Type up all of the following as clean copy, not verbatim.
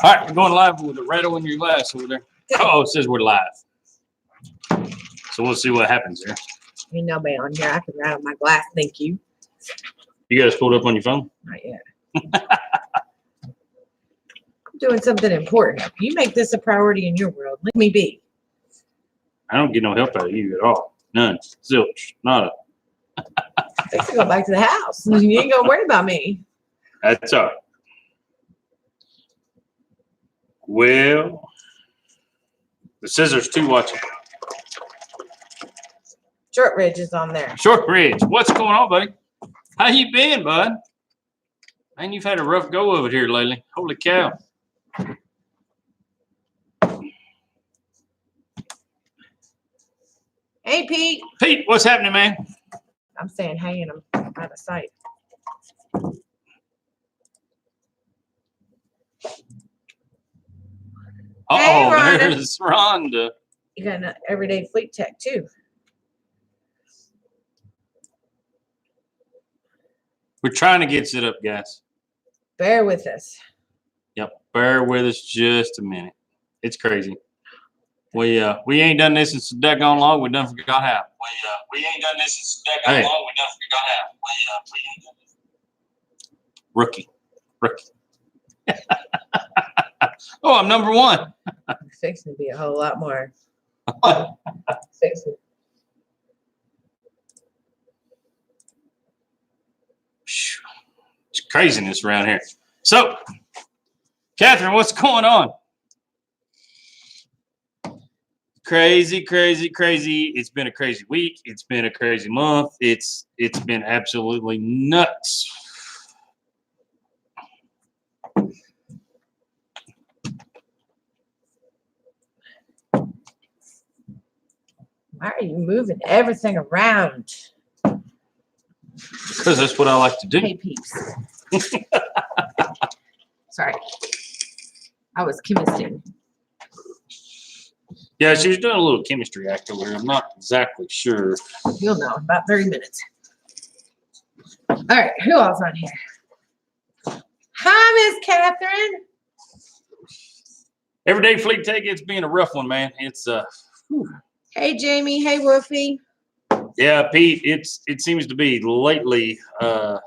All right, we're going live with a rattle in your glass over there. Oh, it says we're live. So we'll see what happens there. Ain't nobody on here. I can rattle my glass. Thank you. You got us pulled up on your phone? Not yet. I'm doing something important. You make this a priority in your world. Let me be. I don't get no help out of you at all. None. Zilch. Nada. Fix to go back to the house. You ain't gonna worry about me. That's all right. Well, the scissors too watching. Short Ridge is on there. Short Ridge, what's going on, buddy? How you been, bud? Man, you've had a rough go of it here lately. Holy cow. Hey, Pete. Pete, what's happening, man? I'm saying hey, and I'm out of sight. Uh-oh, Hey, Rhonda. there's Rhonda. You got an everyday fleet tech, too. We're trying to get set up, guys. Bear with us. Yep, bear with us just a minute. It's crazy. We ain't done this since the daggone long. We done forgot how. We ain't done this since the daggone long. We done forgot how. We ain't done this. Rookie. Oh, I'm number one. It's fixing to be a whole lot more. Fixing. It's craziness around here. So, Catherine, what's going on? Crazy. It's been a crazy week. It's been a crazy month. It's been absolutely nuts. Why are you moving everything around? Because that's what I like to do. Hey, peeps. Sorry. I was chemisting. Yeah, she was doing a little chemistry act over here. I'm not exactly sure. You'll know in about 30 minutes. All right, who else on here? Hi, Miss Catherine. Everyday fleet take, it's been a rough one, man. It's whew. Hey, Jamie. Hey, Wolfie. Yeah, Pete, it seems to be lately. I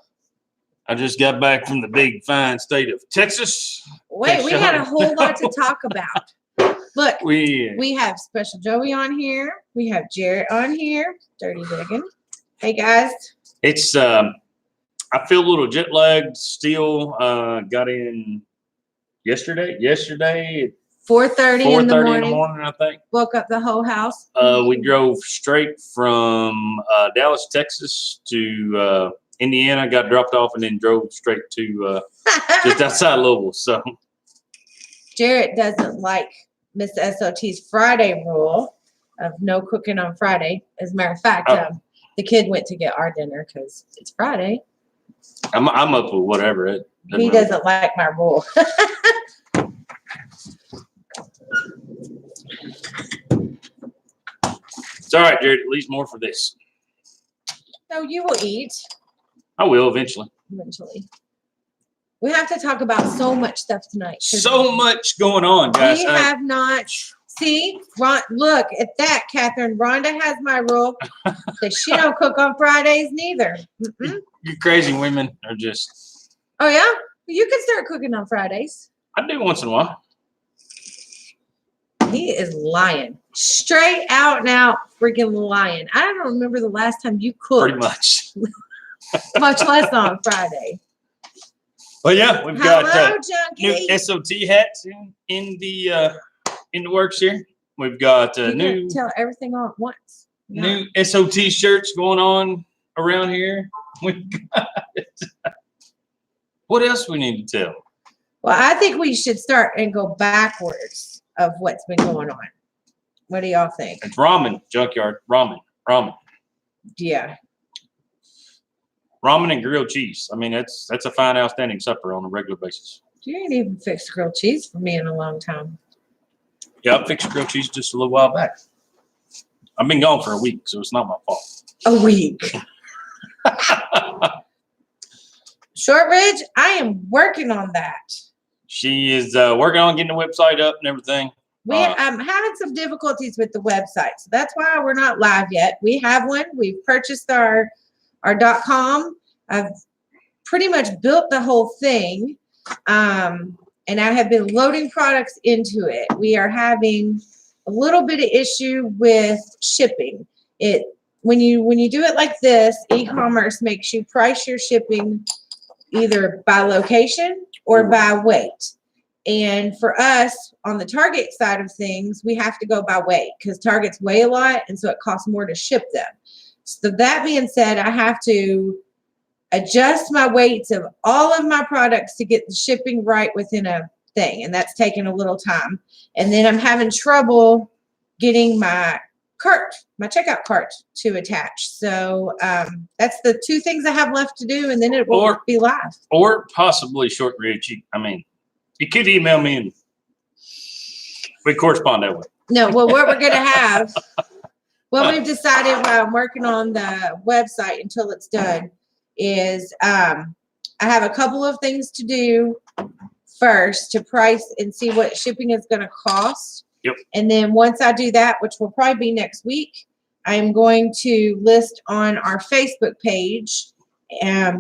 just got back from the big fine state of Texas. Wait, we had a whole lot to talk about. Look, we have Special Joey on here. We have Jarrett on here. Dirty Diggin'. Hey, guys. It's I feel a little jet lagged still. Got in yesterday. 4:30 in the morning. I think. Woke up the whole house. We drove straight from Dallas, Texas to Indiana, got dropped off, and then drove straight to just outside Louisville. So Jarrett doesn't like Miss S.O.T's Friday rule of no cooking on Friday. As a matter of fact, the kid went to get our dinner because it's Friday. I'm up with whatever. He doesn't like my rule. It's all right, Jared. At least more for this. So you will eat. I will eventually. We have to talk about so much stuff tonight. So much going on, guys. We have not. See, look at that, Catherine. Rhonda has my rule that she don't cook on Fridays neither. You crazy women are just. Oh yeah, you can start cooking on Fridays. I do once in a while. He is lying, straight out and out, freaking lying. I don't remember the last time you cooked. Pretty much. Much less on Friday. Well, yeah, we've got new Junkie. S.O.T hats in the works here. We've got new tell everything all at once. New S.O.T shirts going on around here. We've got what else we need to tell? Well, I think we should start and go backwards of what's been going on. What do y'all think? It's ramen, junkyard. Ramen. Yeah. Ramen and grilled cheese. I mean, that's a fine, outstanding supper on a regular basis. You ain't even fixed grilled cheese for me in a long time. Yeah, I fixed grilled cheese just a little while back. I've been gone for a week, so it's not my fault. A week. Short Ridge, I am working on that. She is working on getting the website up and everything. We having some difficulties with the website, so that's why we're not live yet. We have one. We've purchased our .com. I've pretty much built the whole thing, and I have been loading products into it. We are having a little bit of issue with shipping. When you do it like this, e-commerce makes you price your shipping either by location or by weight. And for us on the Target side of things, we have to go by weight because Targets weigh a lot, and so it costs more to ship them. So that being said, I have to adjust my weights of all of my products to get the shipping right within a thing, and that's taking a little time. And then I'm having trouble getting my checkout cart to attach. So that's the two things I have left to do, and then it will be live. Or possibly short reach. I mean, you could email me and we correspond that way. No, well, what we're going to have, what we've decided while I'm working on the website until it's done is I have a couple of things to do first to price and see what shipping is going to cost. Yep. And then once I do that, which will probably be next week, I'm going to list on our Facebook page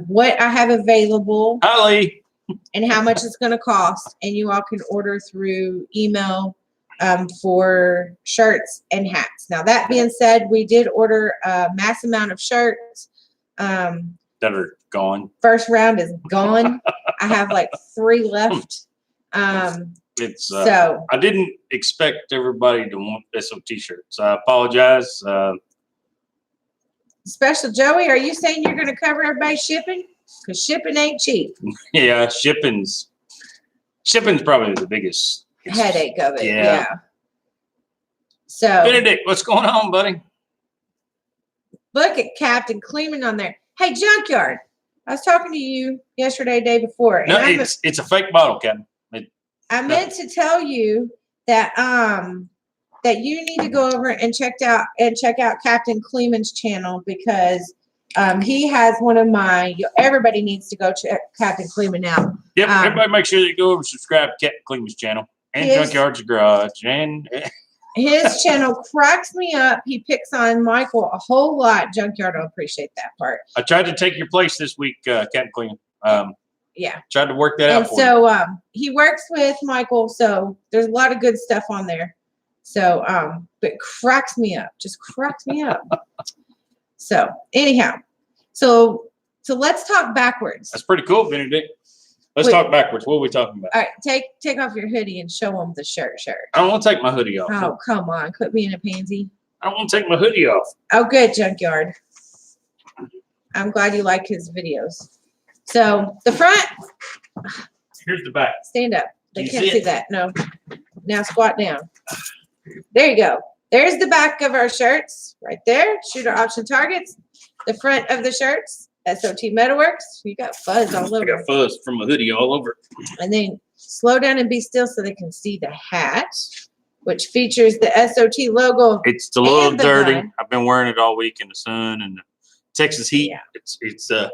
what I have available. Hi, Lee. And how much it's going to cost, and you all can order through email for shirts and hats. Now, that being said, we did order a mass amount of shirts. That are gone. First round is gone. I have like 3 left. So I didn't expect everybody to want S.O.T. shirts. I apologize. Special Joey, are you saying you're going to cover everybody's shipping? Because shipping ain't cheap. Yeah, shipping's probably the biggest headache of it. Yeah. So Benedict, what's going on, buddy? Look at Captain Kleeman on there. Hey, Junkyard. I was talking to you yesterday, day before. No, it's a fake bottle, Captain. I meant to tell you that that you need to go over and check out Captain Kleeman's channel because he has one of my. Everybody needs to go check Captain Kleeman out. Yep, everybody make sure you go over and subscribe to Captain Kleeman's channel and Junkyard's Garage and. His channel cracks me up. He picks on Michael a whole lot. Junkyard will appreciate that part. I tried to take your place this week, Captain Kleeman. Yeah. Tried to work that out for you. So he works with Michael, so there's a lot of good stuff on there. So but cracks me up. Just cracks me up. So anyhow, so let's talk backwards. That's pretty cool, Benedict. Let's talk backwards. What are we talking about? All right, take off your hoodie and show them the shirt. I don't want to take my hoodie off. Oh, come on. Quit being a pansy. I don't want to take my hoodie off. Oh, good, Junkyard. I'm glad you like his videos. So the front. Here's the back. Stand up. They can't see that. No. Now squat down. There you go. There's the back of our shirts right there. Shooter option targets. The front of the shirts. S.O.T. Metalworks. You got fuzz all over. I got fuzz from my hoodie all over. And then slow down and be still so they can see the hat, which features the S.O.T. logo. It's a little dirty. Gun. I've been wearing it all week in the sun and the Texas heat. Yeah.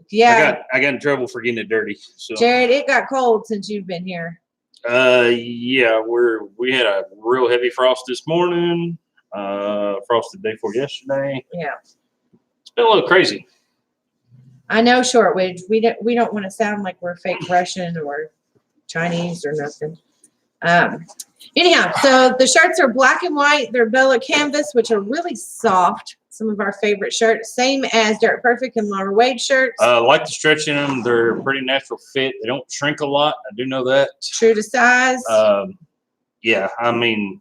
Yeah. I got in trouble for getting it dirty. So. Jared, it got cold since you've been here. Yeah, we had a real heavy frost this morning. Frost the day before yesterday. Yeah. It's been a little crazy. I know, Shortwidge. We don't want to sound like we're fake Russian or Chinese or nothing. Anyhow, so the shirts are black and white. They're Bella Canvas, which are really soft. Some of our favorite shirts, same as Dirt Perfect and Laura Wade shirts. I like the stretch in them. They're a pretty natural fit. They don't shrink a lot. I do know that. True to size. Yeah, I mean,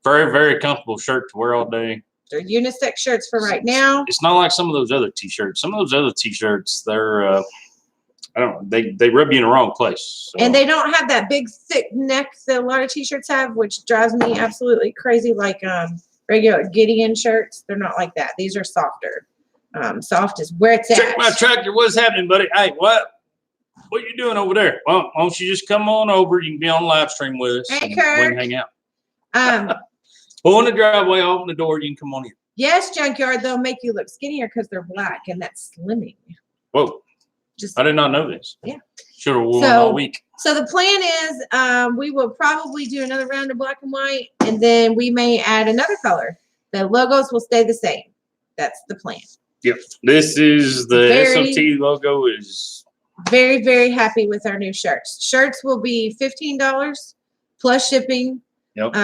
very, very comfortable shirt to wear all day. They're unisex shirts for right now. It's not like some of those other T-shirts. Some of those other T-shirts, they're, I don't know, they rub you in the wrong place. So. And they don't have that big, thick neck that a lot of T-shirts have, which drives me absolutely crazy. Like regular Gideon shirts, they're not like that. These are softer. Soft is where it's at. Check my tractor. What's happening, buddy? Hey, what you doing over there? Well, why don't you just come on over? You can be on live stream with us. Hey, Kirk. We can hang out. Pull in the driveway, open the door, you can come on in. Yes, Junkyard, they'll make you look skinnier because they're black, and that's slimming. Whoa. I did not know this. Yeah. Should have worn all week. So the plan is we will probably do another round of black and white, and then we may add another color. The logos will stay the same. That's the plan. Yep. This is the S.O.T logo. Is very, very happy with our new shirts. Shirts will be $15 plus shipping. Yep.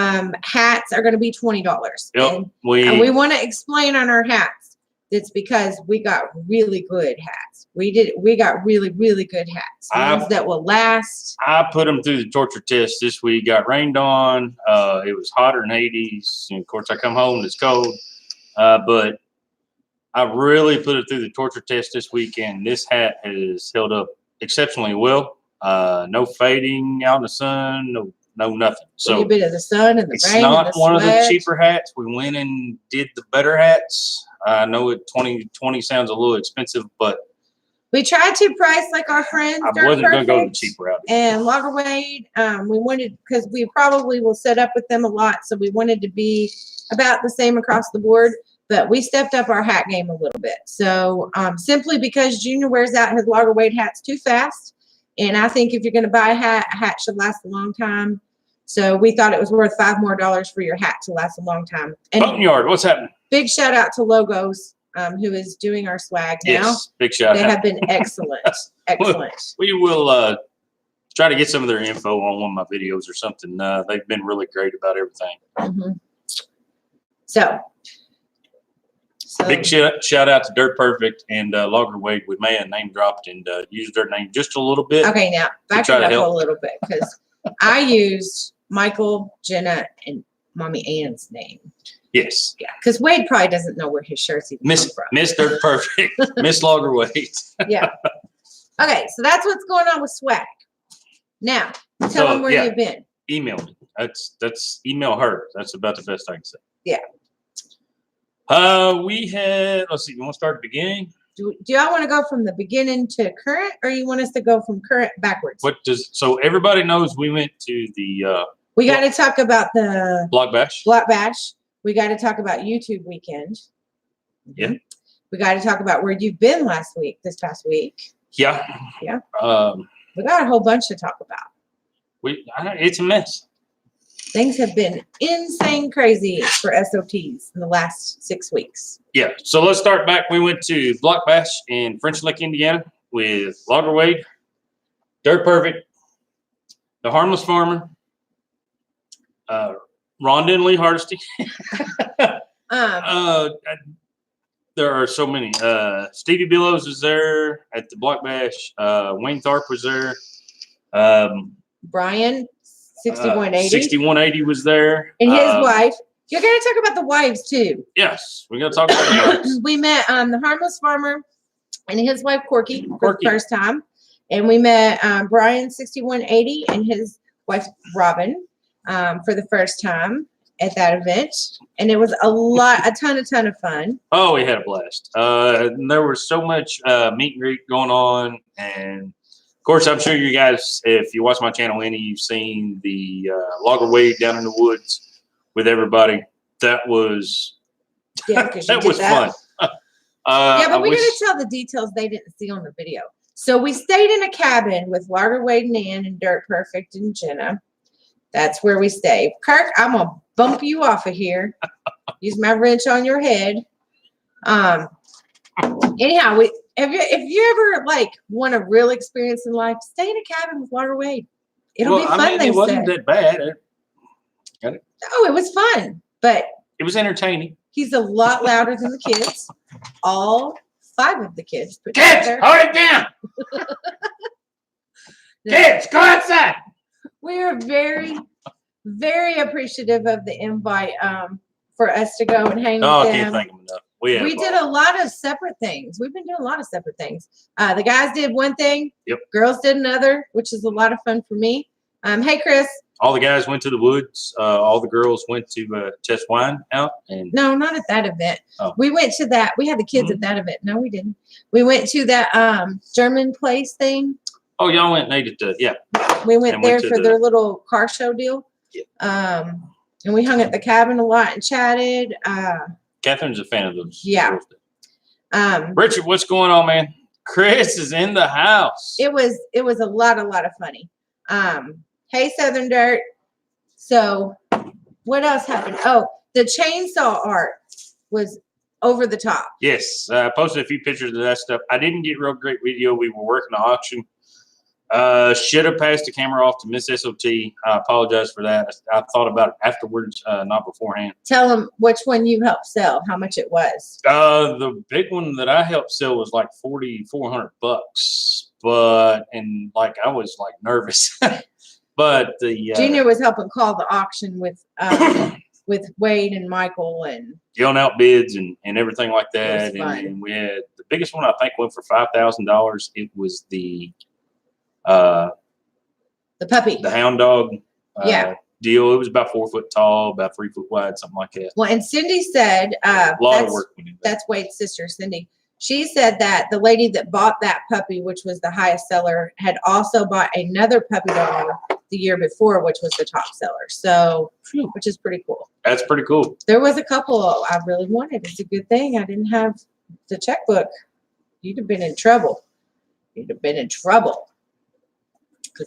Hats are going to be $20. Yep. And we want to explain on our hats. It's because we got really good hats. We got really, really good hats. Ones that will last. I put them through the torture test this week. Got rained on. It was hotter than 80s. And of course, I come home and it's cold. But I really put it through the torture test this weekend. This hat has held up exceptionally well. No fading out in the sun. No nothing. So a little bit of the sun and the it's rain. Not and the one sweat. of the cheaper hats. We went and did the better hats. I know it 20 sounds a little expensive, but we tried to price like our friends. I wasn't going to go the cheap route. And Logger Wade, we wanted, because we probably will set up with them a lot, so we wanted to be about the same across the board. But we stepped up our hat game a little bit. So simply because Junior wears out his Logger Wade hats too fast, and I think if you're going to buy a hat should last a long time. So we thought it was worth $5 more for your hat to last a long time. And Boating Yard, what's happening? Big shout out to Logos, who is doing our swag now. Yes, big shout out. They have been excellent. Excellent. We will try to get some of their info on one of my videos or something. They've been really great about everything. Mm-hmm. So big shout out to Dirt Perfect and Logger Wade. We may have name dropped and used their name just a little bit. Okay, now back it up a little bit, because I used Michael, Jenna, and Mommy Ann's name. Yes. Yeah, because Wade probably doesn't know where his shirts even come from. Miss Dirt Perfect, Miss Logger Wade. Yeah. Okay, so that's what's going on with swag. Now, tell them where you've been. Email me. That's email her. That's about the best I can say. Yeah. We had, let's see, you want to start at the beginning? Do y'all want to go from the beginning to current, or you want us to go from current backwards? So everybody knows we went to the we got to talk about the Block Bash. Block Bash. We got to talk about YouTube weekend. Yeah. We got to talk about where you've been this past week. Yeah. Yeah. We got a whole bunch to talk about. It's a mess. Things have been insane crazy for SOTs in the last 6 weeks. Yeah. So let's start back. We went to Block Bash in French Lick, Indiana with Logger Wade, Dirt Perfect, The Harmless Farmer, Rhonda and Lee Hardesty. There are so many. Stevie Billows was there at the Block Bash. Wayne Tharp was there. Brian, 6180. 6180 was there. And his wife. You're going to talk about the wives, too. Yes, we're going to talk about the wives. We met the Harmless Farmer and his wife, Corky, for the first time. And we met Brian, 6180, and his wife, Robin, for the first time at that event. And it was a ton of fun. Oh, we had a blast. There was so much meet and greet going on. And, of course, I'm sure you guys, if you watch my channel any, you've seen the Logger Wade down in the woods with everybody. That was fun. Yeah, but we got to tell the details they didn't see on the video. So we stayed in a cabin with Logger Wade and Ann and Dirt Perfect and Jenna. That's where we stay. Kirk, I'm going to bump you off of here. Use my wrench on your head. Anyhow, if you ever want a real experience in life, stay in a cabin with Logger Wade. It'll be fun. It wasn't that bad. Oh, it was fun, but it was entertaining. He's a lot louder than the kids. All 5 of the kids put kids, together. hold it down. Kids, go outside. We are very, very appreciative of the invite for us to go and hang with them. I can't thank them enough. We did a lot of separate things. We've been doing a lot of separate things. The guys did one thing. Yep. Girls did another, which is a lot of fun for me. Hey, Chris. All the guys went to the woods. All the girls went to test wine out. And no, not at that event. Oh. We went to that. We had the kids at that event. No, we didn't. We went to that German place thing. Oh, y'all went and ate it. Yeah. We went there for their little car show deal. Yeah. And we hung at the cabin a lot and chatted. Catherine's a fan of those. Yeah. Richard, what's going on, man? Chris is in the house. It was a lot of funny. Hey, Southern Dirt. So what else happened? Oh, the chainsaw art was over the top. Yes, I posted a few pictures of that stuff. I didn't get real great video. We were working the auction. Should have passed the camera off to Miss S.O.T. I apologize for that. I thought about it afterwards, not beforehand. Tell them which one you helped sell, how much it was. The big one that I helped sell was like $4,400, and like I was like nervous. But the Junior was helping call the auction with Wade and Michael and yelling out bids and everything like that. It was And we had the biggest one I think went for $5,000. It was the puppy, the hound dog deal. It was about 4 foot tall, about 3 foot wide, something like that. Well, and Cindy said a lot of work went into that. That's Wade's sister, Cindy. She said that the lady that bought that puppy, which was the highest seller, had also bought another puppy dog the year before, which was the top seller. So, which is pretty cool. That's pretty cool. There was a couple I really wanted. It's a good thing I didn't have the checkbook. You'd have been in trouble. Because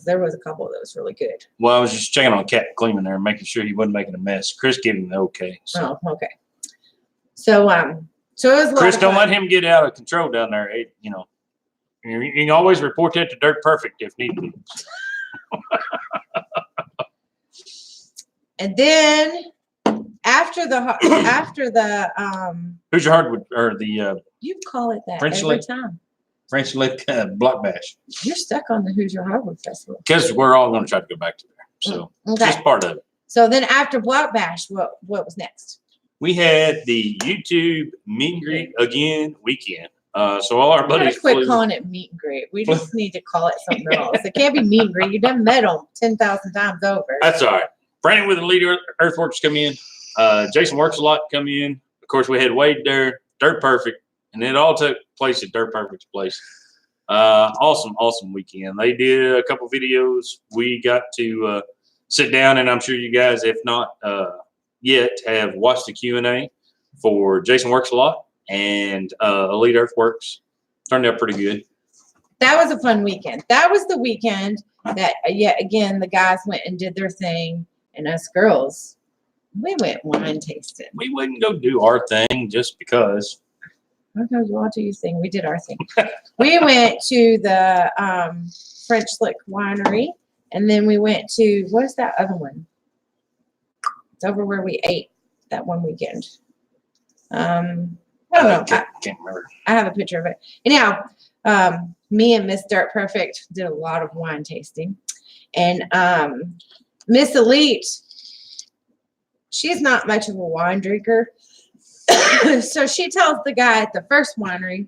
there was a couple that was really good. Well, I was just checking on Cat cleaning there, making sure he wasn't making a mess. Chris gave him the okay. So. Oh, okay. So, so it was a lot Chris, of don't fun. let him get out of control down there. You know, you can always report that to Dirt Perfect if need be. And then after the Who's your hardwood or the you call it that French every Lick? time. French Lick Block Bash? You're stuck on the Who's Your Hardwood Festival. Because we're all going to try to go back to there. So Okay. just part of it. So then after Block Bash, what was next? We had the YouTube meet and greet again weekend. So all our buddies Quit calling it meet and greet. We just need to call it something else. It can't be meet and greet. You done met them 10,000 times over. That's all right. Brandon with the Lead Earthworks come in. Jason Works a Lot come in. Of course, we had Wade there, Dirt Perfect, and it all took place at Dirt Perfect's place. Awesome weekend. They did a couple videos. We got to sit down, and I'm sure you guys, if not yet, have watched the Q&A for Jason Works a Lot and Elite Earthworks. Turned out pretty good. That was a fun weekend. That was the weekend that, yet again, the guys went and did their thing, and us girls, we went wine tasting. We wouldn't go do our thing just because. Okay, you want to do your thing. We did our thing. We went to the French Lick Winery, and then we went to, what's that other one? It's over where we ate that one weekend. I don't know. Can't remember. I have a picture of it. Anyhow, me and Miss Dirt Perfect did a lot of wine tasting. And Miss Elite, she's not much of a wine drinker. So she tells the guy at the first winery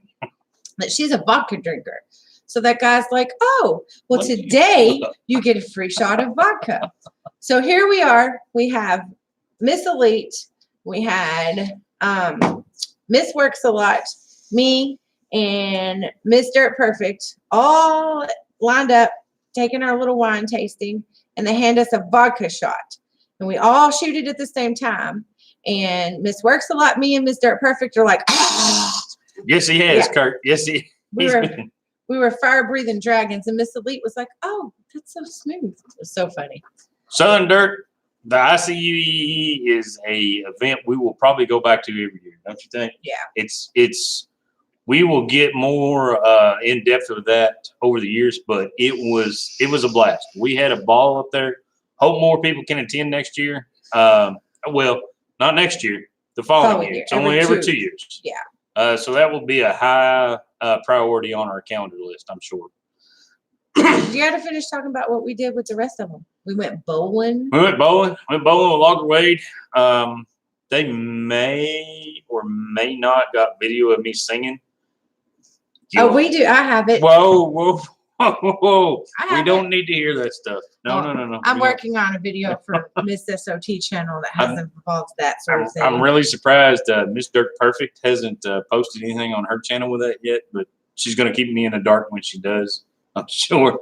that she's a vodka drinker. So that guy's like, oh, well, today you get a free shot of vodka. So here we are. We have Miss Elite. We had Miss Works a Lot, me, and Miss Dirt Perfect all lined up, taking our little wine tasting, and they hand us a vodka shot. And we all shoot it at the same time. And Miss Works a Lot, me and Miss Dirt Perfect are like, ah! Yes, he has, yeah. Kurt. Yes, he. We were fire breathing dragons, and Miss Elite was like, "Oh, that's so smooth." It was so funny. Southern Dirt, the ICUE is a event we will probably go back to every year, don't you think? Yeah. It's. We will get more in depth with that over the years, but it was a blast. We had a ball up there. Hope more people can attend next year. Well, not next year, the following year. It's only every 2 years. Yeah. So that will be a high priority on our calendar list, I'm sure. You got to finish talking about what we did with the rest of them. We went bowling. We went bowling with Logger Wade. They may or may not got video of me singing. Oh, we do. I have it. Whoa. We don't need to hear that stuff. No. I'm working on a video for Miss S.O.T. channel that hasn't involved that sort of thing. I'm really surprised Miss Dirt Perfect hasn't posted anything on her channel with that yet, but she's going to keep me in the dark when she does, I'm sure.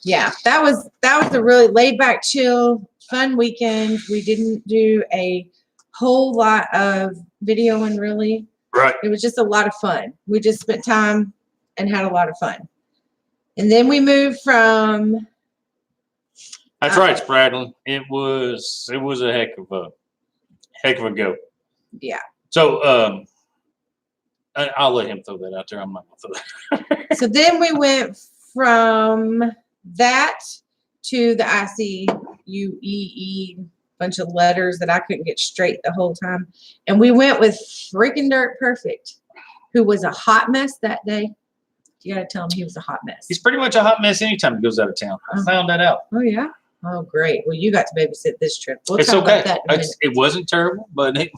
Yeah, that was a really laid back, chill, fun weekend. We didn't do a whole lot of videoing, really. Right. It was just a lot of fun. We just spent time and had a lot of fun. And then we moved from. That's right, Spradlin. It was a heck of a go. Yeah. So I'll let him throw that out there. I'm not gonna throw that. So then we went from that to the ICUEE bunch of letters that I couldn't get straight the whole time. And we went with freaking Dirt Perfect, who was a hot mess that day. You got to tell him he was a hot mess. He's pretty much a hot mess anytime he goes out of town. I found that out. Oh, yeah? Oh, great. Well, you got to babysit this trip. We'll It's talk okay. about that in a minute. It wasn't terrible, but He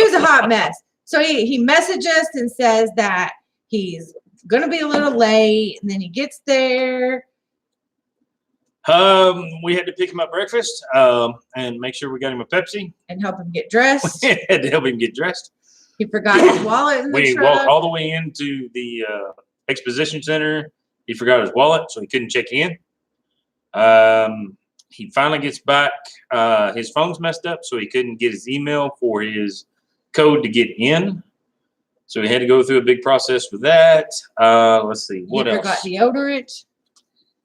was a hot mess. So he messaged us and says that he's going to be a little late, and then he gets there. We had to pick him up breakfast and make sure we got him a Pepsi. And help him get dressed. We had to help him get dressed. He forgot his wallet in the We truck. walked all the way into the exposition center. He forgot his wallet, so he couldn't check in. He finally gets back. His phone's messed up, so he couldn't get his email for his code to get in. So we had to go through a big process with that. Let's see. What else? He forgot deodorant.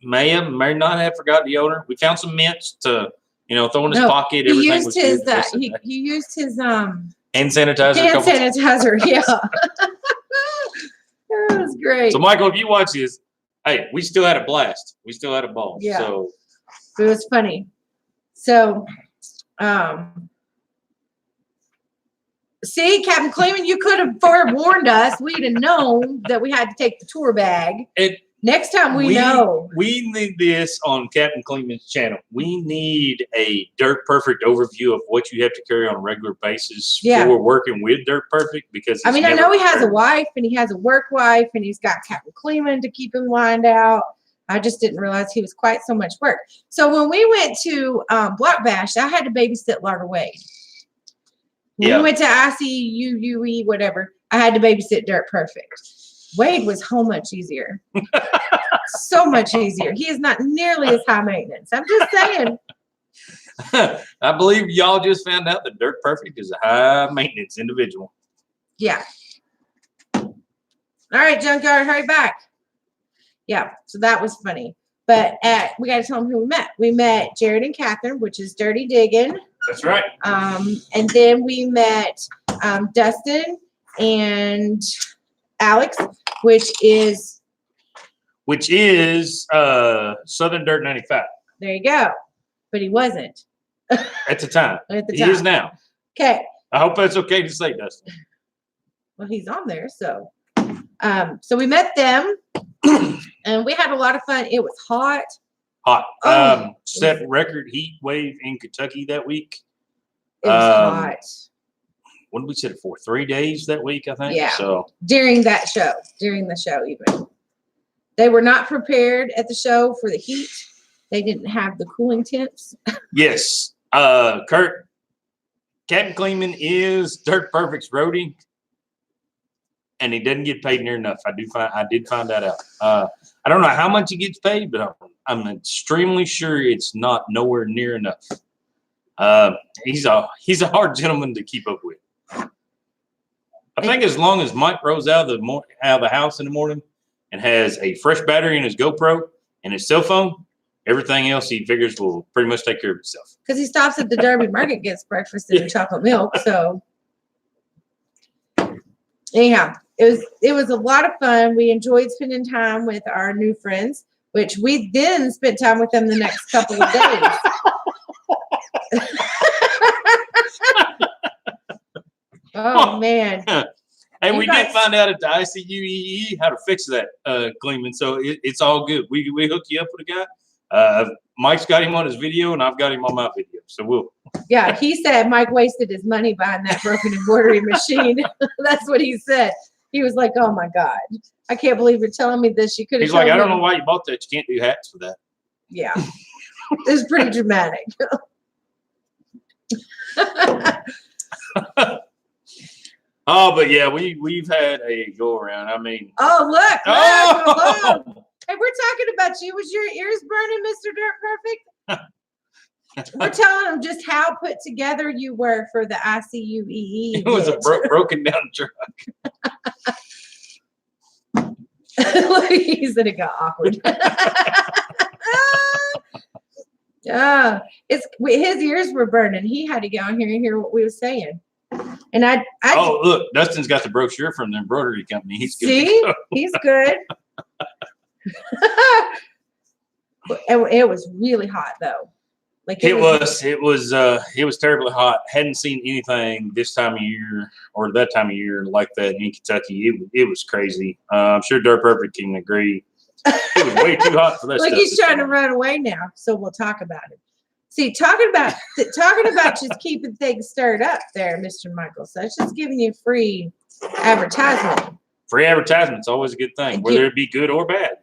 May not have forgot deodorant. We found some mints to, throw in his pocket. Everything was good. He used his hand sanitizer. Hand sanitizer, yeah. That was great. So Michael, if you watch this, hey, we still had a blast. We still had a ball. Yeah. So it was funny. So see, Captain Cleveland, you could have forewarned us. We'd have known that we had to take the tour bag. Next time we know. We need this on Captain Cleveland's channel. We need a Dirt Perfect overview of what you have to carry on a regular basis for working with Dirt Perfect, because I know he has a wife and he has a work wife and he's got Captain Cleveland to keep him lined out. I just didn't realize he was quite so much work. So when we went to Block Bash, I had to babysit Larder Wade. When we went to ICUUE, whatever, I had to babysit Dirt Perfect. Wade was so much easier. So much easier. He is not nearly as high maintenance. I'm just saying. I believe y'all just found out that Dirt Perfect is a high maintenance individual. Yeah. All right, Junkyard, hurry back. Yeah, so that was funny. But we got to tell them who we met. We met Jared and Catherine, which is Dirty Diggin'. That's right. And then we met Dustin and Alex, which is Southern Dirt 95. There you go. But he wasn't. At the time. He is now. Okay. I hope that's okay to say, Dustin. Well, he's on there, so. So we met them, and we had a lot of fun. It was hot. Set record heat wave in Kentucky that week. It was hot. What did we set it for? 3 days that week, I think. Yeah. So during the show even. They were not prepared at the show for the heat. They didn't have the cooling temps. Yes. Captain Cleveland is Dirt Perfect's roadie, and he doesn't get paid near enough. I did find that out. I don't know how much he gets paid, but I'm extremely sure it's not nowhere near enough. He's a hard gentleman to keep up with. I think as long as Mike rolls out of the house in the morning and has a fresh battery in his GoPro and his cell phone, everything else he figures will pretty much take care of itself. Because he stops at the Derby Market, gets breakfast and chocolate milk. So anyhow, it was a lot of fun. We enjoyed spending time with our new friends, which we then spent time with them the next couple of days. Oh man! Hey, we did find out at the ICUEE how to fix that, Cleveland. So it's all good. We hook you up with a guy. Mike's got him on his video, and I've got him on my video. So we'll. Yeah, he said Mike wasted his money buying that broken embroidery machine. That's what he said. He was like, "Oh my God, I can't believe you're telling me this. You could have." He's like, "I don't know why you bought that. You can't do hats for that." Yeah, it's pretty dramatic. Oh, but yeah, we've had a go around. I mean, oh look! Oh! Hey, we're talking about you. Was your ears burning, Mr. Dirt Perfect? We're telling them just how put together you were for the ICUEE. It was a broken down truck. He said it got awkward. His ears were burning. He had to get on here and hear what we were saying. And oh, look, Dustin's got the brochure from the embroidery company. He's good. See, he's good. It was really hot though. Like it was terribly hot. Hadn't seen anything this time of year or that time of year like that in Kentucky. It was crazy. I'm sure Dirt Perfect can agree. It was way too hot for that. Like stuff he's trying to run away now, so we'll talk about it. See, talking about just keeping things stirred up there, Mr. Michael. So it's just giving you free advertisement. Free advertisement's always a good thing, whether it be good or bad.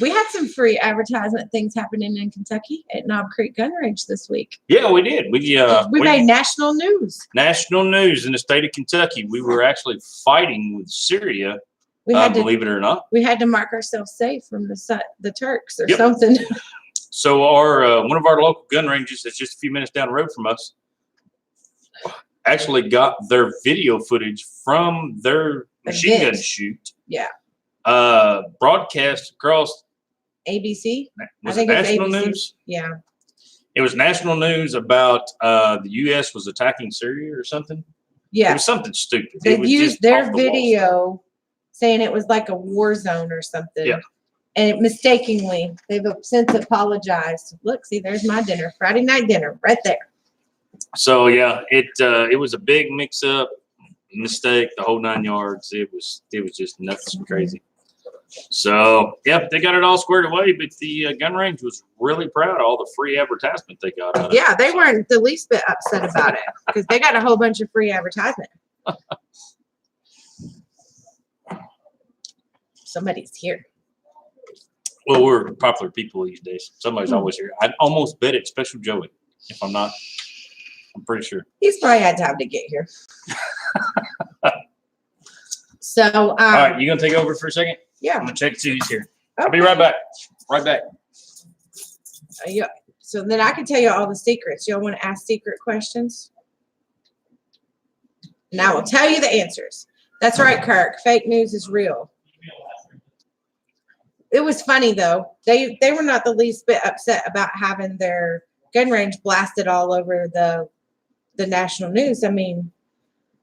We had some free advertisement things happening in Kentucky at Knob Creek Gun Range this week. Yeah, we did. We made national news. National news in the state of Kentucky. We were actually fighting with Syria. Believe it or not, we had to mark ourselves safe from the Turks or something. So our one of our local gun ranges that's just a few minutes down the road from us actually got their video footage from their machine gun shoot. Yeah. Broadcast across ABC. Was it national news? Yeah. It was national news about the U.S. was attacking Syria or something. Yeah. It was something stupid. They used their video saying it was like a war zone or something. Yeah. And mistakenly, they've since apologized. Look, see, there's my dinner, Friday night dinner, right there. So yeah, it was a big mix-up, mistake, the whole 9 yards. It was just nuts and crazy. So yeah, they got it all squared away, but the gun range was really proud of all the free advertisement they got out of it. Yeah, they weren't the least bit upset about it because they got a whole bunch of free advertisement. Somebody's here. Well, we're popular people these days. Somebody's always here. I'd almost bet it's Special Joey. If I'm not, I'm pretty sure. He's probably had time to get here. So, all right, you gonna take over for a second? Yeah. I'm gonna check to see who's here. Okay. I'll be right back. Right back. Yeah. So then I can tell you all the secrets. Y'all want to ask secret questions? And I will tell you the answers. That's right, Kirk. Fake news is real. It was funny though. They were not the least bit upset about having their gun range blasted all over the national news. I mean,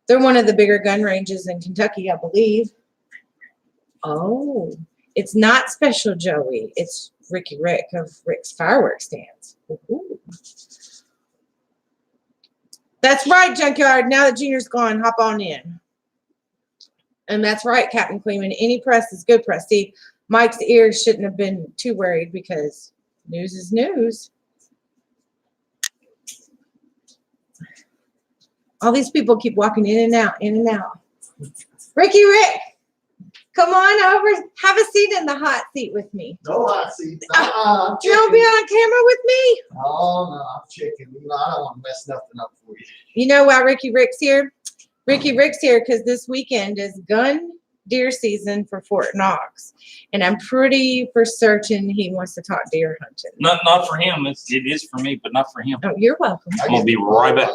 they're one of the bigger gun ranges in Kentucky, I believe. Oh, it's not Special Joey. It's Ricky Rick of Rick's Fireworks Stands. Ooh. That's right, Junkyard. Now that Junior's gone, hop on in. And that's right, Captain Kleeman. Any press is good press. See, Mike's ears shouldn't have been too worried because news is news. All these people keep walking in and out, in and out. Ricky Rick, come on over. Have a seat in the hot seat with me. No hot seats. You don't be on camera with me? Oh, no, I'm checking. I don't want to mess nothing up for you. You know why Ricky Rick's here? Ricky Rick's here because this weekend is gun deer season for Fort Knox. And I'm pretty for certain he wants to talk deer hunting. Not for him. It is for me, but not for him. Oh, you're welcome. I'm gonna be right back.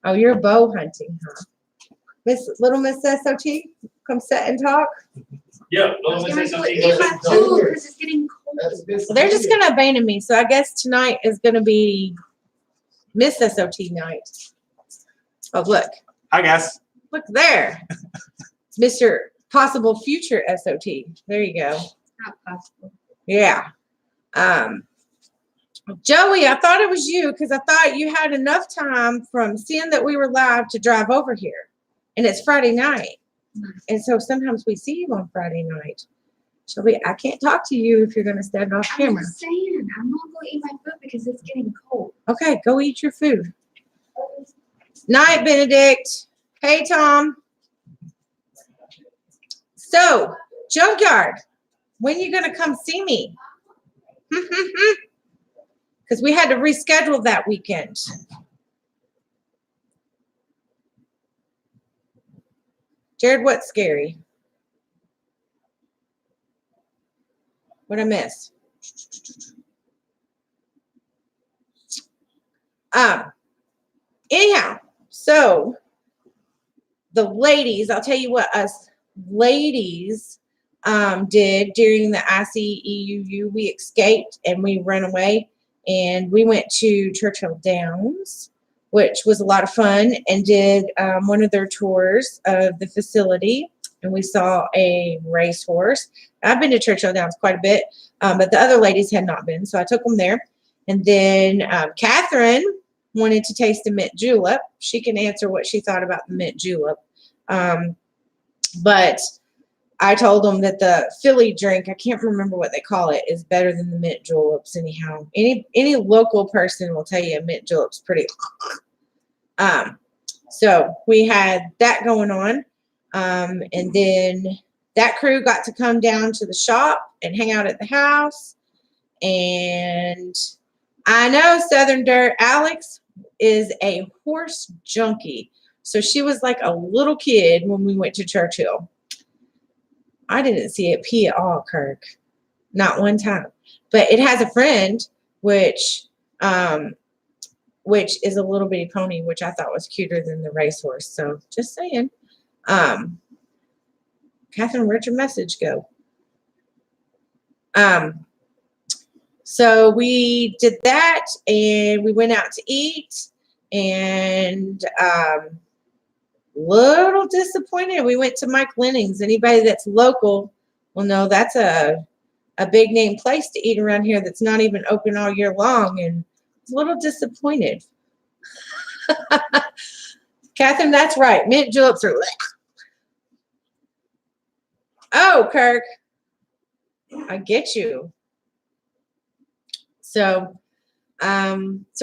Oh, you're bow hunting, huh? Little Miss S.O.T, come sit and talk. Yeah, It's getting cold. Well, they're just gonna abandon me. So I guess tonight is gonna be Miss S.O.T night. Oh, look. Hi, guys. Look there. Mr. Possible future S.O.T. There you go. Not possible. Yeah. Joey, I thought it was you because I thought you had enough time from seeing that we were live to drive over here. And it's Friday night. And so sometimes we see you on Friday night. Shelby, I can't talk to you if you're going to stand off camera. I'm just saying, I'm not going to eat my food because it's getting cold. Okay, go eat your food. Night, Benedict. Hey, Tom. So, Junkyard, when you going to come see me? Because we had to reschedule that weekend. Jared, what's scary? What'd I miss? Anyhow, so the ladies, I'll tell you what, us ladies did during the ICEUU. We escaped and we ran away, and we went to Churchill Downs, which was a lot of fun, and did one of their tours of the facility. And we saw a racehorse. I've been to Churchill Downs quite a bit, but the other ladies had not been, so I took them there. And then Catherine wanted to taste the mint julep. She can answer what she thought about the mint julep. But I told them that the Philly drink, I can't remember what they call it, is better than the mint juleps anyhow. Any local person will tell you a mint julep's pretty. So we had that going on. And then that crew got to come down to the shop and hang out at the house. And I know Southern Dirt Alex is a horse junkie. So she was like a little kid when we went to Churchill. I didn't see it pee at all, Kirk. Not one time. But it has a friend, which is a little bitty pony, which I thought was cuter than the racehorse. So just saying. Catherine, where'd your message go? So we did that, and we went out to eat, and little disappointed. We went to Mike Lenning's. Anybody that's local will know that's a big name place to eat around here that's not even open all year long, and I was a little disappointed. Catherine, that's right. Mint juleps are. Oh, Kirk, I get you. So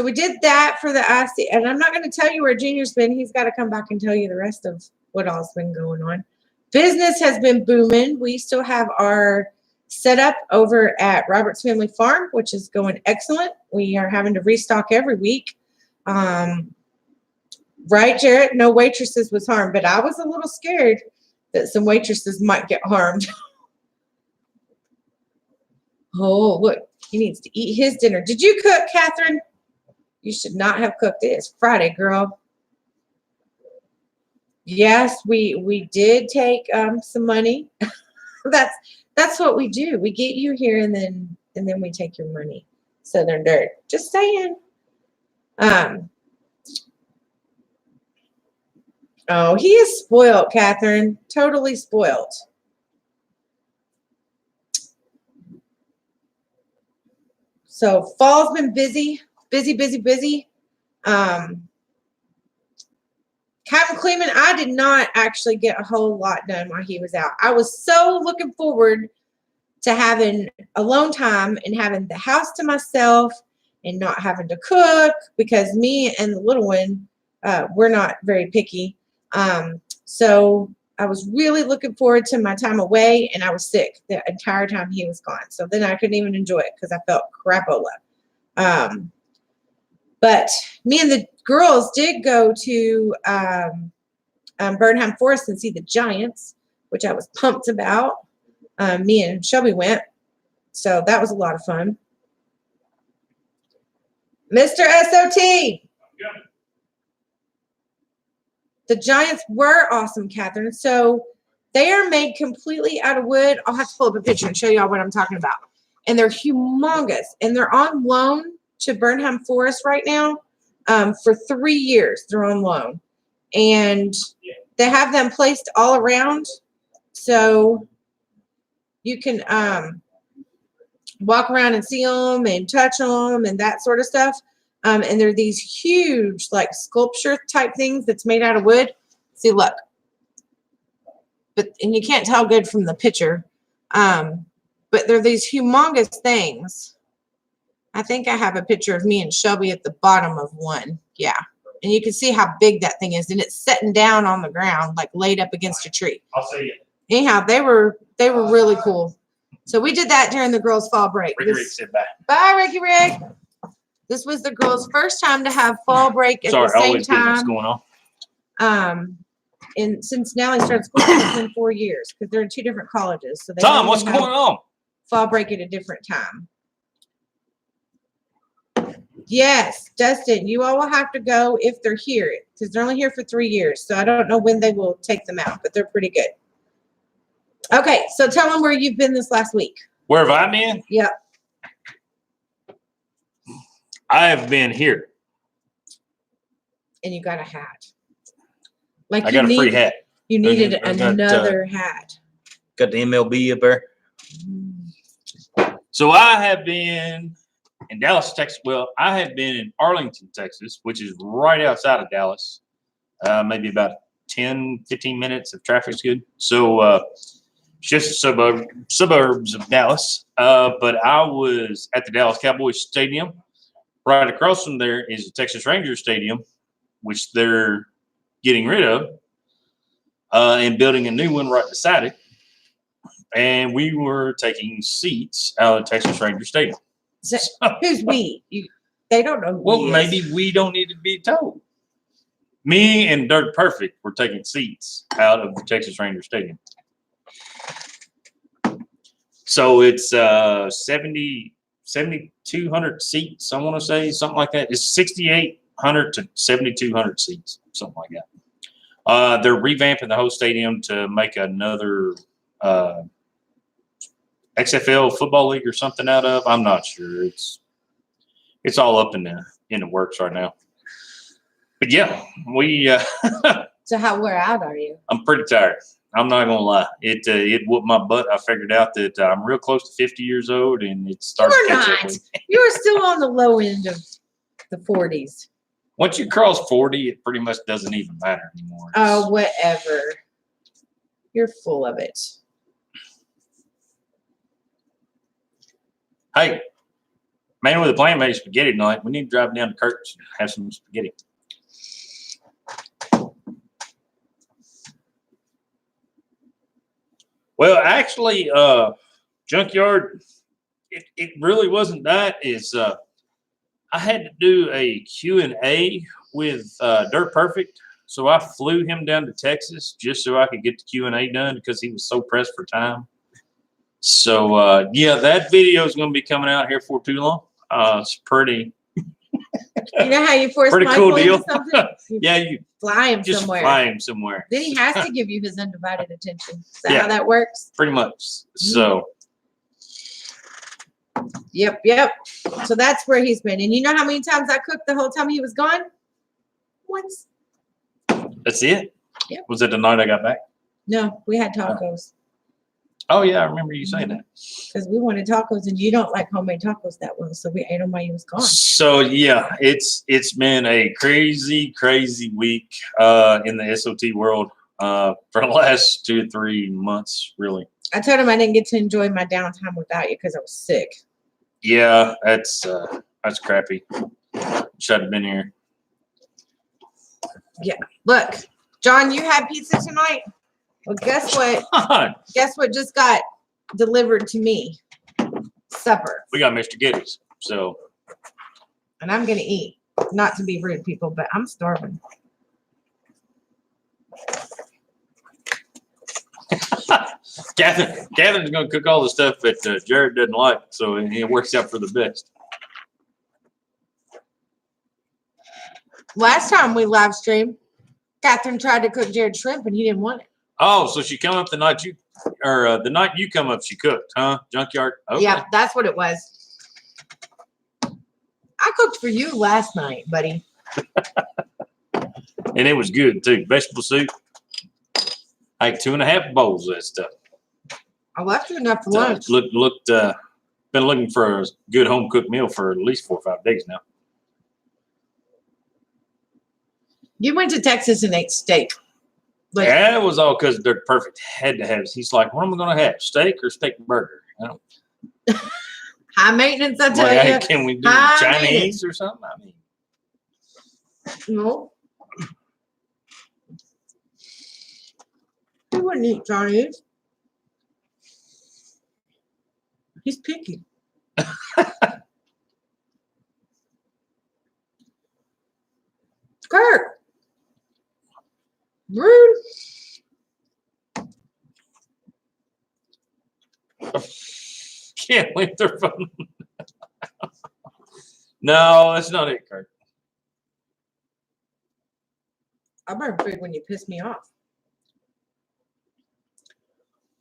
we did that for the IC, and I'm not going to tell you where Junior's been. He's got to come back and tell you the rest of what all's been going on. Business has been booming. We still have our setup over at Robert's Family Farm, which is going excellent. We are having to restock every week. Right, Jarrett? No waitresses was harmed, but I was a little scared that some waitresses might get harmed. Oh, look. He needs to eat his dinner. Did you cook, Catherine? You should not have cooked it. It's Friday, girl. Yes, we did take some money. That's what we do. We get you here, and then we take your money. Southern Dirt. Just saying. Oh, he is spoiled, Catherine. Totally spoiled. So fall's been busy. Captain Cleveland, I did not actually get a whole lot done while he was out. I was so looking forward to having alone time and having the house to myself and not having to cook, because me and the little one, we're not very picky. So I was really looking forward to my time away, and I was sick the entire time he was gone. So then I couldn't even enjoy it because I felt crapola. But me and the girls did go to Burnham Forest and see the Giants, which I was pumped about. Me and Shelby went. So that was a lot of fun. Mr. S.O.T. The Giants were awesome, Catherine. So they are made completely out of wood. I'll have to pull up a picture and show y'all what I'm talking about. And they're humongous. And they're on loan to Burnham Forest right now for 3 years. They're on loan. And they have them placed all around. So you can walk around and see them and touch them and that sort of stuff. And they're these huge, like, sculpture type things that's made out of wood. See, look. And you can't tell good from the picture. But they're these humongous things. I think I have a picture of me and Shelby at the bottom of one. Yeah. And you can see how big that thing is. And it's sitting down on the ground, like laid up against a tree. I'll see you. Anyhow, they were really cool. So we did that during the girls' fall break. Ricky, sit back. Bye, Ricky Rick. This was the girls' first time to have fall break at the same time. What's going on? And since Nally started school, it's been 4 years because they're in 2 different colleges. So they Tom, what's going on? Fall break at a different time. Yes, Dustin, you all will have to go if they're here because they're only here for 3 years. So I don't know when they will take them out, but they're pretty good. Okay, so tell them where you've been this last week. Where have I been? Yep. I have been here. And you got a hat. Like I got a free hat. You needed I got, another hat. Got the MLB up there. So I have been in Dallas, Texas. Well, I have been in Arlington, Texas, which is right outside of Dallas. Maybe about 10, 15 minutes if traffic's good. So it's just suburbs of Dallas. But I was at the Dallas Cowboys Stadium. Right across from there is the Texas Rangers Stadium, which they're getting rid of and building a new one right beside it. And we were taking seats out of Texas Rangers Stadium. So, who's we? They don't know who Well, he is. maybe we don't need to be told. Me and Dirt Perfect were taking seats out of the Texas Rangers Stadium. So it's 7,200 seats, I want to say, something like that. It's 6,800 to 7,200 seats, something like that. They're revamping the whole stadium to make another XFL football league or something out of. I'm not sure. It's all up in the works right now. But yeah, we. So how wear out are you? I'm pretty tired. I'm not gonna lie. It whooped my butt. I figured out that I'm real close to 50 years old, and it's starting to catch up. You were still on the low end of the 40s. Once you cross 40, it pretty much doesn't even matter anymore. Oh, whatever. You're full of it. Hey, man with a plan made spaghetti tonight. We need to drive down to Kurt's and have some spaghetti. Well, actually, Junkyard, it really wasn't that. I had to do a Q&A with Dirt Perfect. So I flew him down to Texas just so I could get the Q&A done because he was so pressed for time. So, yeah, that video is going to be coming out here for too long. It's pretty. You know how you force Pretty Michael cool deal. into something? Yeah, you Fly him just somewhere. fly him somewhere. Then he has to give you his undivided attention. Is that Yeah. how that works? Pretty much. So, Yep. So that's where he's been. And you know how many times I cooked the whole time he was gone? Once. that's it? Yep. Was it the night I got back? No, we had tacos Oh, yeah, I remember you saying that. because we wanted tacos, and you don't like homemade tacos that well, so we ate them while he was gone. So yeah, it's been a crazy week in the S.O.T world for the last 2 to 3 months, really. I told him I didn't get to enjoy my downtime without you because I was sick. Yeah, that's crappy. Should have been here. Look, John, you had pizza tonight? Well, guess what? Guess what just got delivered to me? Supper. We got Mr. Geddes. So And I'm going to eat. Not to be rude, people, but I'm starving. Catherine's going to cook all the stuff that Jared doesn't like, so it works out for the best. Last time we live streamed, Catherine tried to cook Jared shrimp and he didn't want it. Oh, so she come up the night the night you come up, she cooked, huh? Junkyard. Okay. Yeah, that's what it was. I cooked for you last night, buddy. And it was good too. Vegetable soup. I ate 2.5 bowls of that stuff. I left you enough for lunch. Been looking for a good home cooked meal for at least 4 or 5 days now. You went to Texas and ate steak. Like, That was all because Dirt Perfect had to have. He's like, what am I going to have? Steak or steak and burger? I don't. high maintenance, I tell Like, hey, you. can we do I Chinese or something? I mean, No. He wouldn't eat Chinese. He's picky. Kurt. Rude. can't leave their phone. No, that's not it, Kurt. I'm afraid when you piss me off.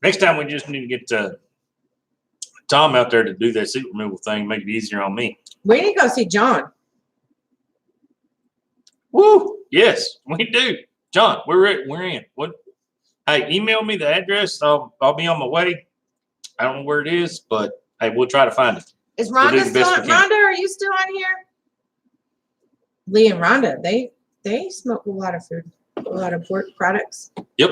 Next time we just need to get Tom out there to do that seat removal thing, make it easier on me. We need to go see John. Woo! Yes, we do. John, we're in. What? Hey, email me the address. I'll be on my way. I don't know where it is, but hey, we'll try to find it. Is We'll do Rhonda the still best on? we can. Rhonda, are you still on here? Lee and Rhonda, they smoke a lot of food, a lot of pork products. Yep.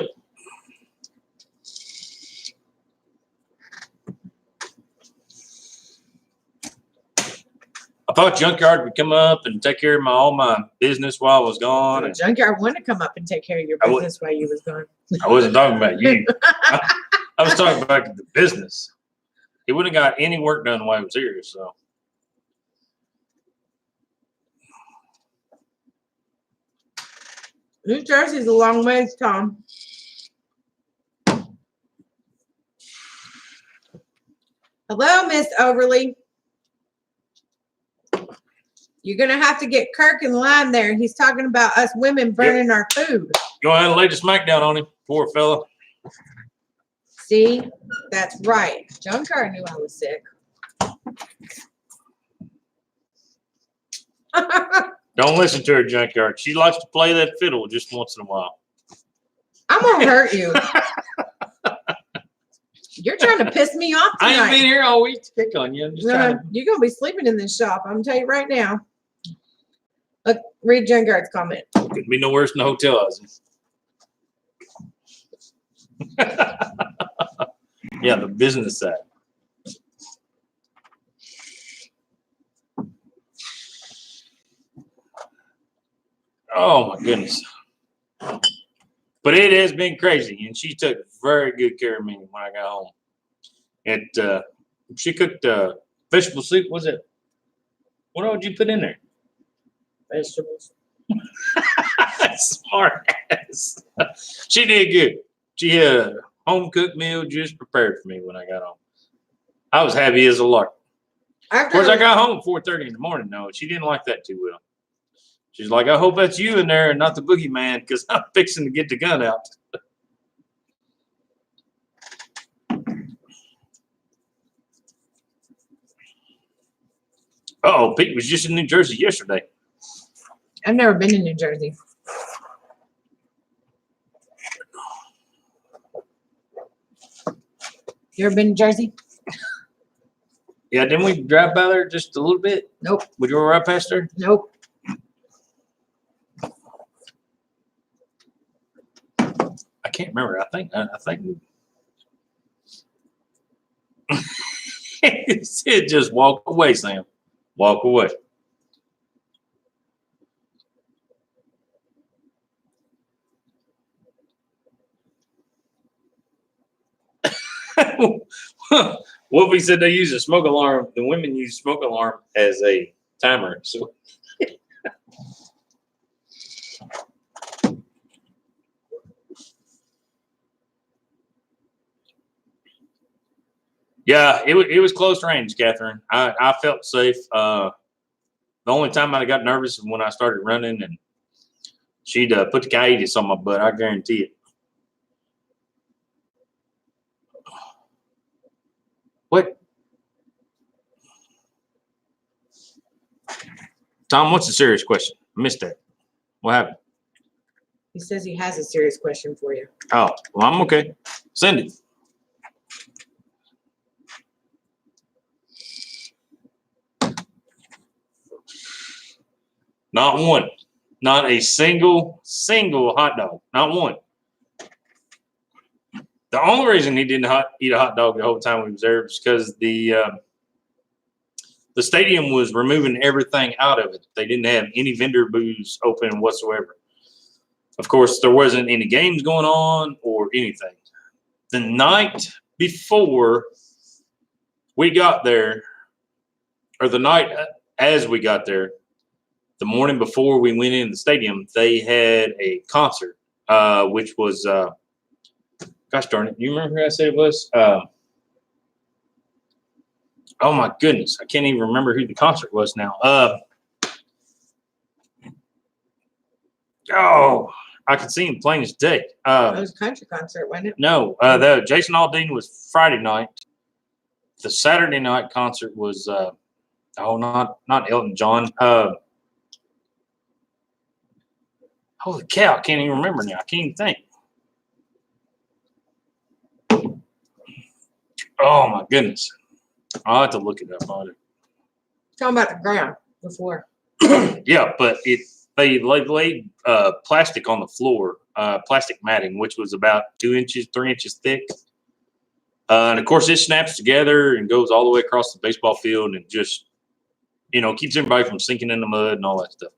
I thought Junkyard would come up and take care of all my business while I was gone. And Junkyard wanted to come up and take care of your I would- business while you was gone. I wasn't talking about you. I was talking about the business. He wouldn't have got any work done while he was here. So New Jersey's a long ways, Tom. Hello, Miss Overly. You're gonna have to get Kirk in line there. He's talking about us women burning our food. go ahead and lay the smackdown on him, poor fella. See, that's right. Junkyard knew I was sick. Don't listen to her, Junkyard. She likes to play that fiddle just once in a while. I'm gonna hurt you. You're trying to piss me off I tonight. ain't been here all week to pick on you. I'm just trying to. You're gonna be sleeping in this shop. I'm gonna tell you right now. Look, read Junkyard's comment. Could be no worse than the hotel I was in. Yeah, the business side. Oh my goodness. But it has been crazy, and she took very good care of me when I got home. And she cooked vegetable soup. Was it? What all did you put in there? Vegetables. Smart ass. She did good. She had a home cooked meal just prepared for me when I got home. I was happy as a lark. Of course, I got home at 4:30 in the morning. No, she didn't like that too well. She's like, I hope that's you in there and not the boogeyman, because I'm fixing to get the gun out. Oh, Pete was just in New Jersey yesterday. I've never been in New Jersey. You ever been to Jersey? Yeah, didn't we drive by there just a little bit? Nope. We drove right past her. Nope. I can't remember. I think it said just walk away, Sam. Walk away. Wolfie said they use a smoke alarm. The women use smoke alarm as a timer. So yeah, it was close range, Catherine. I felt safe. The only time I got nervous was when I started running and she'd put the coyotes on my butt. I guarantee it. What? Tom, what's the serious question? I missed that. What happened? He says he has a serious question for you. Oh, well, I'm okay. Send it. Not one. Not a single hot dog. Not one. The only reason he didn't eat a hot dog the whole time we was there was because the stadium was removing everything out of it. They didn't have any vendor booths open whatsoever. Of course, there wasn't any games going on or anything. The night before we got there, or the night as we got there, the morning before we went in the stadium, they had a concert, which was, gosh darn it, you remember who I said it was? Oh my goodness, I can't even remember who the concert was now. I could see him plain as day. It was a country concert, wasn't it? No, the Jason Aldean was Friday night. The Saturday night concert was not Elton John. Holy cow, I can't even remember now. I can't even think. Oh my goodness. I'll have to look it up on it. Talking about the ground before. Yeah, but they laid plastic on the floor, plastic matting, which was about 2 inches, 3 inches thick. And of course, it snaps together and goes all the way across the baseball field and just, keeps everybody from sinking in the mud and all that stuff.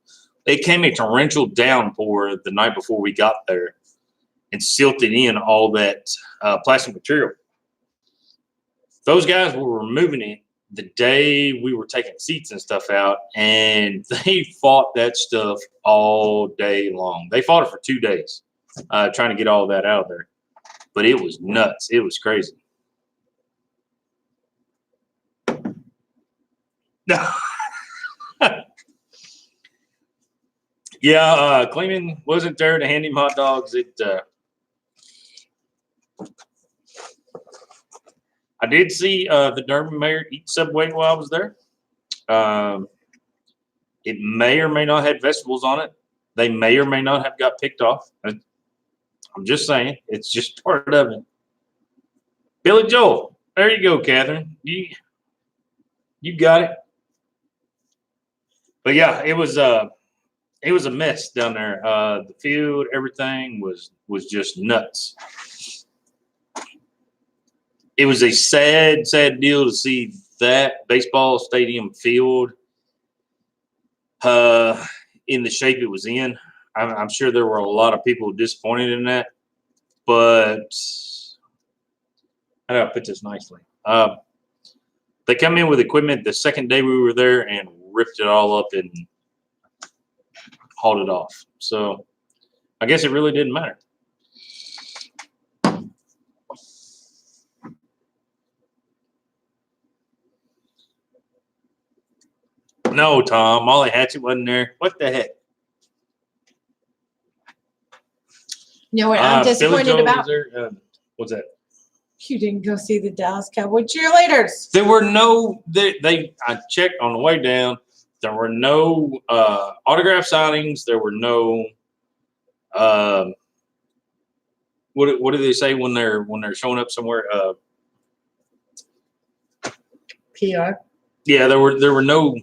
It came a torrential downpour the night before we got there and silted in all that plastic material. Those guys were removing it the day we were taking seats and stuff out, and they fought that stuff all day long. They fought it for 2 days, trying to get all that out of there. But it was nuts. It was crazy. No. Yeah, Cleveland wasn't there to hand him hot dogs. I did see the Durham mayor eat Subway while I was there. It may or may not have vegetables on it. They may or may not have got picked off. I'm just saying. It's just part of it. Billy Joel. There you go, Catherine. You got it. But yeah, it was a mess down there. The field, everything was just nuts. It was a sad, sad deal to see that baseball stadium field in the shape it was in. I'm sure there were a lot of people disappointed in that, but how do I put this nicely? They come in with equipment the second day we were there and ripped it all up and hauled it off. So I guess it really didn't matter. No, Tom, Molly Hatchet wasn't there. What the heck? You know what I'm Billy disappointed Joel about? was there. What's that? You didn't go see the Dallas Cowboy cheerleaders. There were no. I checked on the way down. There were no autograph signings. There were no. What do they say when they're showing up somewhere? PR. Yeah, there were no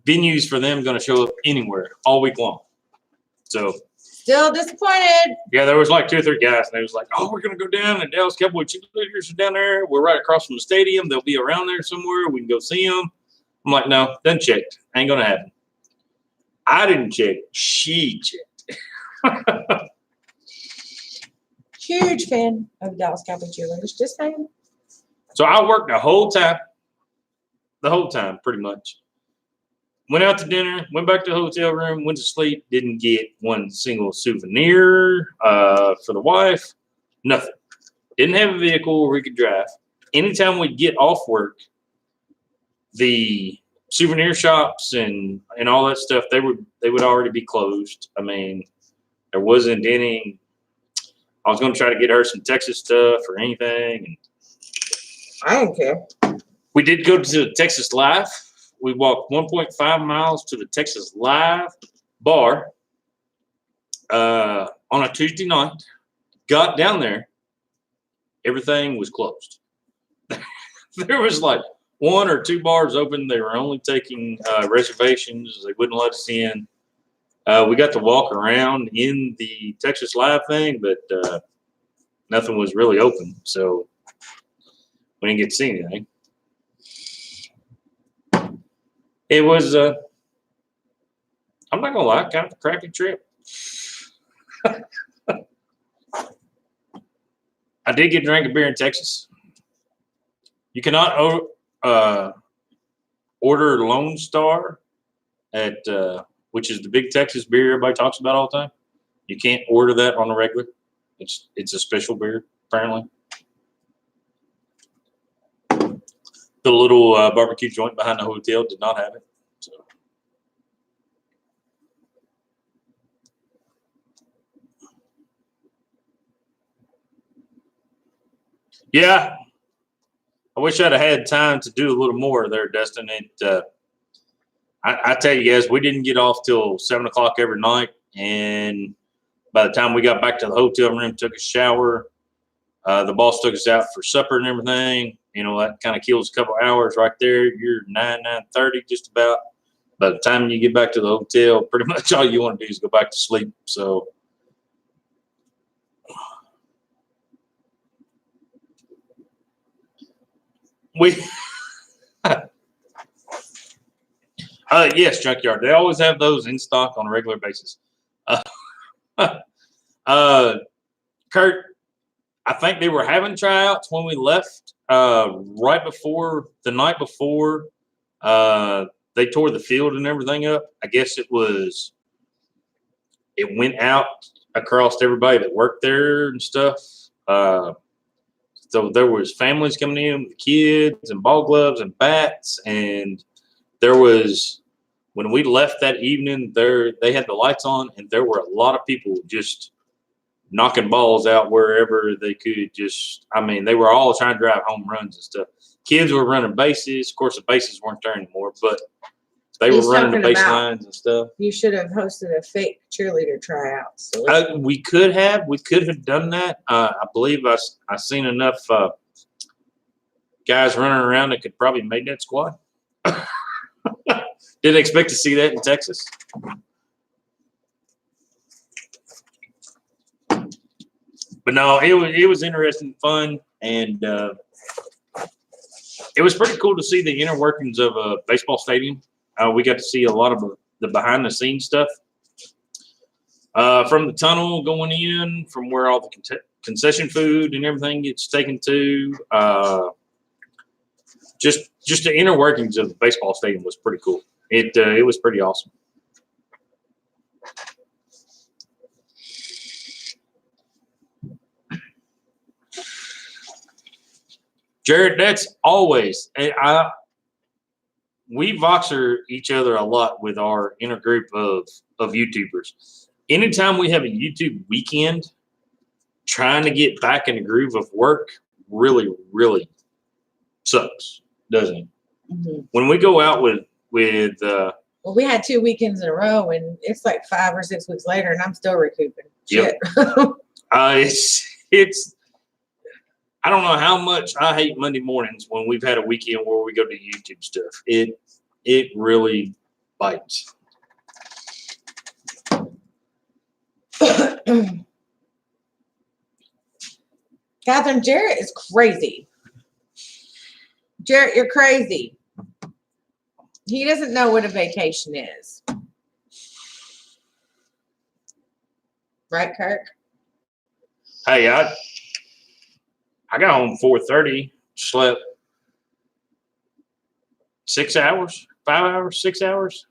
venues for them going to show up anywhere all week long. So Still disappointed. yeah, there was like 2 or 3 guys, and they was like, "Oh, we're going to go down, and Dallas Cowboy cheerleaders are down there. We're right across from the stadium. They'll be around there somewhere. We can go see them." I'm like, "No, done checked. Ain't going to happen." I didn't check. She checked. Huge fan of Dallas Cowboy cheerleaders. Just saying. So I worked the whole time, pretty much. Went out to dinner, went back to the hotel room, went to sleep, didn't get one single souvenir for the wife, nothing. Didn't have a vehicle where we could drive. Anytime we'd get off work, the souvenir shops and all that stuff, they would already be closed. I mean, there wasn't any. I was going to try to get her some Texas stuff or anything. And I don't care. we did go to Texas Live. We walked 1.5 miles to the Texas Live bar on a Tuesday night. Got down there. Everything was closed. There was like 1 or 2 bars open. They were only taking reservations. They wouldn't let us in. We got to walk around in the Texas Live thing, but nothing was really open. So we didn't get to see anything. It was, I'm not going to lie, kind of a crappy trip. I did get to drink a beer in Texas. You cannot order Lone Star at, which is the big Texas beer everybody talks about all the time. You can't order that on the regular. It's a special beer, apparently. The little barbecue joint behind the hotel did not have it. So Yeah. I wish I'd have had time to do a little more there, Dustin. I tell you guys, we didn't get off till 7 o'clock every night. And by the time we got back to the hotel room, took a shower, the boss took us out for supper and everything. You know, that kind of kills a couple hours right there. You're 9:30 just about. By the time you get back to the hotel, pretty much all you want to do is go back to sleep. So we yes, Junkyard. They always have those in stock on a regular basis. Kurt, I think they were having tryouts when we left. Right before the night before, they tore the field and everything up. I guess it went out across everybody that worked there and stuff. So there was families coming in with kids and ball gloves and bats, and there was, when we left that evening, they had the lights on, and there were a lot of people just knocking balls out wherever they could. They were all trying to drive home runs and stuff. Kids were running bases. Of course, the bases weren't there anymore, but they were running the base lines and stuff. You should have hosted a fake cheerleader tryout. So We could have done that. I believe I seen enough guys running around that could probably make that squad. Didn't expect to see that in Texas. But no, it was interesting, fun, and it was pretty cool to see the inner workings of a baseball stadium. We got to see a lot of the behind the scenes stuff. From the tunnel going in, from where all the concession food and everything gets taken to, just the inner workings of the baseball stadium was pretty cool. It was pretty awesome. Jared, that's always, we Voxer each other a lot with our inner group of YouTubers. Anytime we have a YouTube weekend, trying to get back in the groove of work really, really sucks, doesn't it? Mm-hmm. When we go out with well, we had 2 weekends in a row, and it's like 5 or 6 weeks later, and I'm still recouping. Yep. It's I don't know how much I hate Monday mornings when we've had a weekend where we go to YouTube stuff. It really bites. Catherine, Jarrett is crazy. Jarrett, you're crazy. He doesn't know what a vacation is. Right, Kirk? Hey, I got home 4:30, slept 6 hours, 5 hours, 6 hours.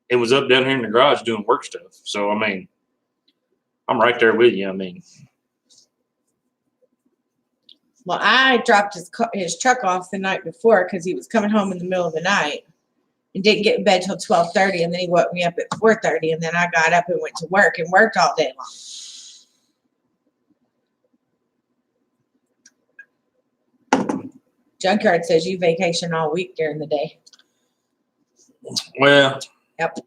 It was up down here in the garage doing work stuff. So, I'm right there with you. Well, I dropped his truck off the night before because he was coming home in the middle of the night and didn't get in bed till 12:30, and then he woke me up at 4:30, and then I got up and went to work and worked all day long. Junkyard says you vacation all week during the day. Well, Yep.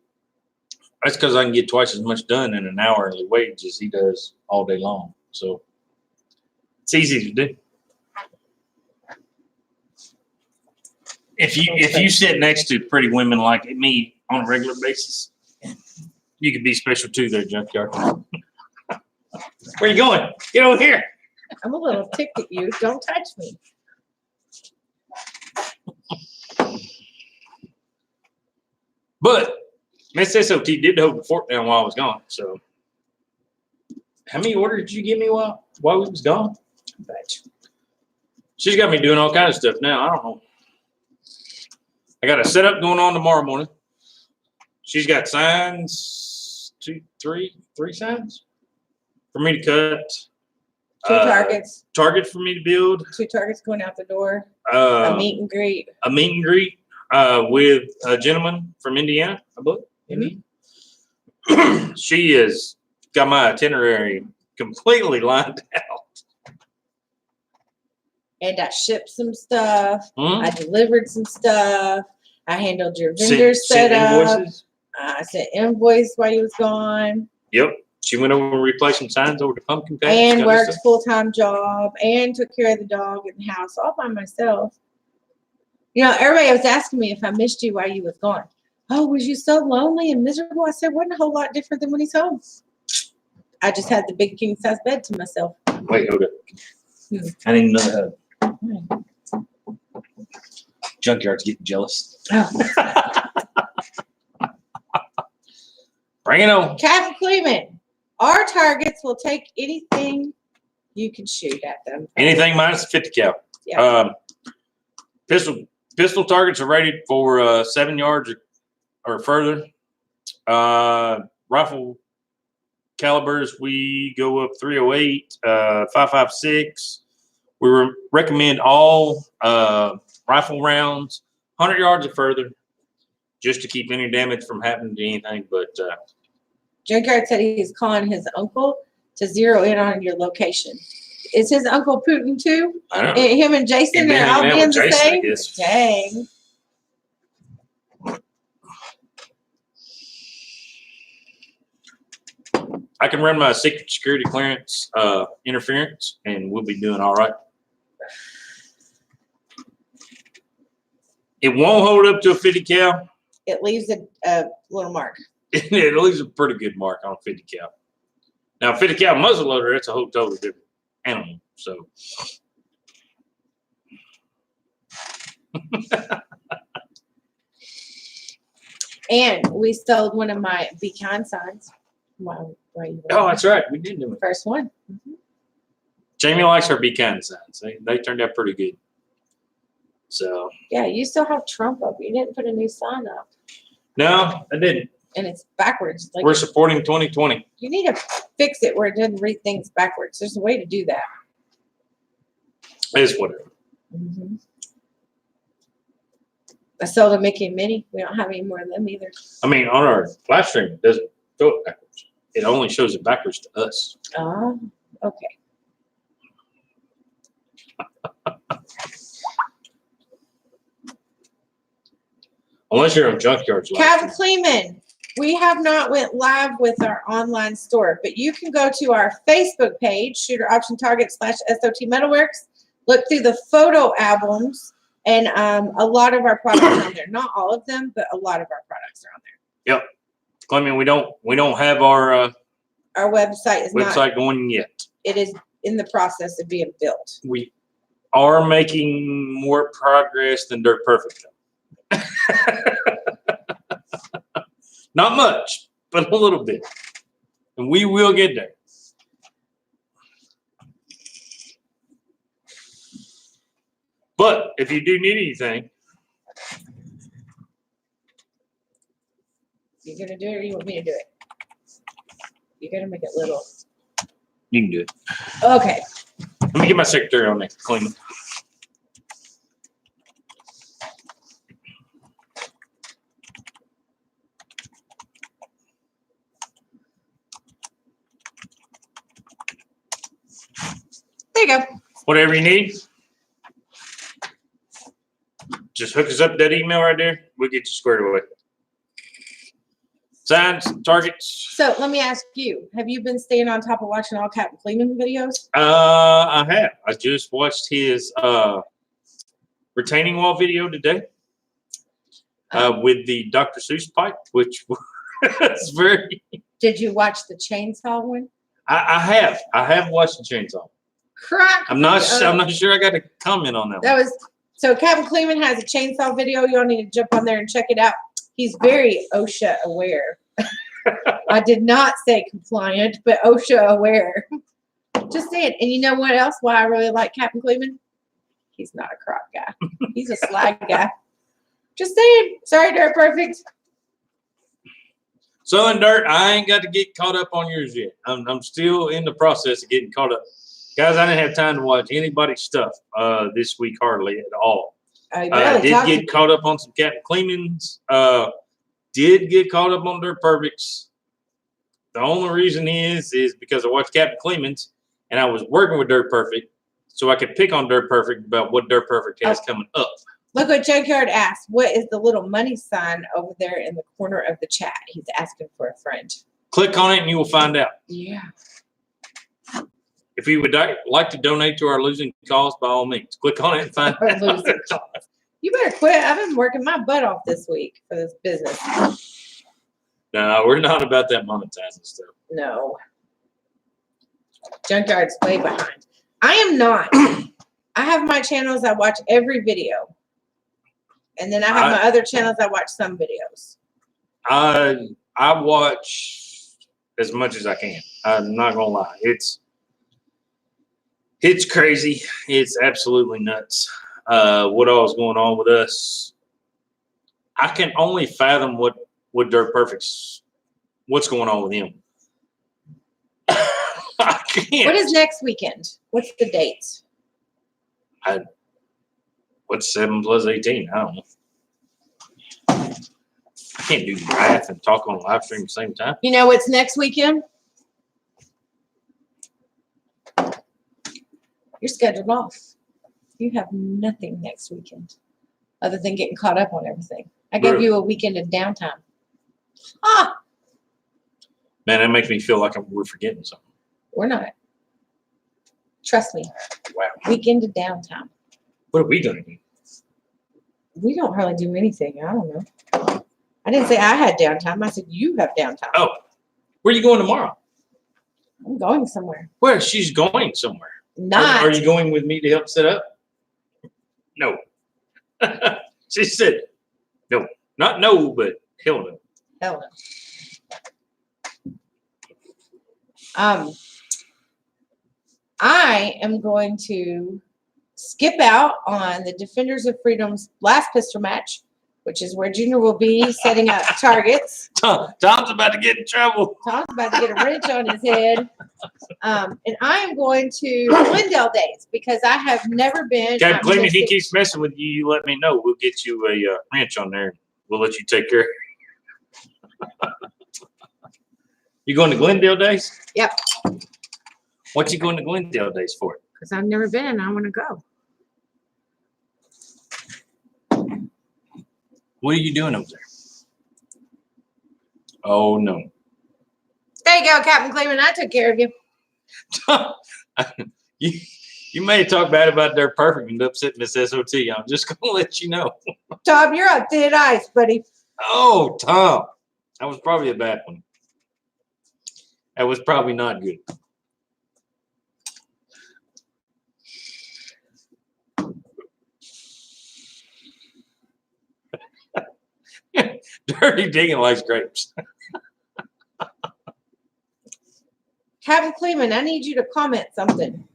That's because I can get twice as much done in an hourly wage as he does all day long. So it's easy to do. If you sit next to pretty women like me on a regular basis, you could be special too there, Junkyard. Where you going? Get over here. I'm a little ticked at you. Don't touch me. But Miss S.O.T. did hold the fort down while I was gone. So how many orders did you give me while we was gone? But She's got me doing all kinds of stuff now. I don't know. I got a setup going on tomorrow morning. She's got signs, three signs for me to cut. 2 targets. Target for me to build. 2 targets going out the door. A meet and greet. A meet and greet with a gentleman from Indiana, I believe. Mm-hmm. She has got my itinerary completely lined out. and I shipped some stuff. Hmm? I delivered some stuff. I handled your Sent- vendor sent setup. invoices? I sent invoice while you was gone, Yep. She went over and replaced some signs over the pumpkin patch. and got worked us stuff. full-time job, and took care of the dog in the house all by myself. You know, everybody was asking me if I missed you while you was gone. Oh, was you so lonely and miserable? I said, wasn't a whole lot different than when he's home. I just had the big king size bed to myself. Wait, hold up. I didn't know that. Junkyard's getting jealous. Oh. Bring it on. Captain Cleveland, our targets will take anything you can shoot at them. Anything minus 50 cal. Yeah. Pistol targets are rated for 7 yards or further. Rifle calibers, we go up 308, 5.56. We recommend all rifle rounds 100 yards or further, just to keep any damage from happening to anything. But Junkyard said he's calling his uncle to zero in on your location. Is his uncle Putin too? I don't know. Him and Jason He'd been are all hanging out being with the Jason, I same? guess. Dang. I can run my secret security clearance interference, and we'll be doing all right. It won't hold up to a 50 cal. It leaves a little mark. It leaves a pretty good mark on a 50 cal. Now, 50 cal muzzle loader, that's a whole totally different animal. So, And we sold one of my Be Kind signs. While you were oh, that's right. We did do it. first one. Jamie likes her Be Kind signs. They turned out pretty good. So, Yeah, you still have Trump up. You didn't put a new sign up. no, I didn't. And it's backwards. Like We're supporting 2020. you need to fix it where it doesn't read things backwards. There's a way to do that. It's whatever. Mm-hmm. I sold a Mickey and Minnie. We don't have any more of them either. I mean, on our live stream, it doesn't show it backwards. It only shows it backwards to us. Oh, okay. Unless you're on Junkyard's live Captain stream. Kleeman, we have not went live with our online store, but you can go to our Facebook page, Shooter Option Target / S.O.T Metalworks, look through the photo albums, and a lot of our products are on there. Not all of them, but a lot of our products are on there. Yep. I mean, we don't have our Our website is not, website going yet. it is in the process of being built. We are making more progress than Dirt Perfect. Not much, but a little bit. And we will get there. But if you do need anything, You're going to do it or you want me to do it? You're going to make it little. you can do it. Okay. Let me get my secretary on there. Clean it. There you go. Whatever you need, just hook us up that email right there. We'll get you squared away. Signs, targets. So let me ask you, have you been staying on top of watching all Captain Kleeman videos? I have. I just watched his retaining wall video today with the Dr. Seuss pipe, which was very. Did you watch the chainsaw one? I have watched the chainsaw. Crack. I'm not sure I got a comment on that. That was so. Captain Kleeman has a chainsaw video. Y'all need to jump on there and check it out. He's very OSHA aware. I did not say compliant, but OSHA aware. Just saying. And you know what else? Why I really like Captain Kleeman? He's not a crock guy. He's a slag guy. Just saying. Sorry, Dirt Perfect. So in Dirt, I ain't got to get caught up on yours yet. I'm still in the process of getting caught up. Guys, I didn't have time to watch anybody's stuff this week hardly at all. I Did get caught up on some Captain Kleeman's. Did get caught up on Dirt Perfects. The only reason is because I watched Captain Kleeman's and I was working with Dirt Perfect. so I could pick on Dirt Perfect about what Dirt Perfect has coming up. Look what Junkyard asked. What is the little money sign over there in the corner of the chat? He's asking for a friend. Click on it and you will find out. Yeah. If you would like to donate to our losing cause, by all means, click on it and find Our out. losing cause. You better quit. I've been working my butt off this week for this business. No, we're not about that monetizing stuff. No. Junkyard's way behind. I am not. I have my channels. I watch every video. And then I have my other channels. I watch some videos. I watch as much as I can. I'm not gonna lie. It's crazy. It's absolutely nuts. What all is going on with us? I can only fathom what Dirt Perfect's what's going on with him. I can't. What is next weekend? What's the dates? What's 7 plus 18? I don't know. I can't do math and talk on live stream at the same time. You know what's next weekend? You're scheduled off. You have nothing next weekend other than getting caught up on everything. I gave Really? you a weekend of downtime. Ah, Man, that makes me feel like we're forgetting something. we're not. Trust me. Wow. Weekend of downtime. What are we gonna do? We don't hardly do anything. I don't know. I didn't say I had downtime. I said you have downtime. Oh, where are you going tomorrow? I'm going somewhere. Where? She's going somewhere. Not. Are you going with me to help set up? No. She said, no. Not no, but hell no. Hell no. I am going to skip out on the Defenders of Freedom's last pistol match, which is where Junior will be setting up targets. Tom's about to get in trouble. Tom's about to get a wrench on his head. And I am going to Glendale Days because I have never been. Captain Clayton, if he missing- keeps messing with you, you let me know. We'll get you a wrench on there. We'll let you take care. You going to Glendale Days? Yep. What you going to Glendale Days for? Because I've never been and I want to go. What are you doing over there? Oh, no. There you go, Captain Cleveland. I took care of you. You may talk bad about Dirt Perfect and upset Miss S.O.T. I'm just going to let you know. Tom, you're on thin ice, buddy. Oh, Tom. That was probably a bad one. That was probably not good. Dirty Digging likes grapes. Captain Cleveland, I need you to comment something.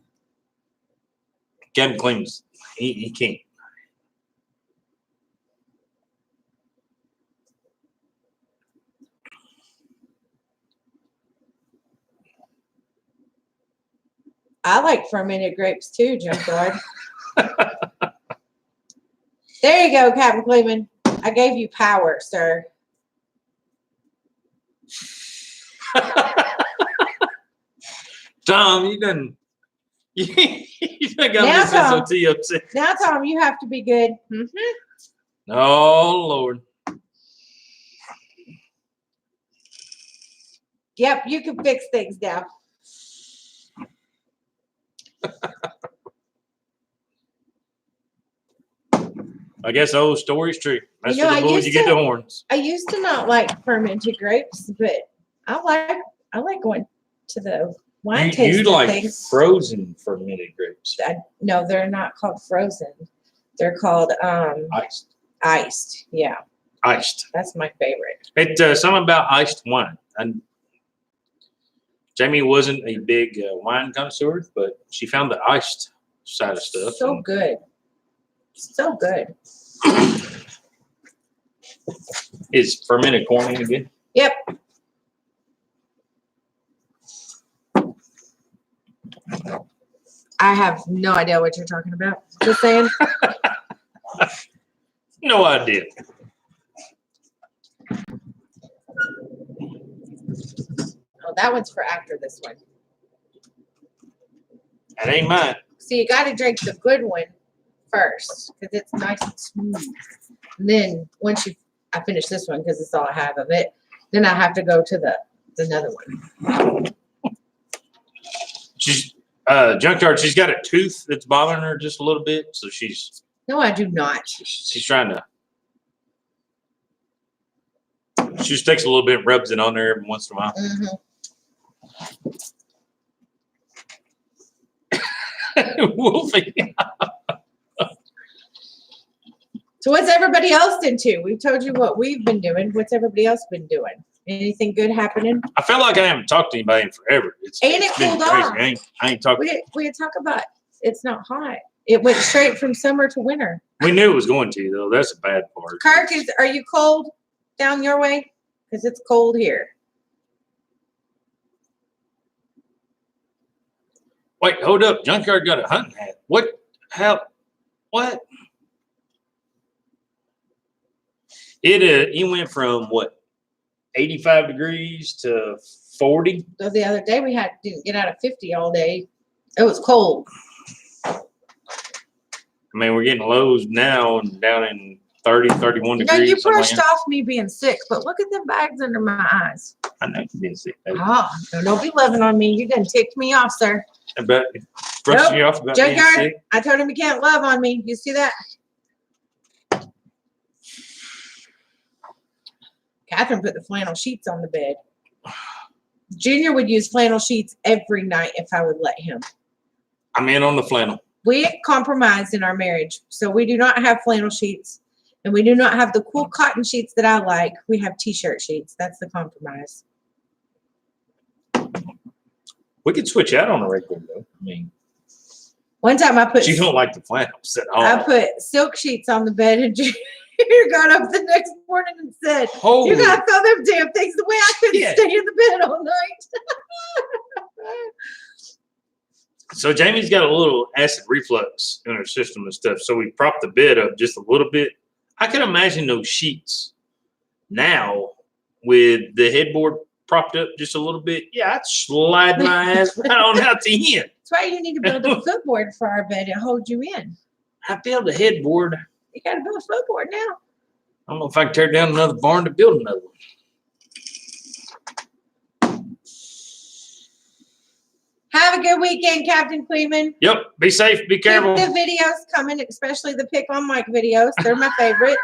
Kevin claims he can't. I like fermented grapes too, Junkyard. There you go, Captain Cleveland. I gave you power, sir. Tom, you done got Now, Miss Tom. S.O.T. upset. Now, Tom, you have to be good. Oh, Lord. Yep, you can fix things now. I guess the old story's true. That's You know, for I the bulls, used you get to- the horns. I used to not like fermented grapes, but I like going to the wine You tasting like things. frozen fermented grapes. No, they're not called frozen. They're called Iced. iced. Yeah, Iced. that's my favorite. It something about iced wine. And Jamie wasn't a big wine connoisseur, but she found the iced side of stuff. So good. So good. Is fermented corn any good? Yep. I have no idea what you're talking about. Just saying. No idea. Oh, that one's for after this one. That ain't mine. See, you got to drink the good one first because it's nice and smooth. And then once I finish this one because it's all I have of it, then I have to go to the another one. She's Junkyard. She's got a tooth that's bothering her just a little bit, so she's No, I do not. trying to. She just takes a little bit, rubs it on there every once in a while. Wolfie. So what's everybody else into? We've told you what we've been doing. What's everybody else been doing? Anything good happening? I feel like I haven't talked to anybody in forever. Ain't it it's been cooled crazy. off? I ain't talked. We had talked about it's not hot. It went straight from summer to winter. We knew it was going to, though. That's a bad part. Kirk, are you cold down your way? Because it's cold here. Wait, hold up. Junkyard got a hunting hat. What? How? What? It went from what, 85 degrees to 40. So the other day we didn't get out of 50 all day. It was cold. I mean, we're getting lows now and down in 30, 31 You degrees. know, you something like brushed that. off me being sick, but look at the bags under my eyes. I know you didn't see that. Oh, don't be loving on me. You done ticked me off, sir. But brushing you off about being Junkyard, sick. I told him he can't love on me. You see that? Catherine put the flannel sheets on the bed. Junior would use flannel sheets every night if I would let him. I'm in on the flannel. We compromised in our marriage, so we do not have flannel sheets, and we do not have the cool cotton sheets that I like. We have t-shirt sheets. That's the compromise. We could switch out on a regular, though. I mean, One time I put you don't like the flannels at all. I put silk sheets on the bed, and Junior got up the next morning and said, Holy, "You gotta throw them damn things away. I couldn't shit. stay in the bed all night." So Jamie's got a little acid reflux in her system and stuff. So we propped the bed up just a little bit. I can imagine those sheets now with the headboard propped up just a little bit. Yeah, I'd slide my ass right on out the end. That's why you need to build a footboard for our bed and hold you in. I built a headboard. You gotta build a footboard now. I don't know if I can tear down another barn to build another one. Have a good weekend, Captain Cleveland. Yep. Be safe. Be careful. Keep the videos coming, especially the pick on Mike videos. They're my favorites.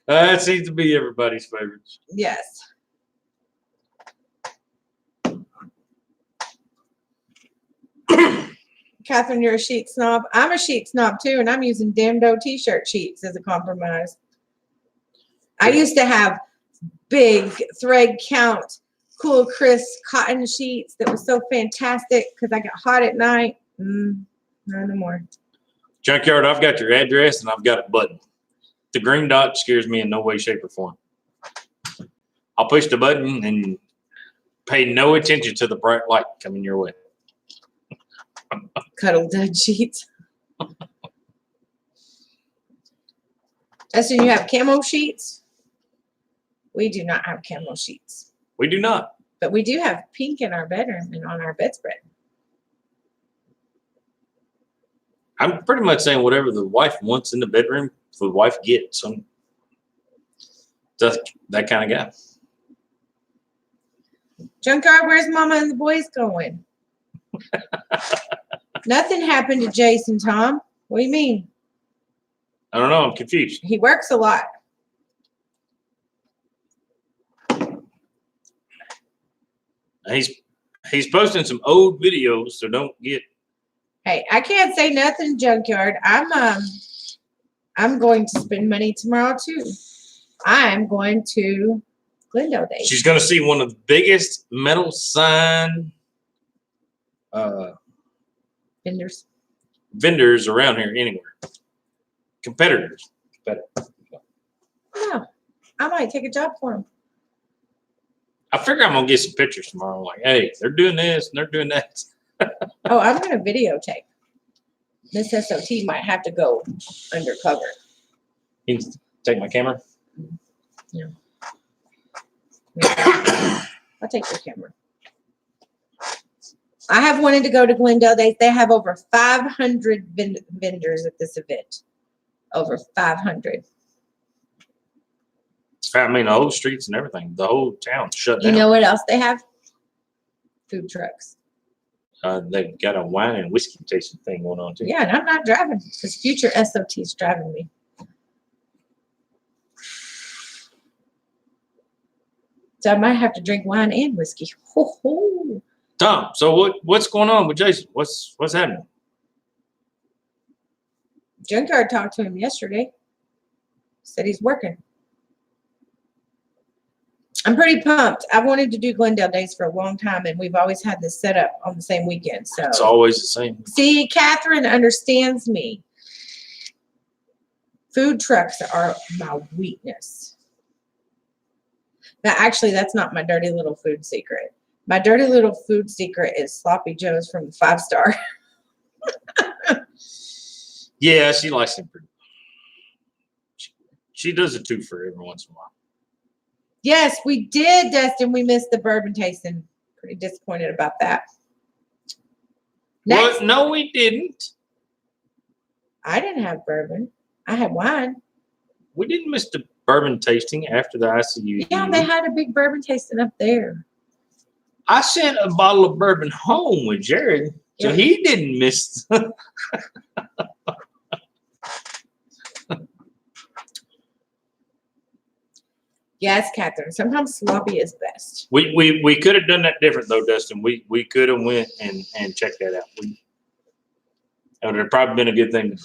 That seems to be everybody's favorites. Yes. Catherine, you're a sheet snob. I'm a sheet snob too, and I'm using Damdo t-shirt sheets as a compromise. I used to have big thread count, cool, crisp cotton sheets that was so fantastic because I got hot at night. Not no more. Junkyard, I've got your address and I've got a button. The green dot scares me in no way, shape, or form. I'll push the button and pay no attention to the bright light coming your way. Cuddle dead sheets. Dustin, you have camo sheets? We do not have camo sheets. We do not. But we do have pink in our bedroom and on our bedspread. I'm pretty much saying whatever the wife wants in the bedroom, the wife gets. So just that kind of guy. Junkyard, where's Mama and the boys going? Nothing happened to Jason, Tom. What do you mean? I don't know. I'm confused. He works a lot. He's posting some old videos, so don't get. Hey, I can't say nothing, Junkyard. I'm going to spend money tomorrow too. I'm going to Glendale Day. She's going to see one of the biggest metal sign vendors around here anywhere. Competitors. No, I might take a job for him. I figure I'm going to get some pictures tomorrow. Like, hey, they're doing this and they're doing that. Oh, I'm going to videotape. Miss S.O.T. might have to go undercover. You can take my camera. Yeah. I'll take your camera. I have wanted to go to Glendale. They have over 500 vendors at this event. Over 500. I mean, the whole streets and everything, the whole town shut You down. know what else they have? Food trucks. They've got a wine and whiskey tasting thing going on too. Yeah, and I'm not driving because future S.O.T is driving me. So I might have to drink wine and whiskey. Ho, ho. Tom, so what's going on with Jason? What's happening? Junkyard talked to him yesterday. Said he's working. I'm pretty pumped. I've wanted to do Glendale Days for a long time, and we've always had this set up on the same weekend. So It's always the same. see, Catherine understands me. Food trucks are my weakness. Now, actually, that's not my dirty little food secret. My dirty little food secret is Sloppy Joe's from the 5-star. Yeah, she likes them. She does it too for every once in a while. Yes, we did, Dustin. We missed the bourbon tasting. Pretty disappointed about that. Next, What? No, we didn't. I didn't have bourbon. I had wine. We didn't miss the bourbon tasting after the ICU. Yeah, they had a big bourbon tasting up there. I sent a bottle of bourbon home with Jared, so Yeah. he didn't miss. Yes, Catherine. Sometimes sloppy is best. We could have done that different though, Dustin. We could have went and checked that out. That would have probably been a good thing to do.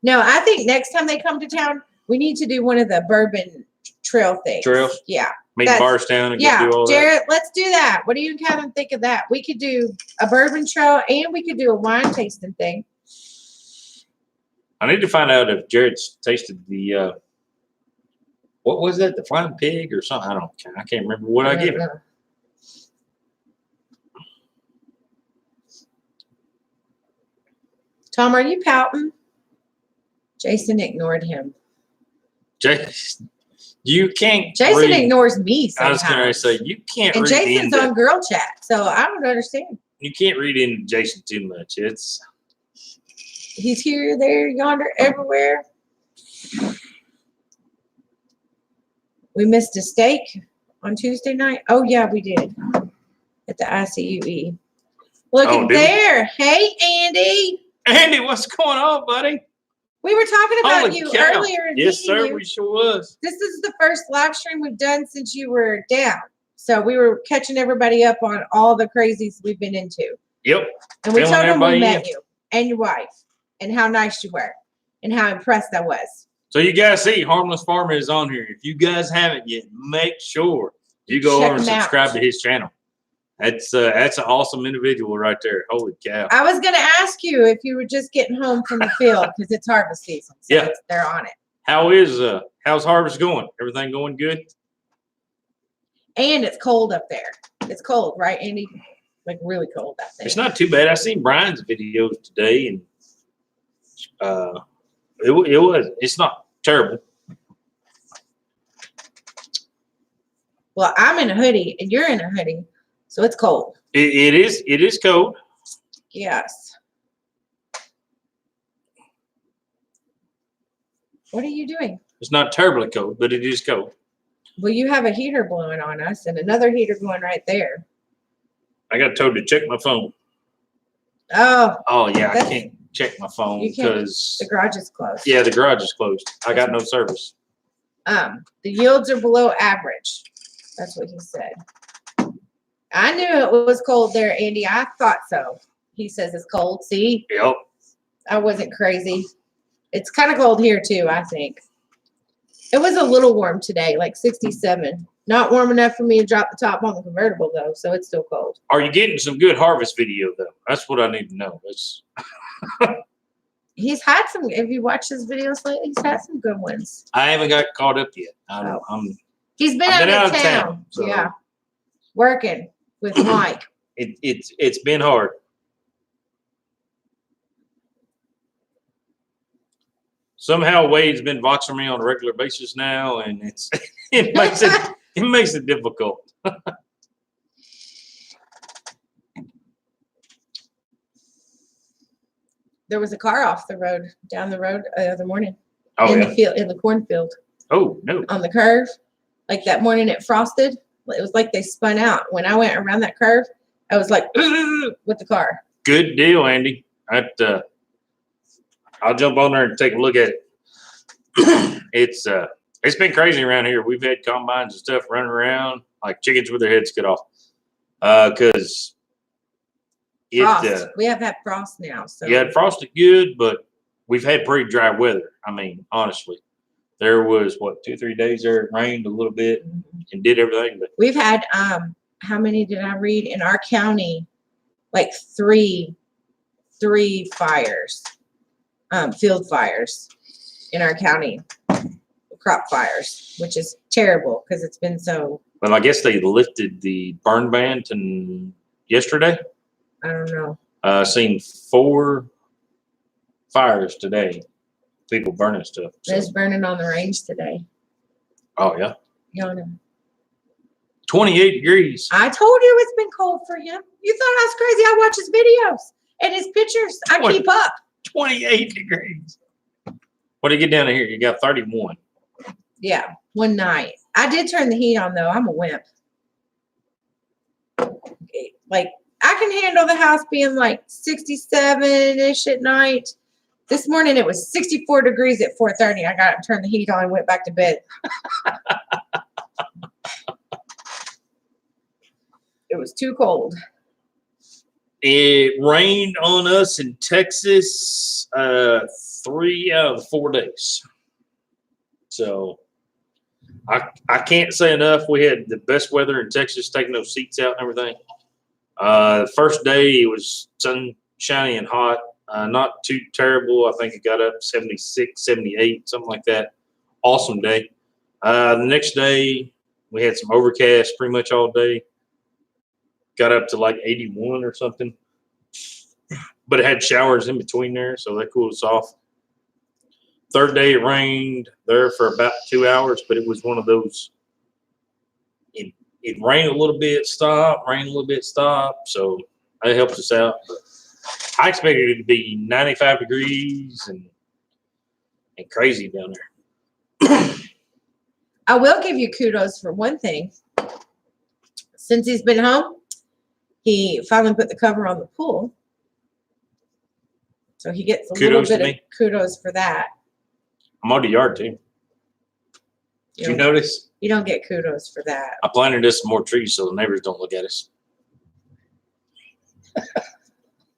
No, I think next time they come to town, we need to do one of the bourbon trail things. Trails? Yeah. Meet That's- Barstown and Yeah, go do all that. Jared, let's do that. What do you and Catherine think of that? We could do a bourbon trail and we could do a wine tasting thing. I need to find out if Jared's tasted the what was that? The flying pig or something? I can't remember what I gave him. Tom, are you pouting? Jason ignored him. Jason, you can't. Jason read, ignores me I was going to sometimes. say you can't And read Jason's into. on girl chat, so I don't understand. You can't read into Jason too much. He's here, there, yonder, everywhere. We missed a steak on Tuesday night. Oh, yeah, we did. At the ICUE. Look Oh, at did we? there. Hey, Andy. Andy, what's going on, buddy? We were talking about Holy you cow. earlier. And Yes, meeting sir. you. We sure was. This is the first live stream we've done since you were down. So we were catching everybody up on all the crazies we've been into. Yep. And we Filling told them we everybody met in. you and your wife and how nice you were and how impressed I was. So you guys see, Harmless Farmer is on here. If you guys haven't yet, make sure you go Check over and him out. subscribe to his channel. That's an awesome individual right there. Holy cow! I was going to ask you if you were just getting home from the field because it's harvest season. So Yeah. they're on it. How's harvest going? Everything going good? And it's cold up there. It's cold, right, Andy? Like really cold out there. It's not too bad. I seen Brian's videos today, and it's not terrible. Well, I'm in a hoodie and you're in a hoodie, so it's cold. It is cold. Yes. What are you doing? It's not terribly cold, but it is cold. Well, you have a heater blowing on us and another heater going right there. I got told to check my phone. Oh, Oh yeah, I That's- can't check my phone You can't. because the garage is closed. yeah, the garage is closed. I got no service. The yields are below average. That's what he said. I knew it was cold there, Andy. I thought so. He says it's cold. See, Yep. I wasn't crazy. It's kind of cold here too, I think. It was a little warm today, like 67. Not warm enough for me to drop the top on the convertible though, so it's still cold. Are you getting some good harvest video though? That's what I need to know. That's He's had some, if you watch his videos lately, he's had some good ones. I haven't got caught up yet. Oh. I'm He's been, I've out, of town. so Yeah. Working with Mike. it's been hard. Somehow Wade's been watching me on a regular basis now, and it makes it difficult. there was a car off the road, down the road the other morning. Oh, in yeah. the field, in the cornfield, Oh, no. on the curve. Like that morning it frosted. It was like they spun out. When I went around that curve, I was like with the car. Good deal, Andy. I'll jump on there and take a look at it. It's been crazy around here. We've had combines and stuff running around like chickens with their heads cut off. Because Frost. We have had frost now. So yeah, it frosted good, but we've had pretty dry weather. I mean, honestly, there was what 2-3 days there it rained a little bit and did everything. But we've had how many did I read in our county? Like three fires, field fires in our county, crop fires, which is terrible because it's been so. well, I guess they lifted the burn ban yesterday. I don't know. Seen 4 fires today. People burning stuff. So. It's burning on the range today. Oh yeah, You know, 28 degrees. I told you it's been cold for him. You thought I was crazy. I watch his videos and his pictures. I keep up. 28 degrees. What do you get down to here? You got 31. Yeah, one night. I did turn the heat on though. I'm a wimp. Like I can handle the house being like 67-ish at night. This morning it was 64 degrees at 4:30. I got to turn the heat on and went back to bed. It was too cold. It rained on us in Texas 3 out of the 4 days. So I can't say enough. We had the best weather in Texas, taking those seats out and everything. The first day it was sunshiny and hot. Not too terrible. I think it got up 76, 78, something like that. Awesome day. The next day we had some overcast pretty much all day. Got up to like 81 or something. But it had showers in between there, so that cooled us off. Third day it rained there for about 2 hours, but it was one of those. It rained a little bit, stop, rained a little bit, stop. So that helped us out. But I expected it to be 95 degrees and crazy down there. I will give you kudos for one thing. Since he's been home, he finally put the cover on the pool. So he gets a Kudos little to bit me. of kudos for that. I'm on the yard too. Did you notice? You don't get kudos for that. I planted us some more trees so the neighbors don't look at us.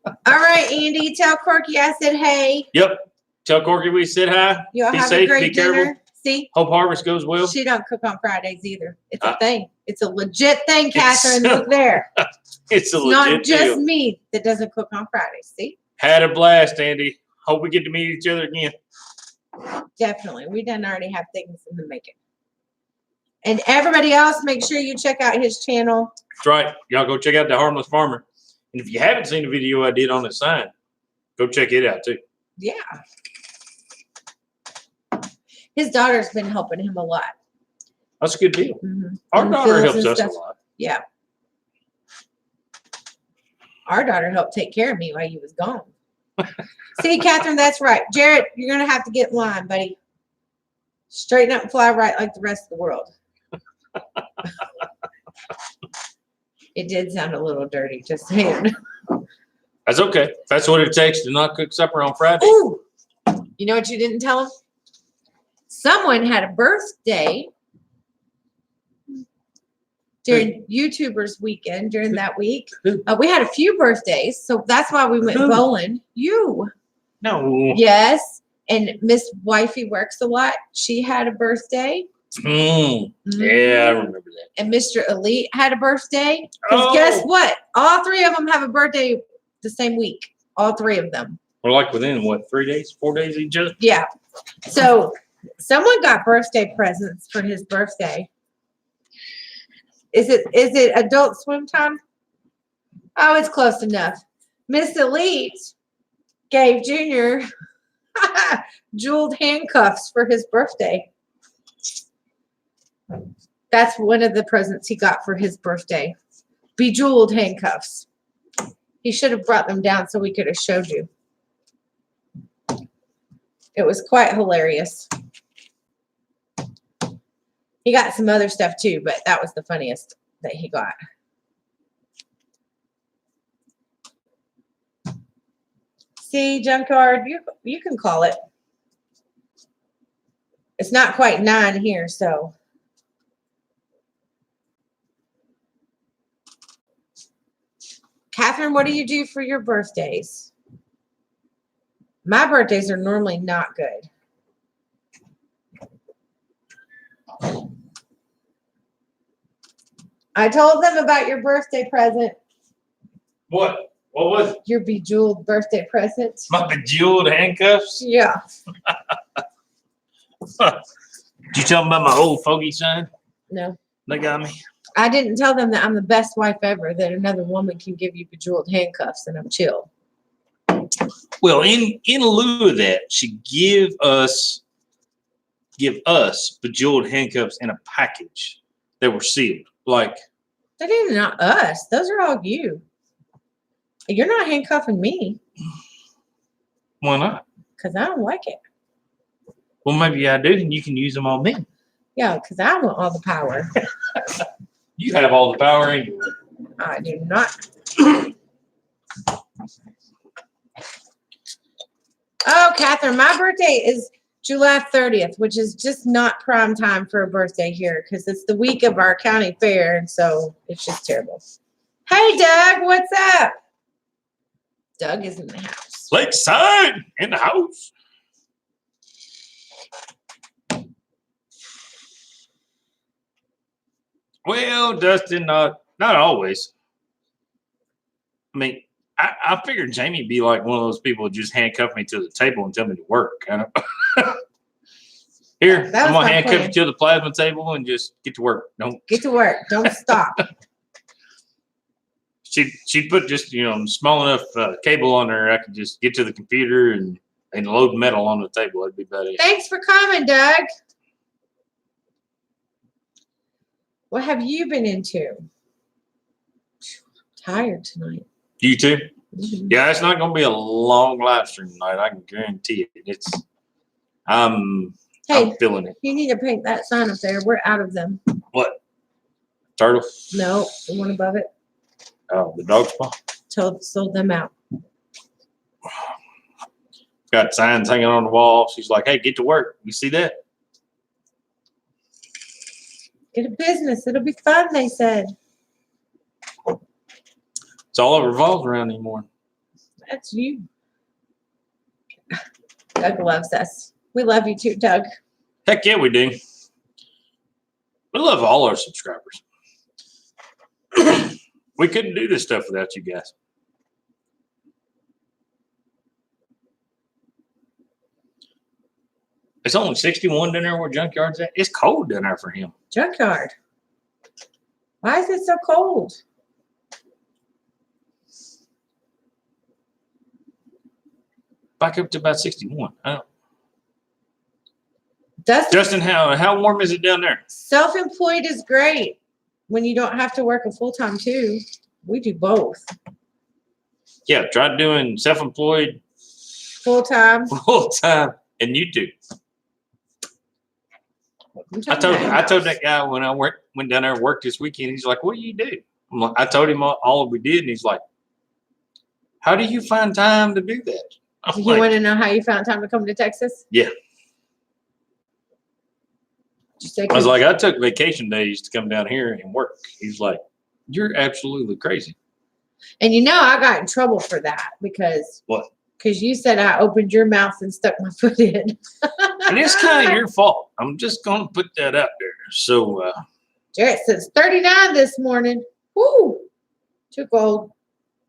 All right, Andy, tell Corky I said hey. Yep. Tell Corky we said hi. You'll Be have safe, a great be dinner. careful. See, Hope harvest goes well. she don't cook on Fridays either. It's a thing. It's a legit thing, Catherine. Look there. It's a It's legit not just deal. me that doesn't cook on Fridays. See, Had a blast, Andy. Hope we get to meet each other again. definitely. We done already have things in the making. And everybody else, make sure you check out his channel. That's right. Y'all go check out The Harmless Farmer. And if you haven't seen the video I did on the sign, go check it out too. Yeah. His daughter's been helping him a lot. That's a good deal. Mhm. Our In the daughter fields helps and us a stuff. lot. Yeah. Our daughter helped take care of me while you was gone. See, Catherine, that's right. Jared, you're going to have to get in line, buddy. Straighten up and fly right like the rest of the world. It did sound a little dirty, just saying. That's okay. That's what it takes to not cook supper on Friday. Ooh, you know what you didn't tell him? Someone had a birthday during YouTubers weekend, during that week. We had a few birthdays, so that's why we went Who? bowling. You. No. Yes. And Miss Wifey works a lot. She had a birthday. Yeah, I remember that. And Mr. Elite had a birthday. Because Oh. guess what? All three of them have a birthday the same week. All three of them. We're like within, what, 3 days, 4 days each other? Yeah. So someone got birthday presents for his birthday. Is it adult swim time? Oh, it's close enough. Miss Elite gave Junior jeweled handcuffs for his birthday. That's one of the presents he got for his birthday. Bejeweled handcuffs. He should have brought them down so we could have showed you. It was quite hilarious. He got some other stuff too, but that was the funniest that he got. See, junkyard, you can call it. It's not quite 9 here, so. Catherine, what do you do for your birthdays? My birthdays are normally not good. I told them about your birthday present. What? What was it? Your bejeweled birthday present. My bejeweled handcuffs? Yeah. Did you tell them about my old fogey sign? No. They got me. I didn't tell them that I'm the best wife ever, that another woman can give you bejeweled handcuffs and I'm chill. Well, in lieu of that, she give us bejeweled handcuffs in a package that were sealed. Like, That ain't not us. Those are all you. You're not handcuffing me why not? because I don't like it. Well, maybe I do, and you can use them on me. Yeah, because I want all the power. You have all the power anyway. I do not. Oh, Catherine, my birthday is July 30th, which is just not prime time for a birthday here because it's the week of our county fair, and so it's just terrible. Hey, Doug, what's up? Doug is in the house. Lakeside in the house. Well, Dustin, not always. I mean, I figured Jamie'd be like one of those people who just handcuff me to the table and tell me to work. Kind of. Here, That I'm was gonna my handcuff plan. you to the plasma table and just get to work. Don't. Get to work. Don't stop. She'd put just small enough cable on there I could just get to the computer and load metal on the table. That'd be about it. Thanks for coming, Doug. What have you been into? Tired tonight. You too? Mhm. Yeah, it's not gonna be a long live stream tonight. I can guarantee it. I'm Hey, feeling it. you need to paint that sign up there. We're out of them. What? Turtle? No, the one above it. Oh, the dog spa. Sold them out. Got signs hanging on the wall. She's like, "Hey, get to work." You see that? Get a business. It'll be fun, they said. It's all it revolves around anymore. That's you. Doug loves us. We love you too, Doug. Heck yeah, we do. We love all our subscribers. We couldn't do this stuff without you guys. It's only 61 down there where Junkyard's at. It's cold down there for him. Junkyard. Why is it so cold? Back up to about 61. Dustin, Justin, how warm is it down there? self-employed is great when you don't have to work a full-time too. We do both. Yeah, try doing self-employed Full-time. full time and YouTube. I told that guy when I went down there and worked this weekend. He's like, "What do you do?" I'm like, I told him all we did, and he's like, "How do you find time to do that?" I'm You like, want to know how you found time to come to Texas? Yeah. Did you say I was like, I took vacation days to come down here and work. He's like, "You're absolutely crazy." and you know I got in trouble for that because What? Because you said I opened your mouth and stuck my foot in. And it's kind of your fault. I'm just gonna put that out there. So Jarrett says 39 this morning. Woo! Too cold.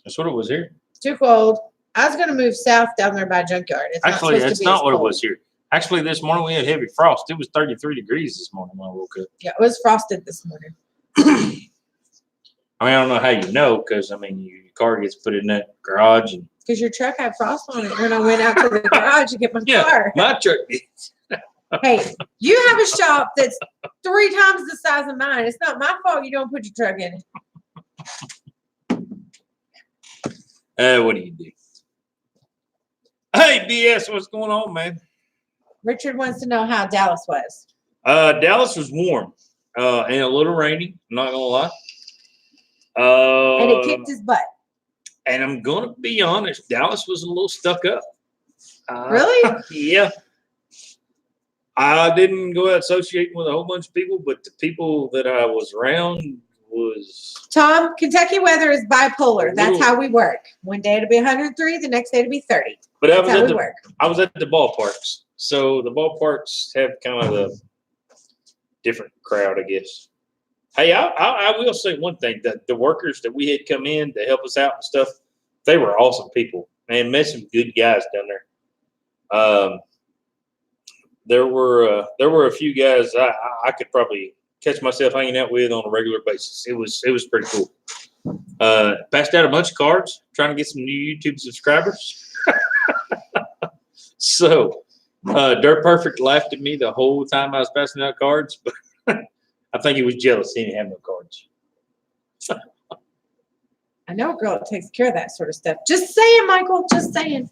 that's what it was here. Too cold. I was gonna move south down there by Junkyard. It's Actually, not supposed that's to be not as what it cold. was here. Actually, this morning we had heavy frost. It was 33 degrees this morning when I woke up. Yeah, it was frosted this morning. I mean, I don't know how you know, because I mean, your car gets put in that garage, and Because your truck had frost on it when I went out to the garage to get my yeah, car. my truck. Hey, you have a shop that's 3 times the size of mine. It's not my fault you don't put your truck in it. What do you do? Hey, BS, what's going on, man? Richard wants to know how Dallas was. Dallas was warm and a little rainy. I'm not gonna lie. And it kicked his butt. And I'm gonna be honest, Dallas was a little stuck up. Really? Yeah. I didn't go out associating with a whole bunch of people, but the people that I was around was. Tom, Kentucky weather is bipolar. That's how we work. One day it'll be 103, the next day it'll be 30. But That's how we work. I was at the ballparks, so the ballparks have kind of a different crowd, I guess. Hey, I will say one thing: that the workers that we had come in to help us out and stuff, they were awesome people. Man, met some good guys down there. There were a few guys I could probably catch myself hanging out with on a regular basis. It was pretty cool. Passed out a bunch of cards, trying to get some new YouTube subscribers. So, Dirt Perfect laughed at me the whole time I was passing out cards, but I think he was jealous he didn't have no cards. I know a girl that takes care of that sort of stuff. Just saying, Michael. Just saying.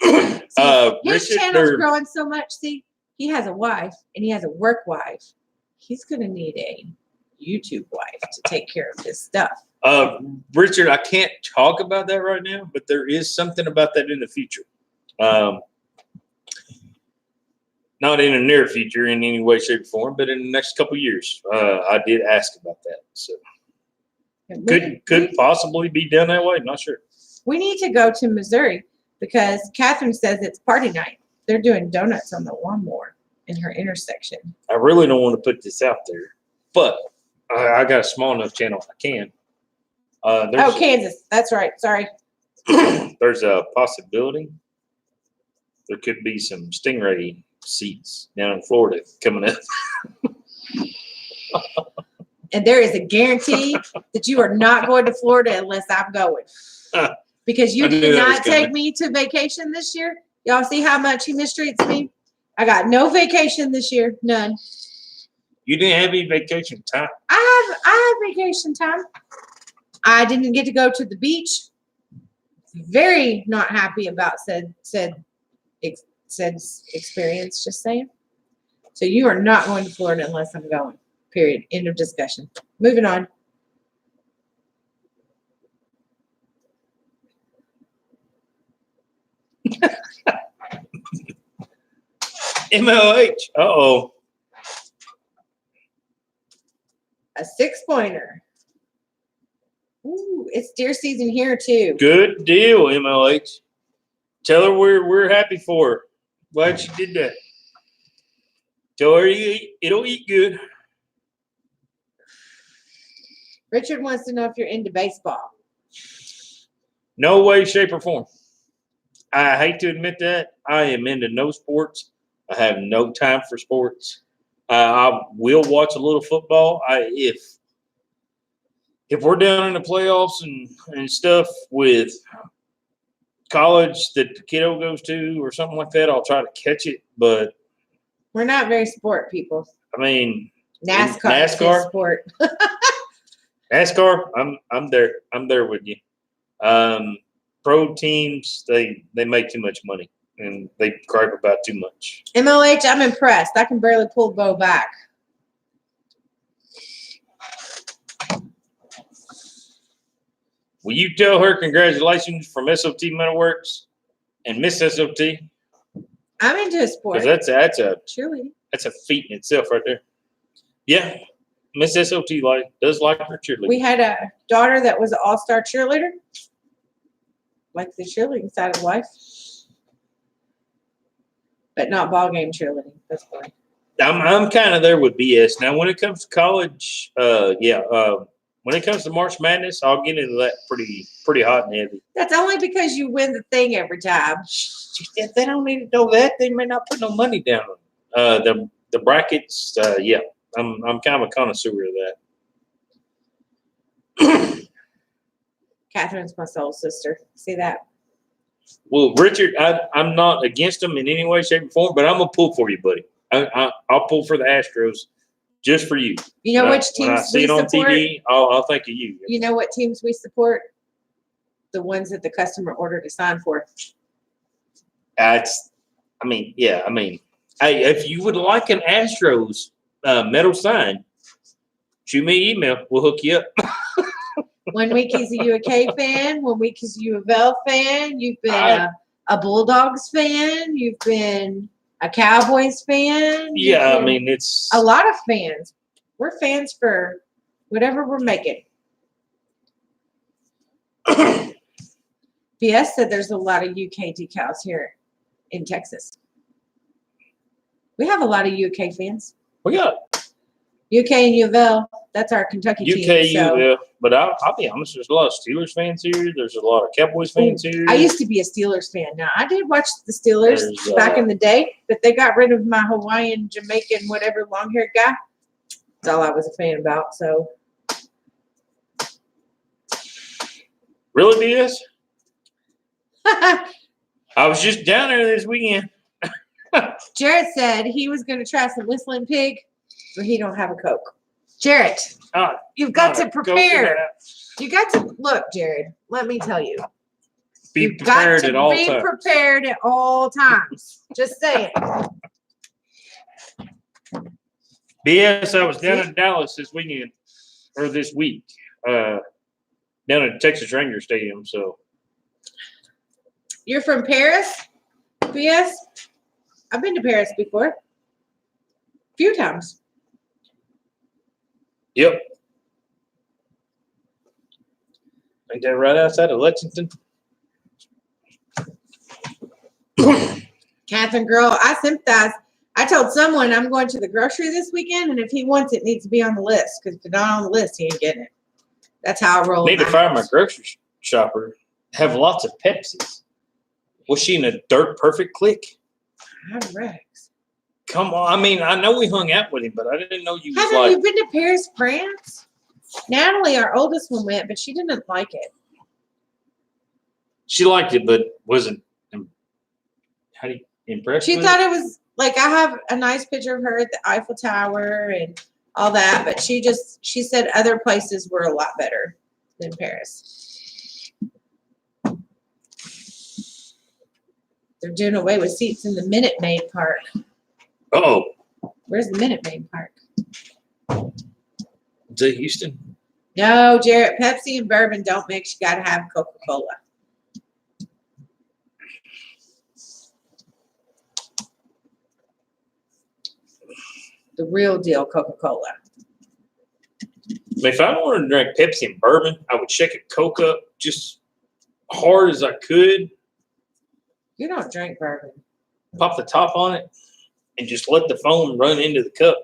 His channel's growing so much. See, he has a wife and he has a work wife. He's gonna need a YouTube wife to take care of his stuff. Richard, I can't talk about that right now, but there is something about that in the future. Not in the near future in any way, shape, or form, but in the next couple of years. I did ask about that. So could possibly be done that way. Not sure. We need to go to Missouri because Catherine says it's party night. They're doing donuts on the lawnmower in her intersection. I really don't want to put this out there, but I got a small enough channel I can. Kansas. That's right. Sorry. There's a possibility there could be some Stingray seats down in Florida coming up. And there is a guarantee that you are not going to Florida unless I'm going. Because you did not take me to vacation this year. Y'all see how much he mistreats me? I got no vacation this year. None. You didn't have any vacation time. I have vacation time. I didn't get to go to the beach. Very not happy about said experience, just saying. So you are not going to Florida unless I'm going. Period. End of discussion. Moving on. MLH. Uh-oh. A 6-pointer. Ooh, it's deer season here too. Good deal, MLH. Tell her we're happy for her. Glad she did that. Tell her it'll eat good. Richard wants to know if you're into baseball. No way, shape, or form. I hate to admit that. I am into no sports. I have no time for sports. I will watch a little football. If we're down in the playoffs and stuff with college that the kiddo goes to or something like that, I'll try to catch it. But we're not very sport people. I mean, NASCAR. Is sport. NASCAR. I'm there. I'm there with you. Pro teams, they make too much money and they gripe about too much. MLH, I'm impressed. I can barely pull the bow back. Will you tell her congratulations from S.O.T. Metalworks and Miss S.O.T.? I'm into a sport. Because that's a feat in itself right there. Yeah, Miss S.O.T. does like her cheerleading. We had a daughter that was an all-star cheerleader. Like the cheerleading side of life. But not ball game cheerleading. That's fine. I'm kind of there with BS. Now, when it comes to college, when it comes to March Madness, I'll get into that pretty hot and heavy. That's only because you win the thing every time. If they don't need to know that, they may not put no money down on it. The brackets, I'm kind of a connoisseur of that. Catherine's my soul sister. See that? Well, Richard, I'm not against them in any way, shape, or form, but I'm going to pull for you, buddy. I'll pull for the Astros just for you. You know which teams when I see it on TV, I'll think of you. You know what teams we support? The ones that the customer ordered to sign for. That's, I mean, yeah, I mean, hey, if you would like an Astros metal sign, shoot me an email. We'll hook you up. 1 week he's a UK fan. 1 week he's a U of L fan. You've been a Bulldogs fan. You've been a Cowboys fan. Yeah, I mean, it's a lot of fans. We're fans for whatever we're making. BS said there's a lot of UK decals here in Texas. We have a lot of UK fans. we got UK and U of L. That's our Kentucky UK, team. So. yeah, but I'll be honest. There's a lot of Steelers fans here. There's a lot of Cowboys fans here. I used to be a Steelers fan. Now I did watch the Steelers There's, back in the day, but they got rid of my Hawaiian, Jamaican, whatever long-haired guy. That's all I was a fan about. So Really, BS? I was just down there this weekend. Jarrett said he was going to try some Whistling Pig, but he don't have a Coke. Jarrett, you've got to prepare. You got to look, Jared. Let me tell you. Be prepared at all times. Be prepared at all times. Just saying. BS, I was down in Dallas this weekend, or this week, down at Texas Ranger Stadium. So You're from Paris, BS? I've been to Paris before. A few times. yep. Ain't that right outside of Lexington? Catherine, girl, I sympathize. I told someone I'm going to the grocery this weekend, and if he wants it, it needs to be on the list. Because if it's not on the list, he ain't getting it. That's how I roll. Need to fire my grocery shopper. Have lots of Pepsis. Was she in a dirt perfect clique? I'm Rex. Come on. I mean, I know we hung out with him, but I didn't know you was Haven't like. you been to Paris, France? Natalie, our oldest one, went, but she didn't like it. She liked it, but wasn't. How do you impress? She with thought it? it was like, I have a nice picture of her at the Eiffel Tower and all that, but she said other places were a lot better than Paris. They're doing away with seats in the Minute Maid Park. Uh-oh. Where's the Minute Maid Park? Is it Houston? No, Jarrett, Pepsi and bourbon don't mix. You got to have Coca-Cola. The real deal Coca-Cola. If I wanted to drink Pepsi and bourbon, I would shake a Coke up just hard as I could, You don't drink bourbon. pop the top on it, and just let the foam run into the cup.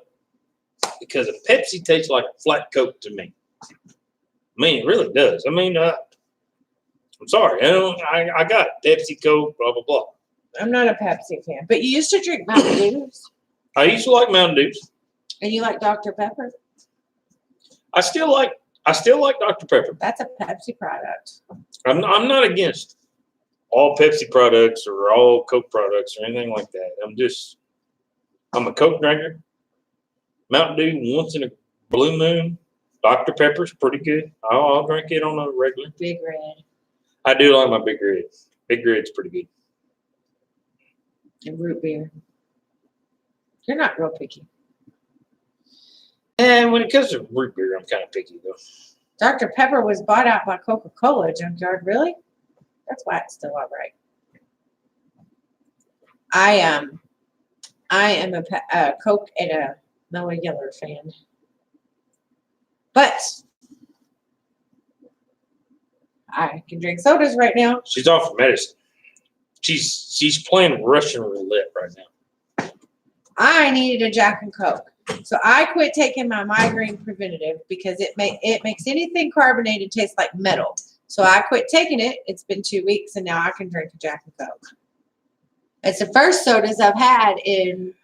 Because a Pepsi tastes like a flat Coke to me. I mean, it really does. I mean, I'm sorry. I got Pepsi, Coke, blah, blah, blah. I'm not a Pepsi fan, but you used to drink Mountain Dews, I used to like Mountain Dews. and you like Dr. Pepper. I still like Dr. Pepper. That's a Pepsi product. I'm not against all Pepsi products or all Coke products or anything like that. I'm a Coke drinker. Mountain Dew once in a blue moon. Dr. Pepper's pretty good. I'll drink it on a regular. Big Red I do like my Big Red. Big Red's pretty good. and root beer. You're not real picky. And when it comes to root beer, I'm kind of picky though. Dr. Pepper was bought out by Coca-Cola, Junkyard. Really? That's why it's still all right. I am a Coke and a Noah Yeller fan. But I can drink sodas right now. She's off for medicine. She's playing Russian roulette right now. I needed a Jack and Coke. So I quit taking my migraine preventative because it makes anything carbonated taste like metal. So I quit taking it. It's been 2 weeks, and now I can drink a Jack and Coke. It's the first sodas I've had in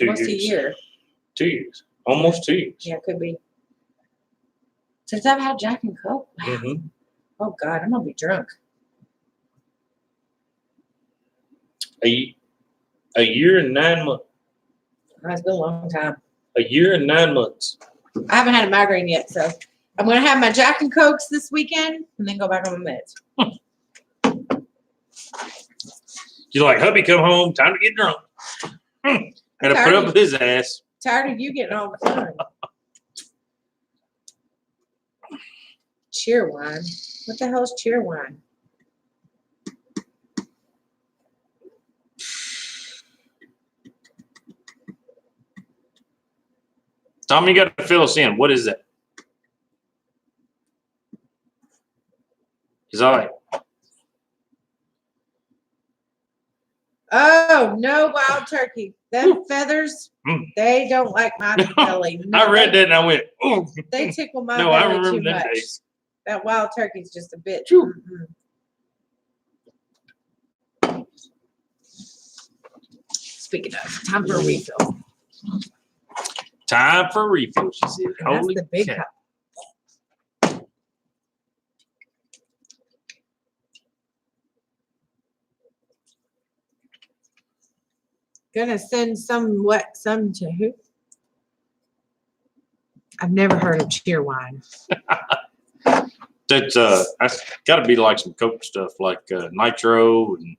almost a year. 2 years. Almost 2 years. Yeah, it could be. Since I've had Jack and Coke. Wow. Mm-hmm. Oh, God, I'm going to be drunk. A year and 9 months. It's been a long time. A year and 9 months. I haven't had a migraine yet, so I'm going to have my Jack and Cokes this weekend and then go back on my meds. She's like, hubby, come home. Time to get drunk. Gotta put up with his ass. Tired of you getting all the fun. Cheer wine. What the hell's cheer wine? Tom, you got to fill us in. What is that? Is that like, Oh, no wild turkey. Them feathers, they don't like my belly. I read that and I went, oh. They tickle my No, I belly remember too them much. days. That wild turkey's just a bit. Phew. Speaking of, time for a refill. Time for refill, she said. And that's Holy the big cow. cup. Gonna send some to who? I've never heard of cheer wine. That's got to be like some Coke stuff, like Nitro and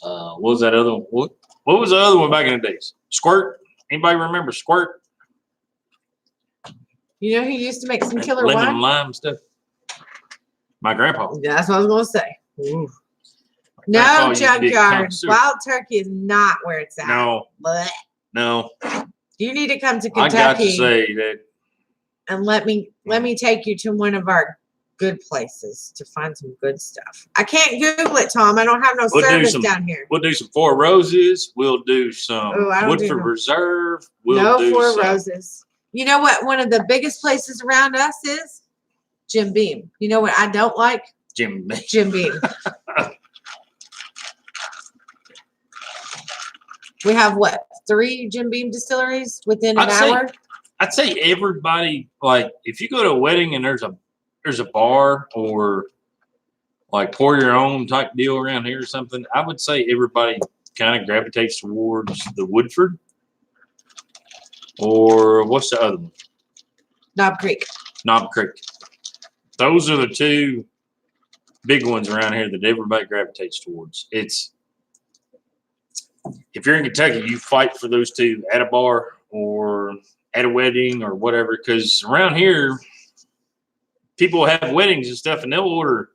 what was that other one? What was the other one back in the days? Squirt. Anybody remember Squirt? You know who used to make some killer Lemon wine? lime stuff. My grandpa. That's what I was gonna say. Ooh. Grandpa No, used to be a junkyard. connoisseur. Wild turkey is not where it's at. No, Blech. no. You need to come to I got to Kentucky say that and let me take you to one of our good places to find some good stuff. I can't Google it, Tom. I don't have no We'll do service some- down here. we'll do some Four Roses. We'll do some Oh, I don't do Woodford no- Reserve. We'll No do Four some, Roses. You know what? One of the biggest places around us is Jim Beam. You know what I don't like? Jim. Jim Beam. We have what? 3 Jim Beam distilleries within an hour? I'd say everybody, like, if you go to a wedding and there's a bar or like pour your own type deal around here or something, I would say everybody kind of gravitates towards the Woodford. Or what's the other one? Knob Creek. Knob Creek. Those are the 2 big ones around here that everybody gravitates towards. If you're in Kentucky, you fight for those 2 at a bar or at a wedding or whatever, because around here, people have weddings and stuff, and they'll order,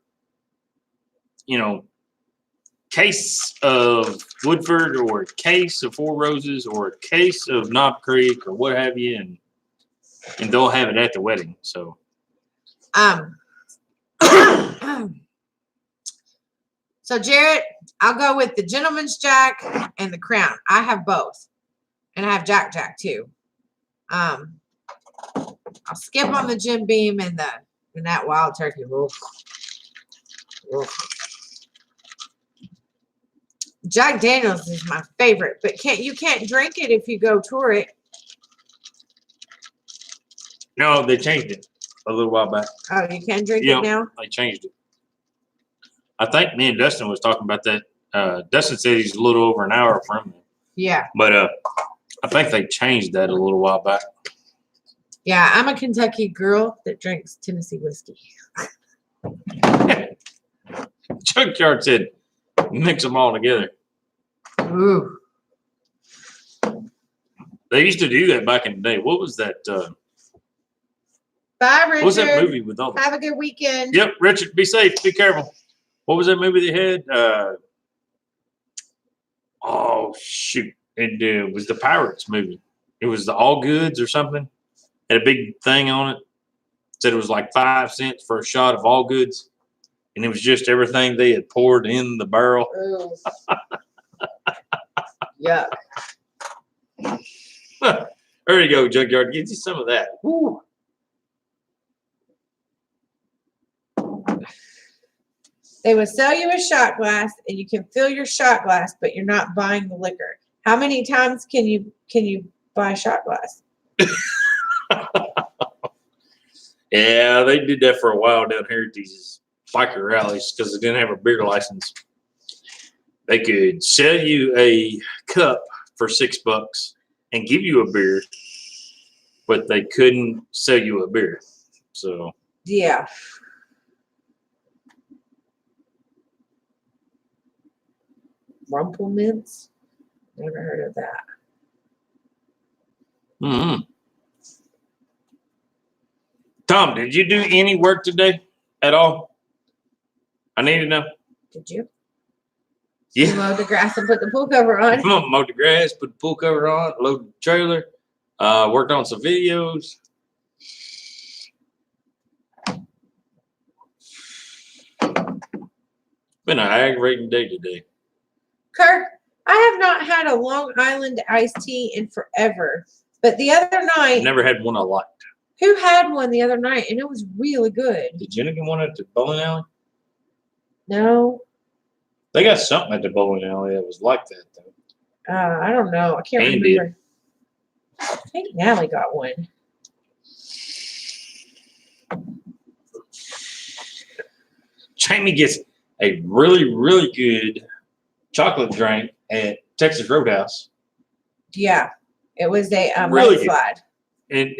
case of Woodford or a case of Four Roses or a case of Knob Creek or what have you, and they'll have it at the wedding. So, So Jarrett, I'll go with the Gentleman's Jack and the Crown. I have both, and I have Jack too. I'll skip on the Jim Beam and that wild turkey. Oof. Oof. Jack Daniels is my favorite, but you can't drink it if you go tour it. no, they changed it a little while back. Oh, you can drink Yeah. it now? They changed it. I think me and Dustin was talking about that. Dustin said he's a little over an hour from me, Yeah. but I think they changed that a little while back. Yeah, I'm a Kentucky girl that drinks Tennessee whiskey. Junkyard said, mix them all together. Ooh. They used to do that back in the day. What was that? Bye, Richard. What was that movie with all the? Have a good weekend. Yep, Richard, be safe, be careful. What was that movie they had? Oh shoot! It was the Pirates movie. It was the All Goods or something. Had a big thing on it. Said it was like 5 cents for a shot of All Goods, and it was just everything they had poured in the barrel. Ooh. Yuck. There you go, Junkyard. Get you some of that. Woo. They would sell you a shot glass, and you can fill your shot glass, but you're not buying the liquor. How many times can you buy a shot glass? Yeah, they did that for a while down here at these biker rallies because they didn't have a beer license. They could sell you a cup for $6 and give you a beer, but they couldn't sell you a beer. So – Yeah. Rumple mints. Never heard of that. Mm-hmm. Tom, did you do any work today at all? I need to know. Did you? You Yeah. mowed the grass and put the pool cover on. Mowed the grass, put the pool cover on, loaded the trailer, worked on some videos. Been an aggravating day today. Kirk, I have not had a Long Island iced tea in forever. But the other night, Never had one I liked. who had one the other night and it was really good? Did Jenna get one at the bowling alley? No, They got something at the bowling alley that was like that, though. I don't know. I can't Ann remember. I think Natalie got one. Jamie gets a really, really good chocolate drink at Texas Roadhouse. Yeah, it was a Really mudslide. And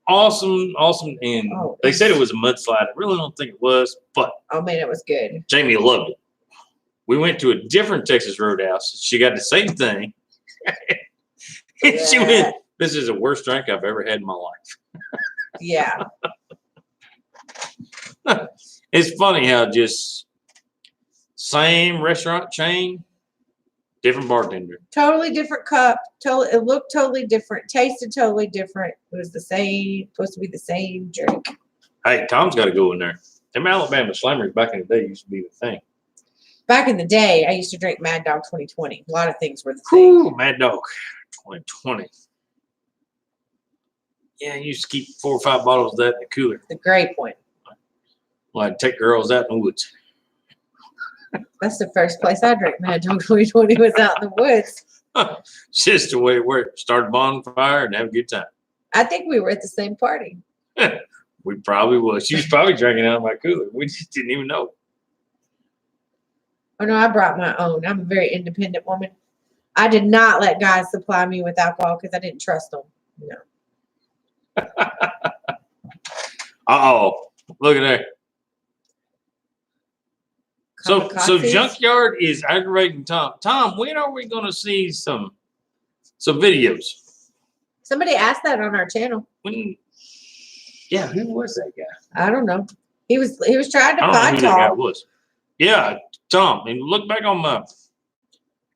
awesome. And Oh, they said it was a mudslide. I really don't think it was, but Oh man, it was good. Jamie loved it. We went to a different Texas Roadhouse. She got the same thing. And she went, "This is the worst drink I've ever had in my life." Yeah, It's funny how just same restaurant chain, different bartender. totally different cup. It looked totally different. Tasted totally different. It was the same. Supposed to be the same drink. Hey, Tom's got to go in there. Them Alabama Slammers back in the day used to be the thing. Back in the day, I used to drink Mad Dog 2020. A lot of things were the thing. Ooh, Mad Dog 2020. Yeah, I used to keep 4 or 5 bottles of that in the cooler. The Great Point. Like take girls out in the woods. That's the first place I drank Mad Dog 2020 was out in the woods. It's just the way it worked. Start a bonfire and have a good time. I think we were at the same party. We probably was. She was probably drinking out of my cooler. We just didn't even know. Oh no, I brought my own. I'm a very independent woman. I did not let guys supply me with alcohol because I didn't trust them. No. Uh-oh. Look at that. So Kamikazes. Junkyard is aggravating Tom. Tom, when are we going to see some videos? Somebody asked that on our channel. When? Yeah, who was that guy? I don't know. He was trying to I don't know find who that guy Tom. was. Yeah, Tom. And look back on my.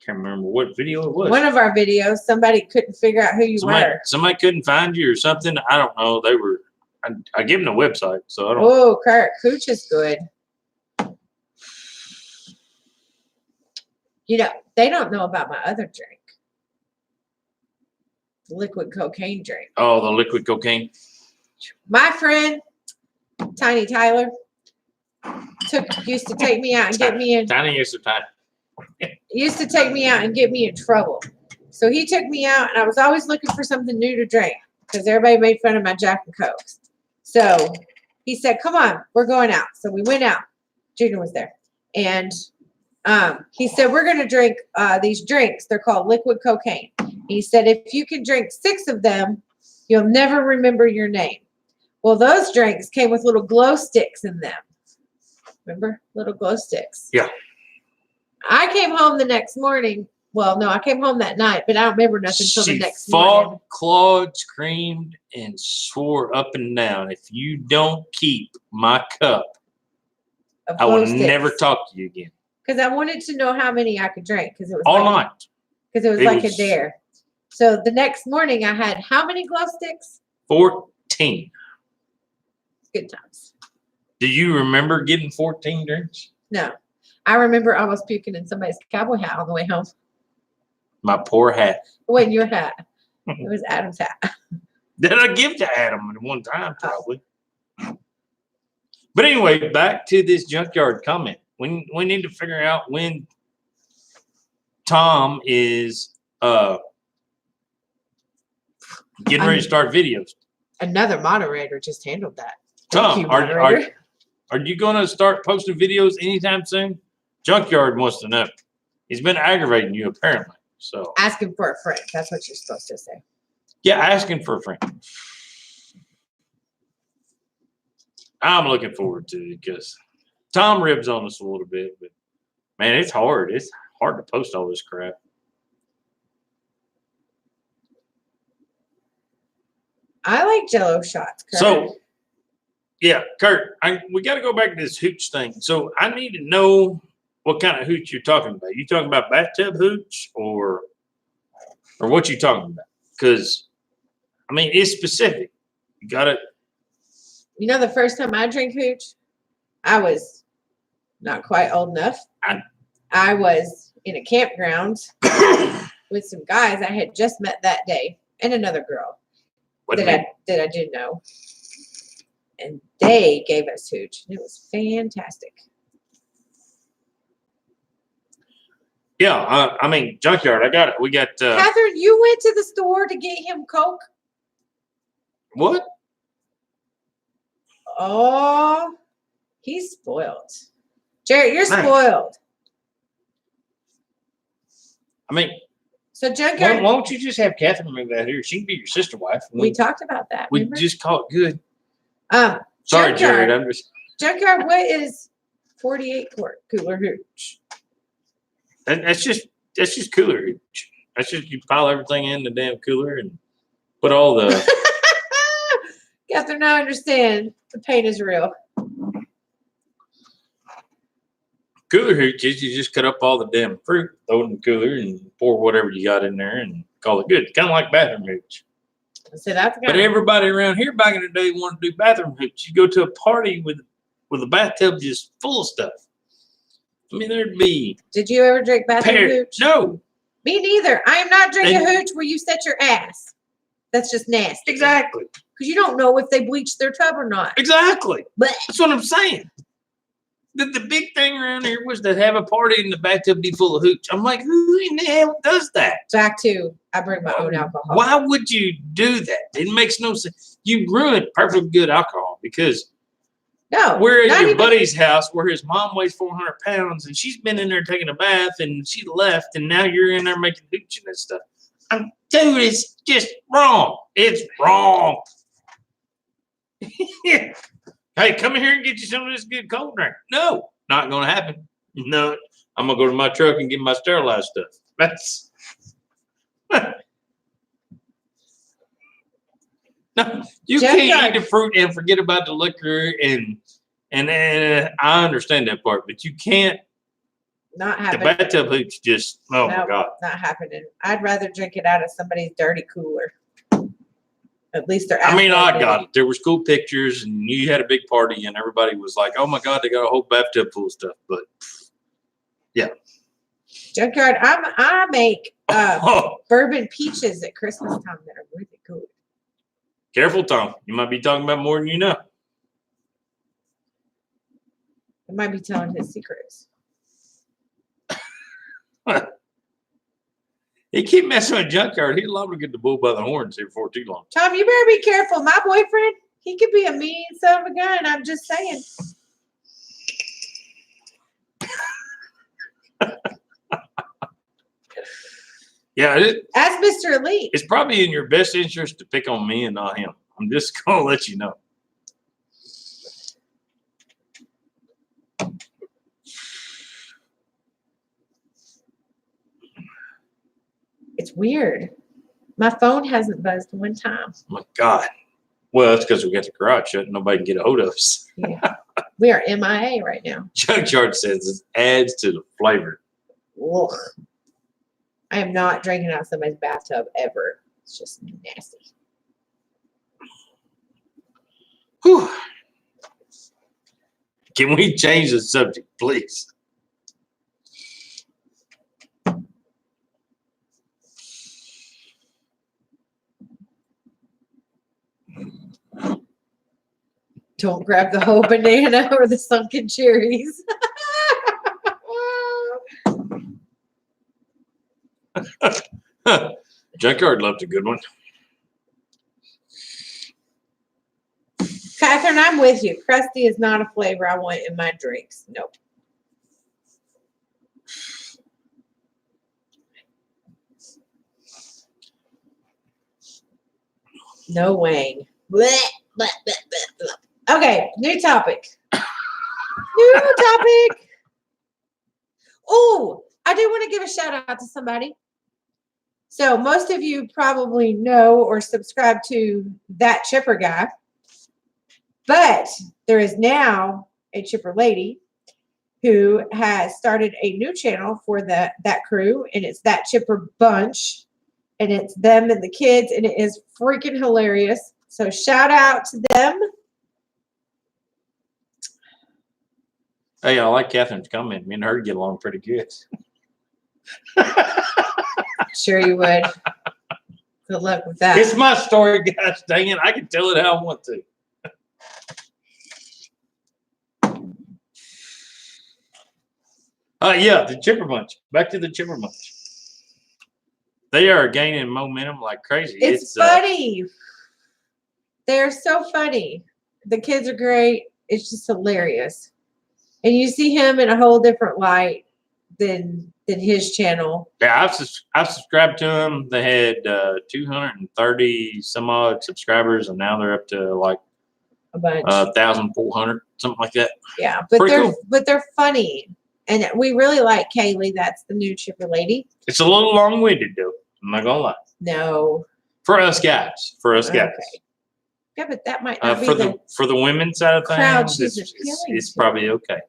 Can't remember what video it was. One of our videos, somebody couldn't figure out who you were. Somebody couldn't find you or something. I don't know. They were. I gave them the website, so I don't. Oh, Kurt, Cooch is good. You know, they don't know about my other drink. The liquid cocaine drink. Oh, the liquid cocaine. My friend, Tiny Tyler, used to take me out and get me in. Tiny used to time. Used to take me out and get me in trouble. So he took me out, and I was always looking for something new to drink because everybody made fun of my Jack and Cokes. So he said, "Come on, we're going out." So we went out. Junior was there, and he said, "We're going to drink these drinks. They're called liquid cocaine." He said, "If you can drink 6 of them, you'll never remember your name." Well, those drinks came with little glow sticks in them. Remember? Little glow sticks. Yeah. I came home the next morning. Well, no, I came home that night, but I don't remember nothing until the next She fought, morning. clawed, screamed, and swore up and down, "If you don't keep my cup, Of I will glow never sticks. talk to you again." Because I wanted to know how many I could drink because it was All like, night. because it was It like was- a dare. So the next morning I had how many glow sticks? 14. Good times. Do you remember getting 14 drinks? No. I remember almost puking in somebody's cowboy hat on the way home. My poor hat. It wasn't your hat. It was Adam's hat. Did I give to Adam at one time? Probably. But anyway, back to this junkyard comment. We need to figure out when Tom is getting ready to start videos. Another moderator just handled that. Tom, Thank you, are moderator. you going to start posting videos anytime soon? Junkyard wants to know. He's been aggravating you apparently. So Asking for a friend. That's what you're supposed to say. yeah, asking for a friend. I'm looking forward to it because Tom ribs on us a little bit, but man, it's hard. It's hard to post all this crap. I like Jello shots. Kurt. So, yeah, Kurt, we got to go back to this hooch thing. So I need to know what kind of hooch you're talking about. You talking about bathtub hooch or what you talking about? Because I mean, it's specific. You got to. You know, the first time I drank hooch, I was not quite old enough. I was in a campground with some guys I had just met that day and another girl that I did know. And they gave us hooch. And it was fantastic. Yeah, I mean, Junkyard, I got it. We got. Catherine, you went to the store to get him Coke? What? Oh, he's spoiled. Jared, you're Man. spoiled. I mean, So why Junkyard, don't you just have Catherine move out here? She can be your sister wife. we talked about that. We Remember? just call it good. Junkyard, Sorry, Jared. I'm just. Junkyard, what is 48 quart cooler hooch? That's just cooler hooch. That's just you pile everything in the damn cooler and put all the. Catherine, I understand. The pain is real. Cooler hooch is you just cut up all the damn fruit, throw it in the cooler, and pour whatever you got in there and call it good. Kind of like bathroom hooch. So that's But everybody around here back in the day wanted to do bathroom hooch. You go to a party with a bathtub just full of stuff. I mean, there'd be Did you ever drink bathroom hooch? No, Me neither. I am not drinking And- hooch where you set your ass. That's just nasty. exactly, Because you don't know if they bleached their tub or not. exactly. But That's what I'm saying. The big thing around here was to have a party and the bathtub be full of hooch. I'm like, who in the hell does that? back to, I bring my own alcohol. Why would you do that? It makes no sense. You ruined perfectly good alcohol because No. we're at not your even- buddy's house where his mom weighs 400 pounds and she's been in there taking a bath and she left and now you're in there making hooch and that stuff. Dude, it's just wrong. It's wrong. Yeah. Hey, come in here and get you some of this good cold drink. No, not going to happen. No, I'm going to go to my truck and get my sterilized stuff. That's. No, you can't eat the fruit and forget about the liquor and I understand that part, but you can't. Not The happening. bathtub hooch just my No, God. not happening. I'd rather drink it out of somebody's dirty cooler. At least they're. I mean, I alcohol got it. There were school pictures and you had a big party and everybody was like, "Oh my God, they got a whole bathtub full of stuff." But Junkyard. I make oh, bourbon peaches at Christmas time that are really good. careful, Tom. You might be talking about more than you know. I might be telling his secrets. He keep messing with Junkyard. He's liable to get the bull by the horns here before too long. Tom, you better be careful. My boyfriend, he could be a mean son of a gun. I'm just saying. Yeah, As Mr. Elite. it's probably in your best interest to pick on me and not him. I'm just gonna let you know. It's weird. My phone hasn't buzzed one time. My God. Well, that's because we got the garage shut and nobody can get a hold of us. Yeah. We are MIA right now. Junkyard says it adds to the flavor. Ugh. I am not drinking out of somebody's bathtub ever. It's just nasty. Whew. Can we change the subject, please? Don't grab the whole banana or the sunken cherries. Junkyard loved a good one. Catherine, I'm with you. Crusty is not a flavor I want in my drinks. Nope. No Wang. Blech, blech, blech, blech, blech. Okay, new topic. New topic. Oh, I do want to give a shout out to somebody. So most of you probably know or subscribe to That Chipper Guy, but there is now a chipper lady who has started a new channel for that crew, and it's That Chipper Bunch, and it's them and the kids, and it is freaking hilarious. So shout out to them. Hey, I like Catherine's comment. Me and her get along pretty good. Sure you would. Good luck with that. It's my story, guys. Dang it. I can tell it how I want to. Yeah, the Chipper Bunch. Back to the Chipper Bunch. They are gaining momentum like crazy. It's funny. They're so funny. The kids are great. It's just hilarious. And you see him in a whole different light than his channel. Yeah, I've subscribed to them. They had 230 some odd subscribers, and now they're up to like A bunch. 1,400, something like that. Yeah, but Pretty they're cool. but they're funny. And we really like Kaylee. That's the new chipper lady. It's a little long-winded, though. I'm not gonna lie. No. For us guys. Okay. Yeah, but that might not be For the women's side of crowd things, she's appealing it's to. probably okay.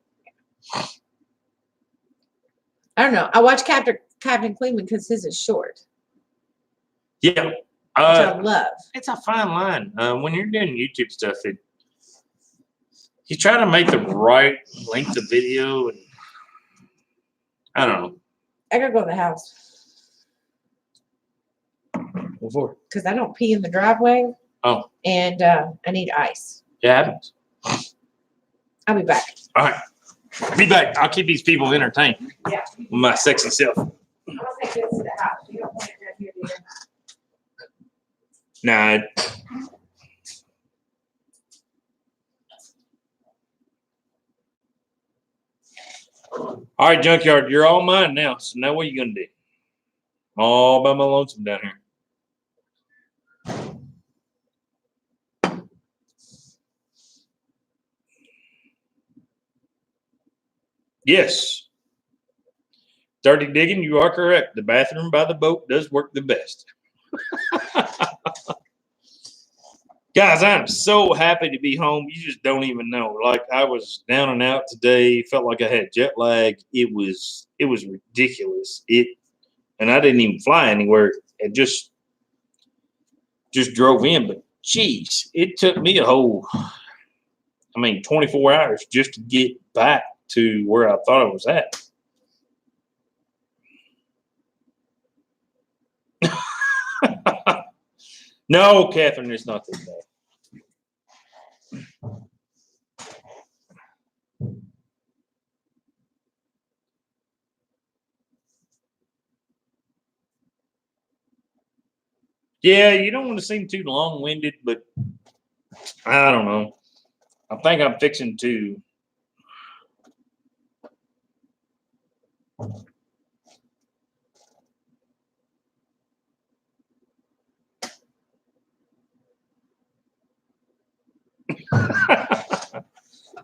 I don't know. I watch Captain Cleveland because his is short, Yeah. which I love. It's a fine line. When you're doing YouTube stuff, you try to make the right length of video, and I don't know. I gotta go to the house Before. because I don't pee in the driveway. Oh. And I need ice. It happens. I'll be back. All right. Be back. I'll keep these people entertained. Yeah. With my sexy self. I'll take this to the house. You don't want it down here, do you? Nah. All right, Junkyard, you're all mine now. So now what are you gonna do? All by my lonesome down here. Yes. Dirty digging, you are correct. The bathroom by the boat does work the best. Guys, I'm so happy to be home. You just don't even know. Like, I was down and out today. Felt like I had jet lag. It was ridiculous. And I didn't even fly anywhere. It just drove in. But geez, it took me 24 hours just to get back to where I thought I was at. No, Catherine, it's not that bad. Yeah, you don't want to seem too long-winded, but I don't know. I think I'm fixing to.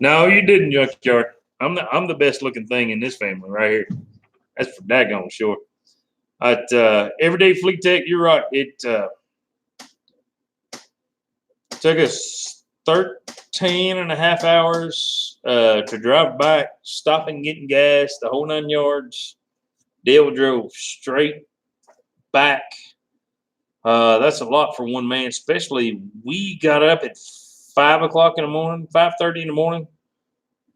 No, you didn't, Junkyard. I'm the best looking thing in this family right here. That's for daggone sure. At Everyday Fleet Tech, you're right. It took us 13 and a half hours to drive back, stopping, getting gas, the whole 9 yards. Dale drove straight back. That's a lot for one man, especially we got up at 5 o'clock in the morning, 5:30 in the morning,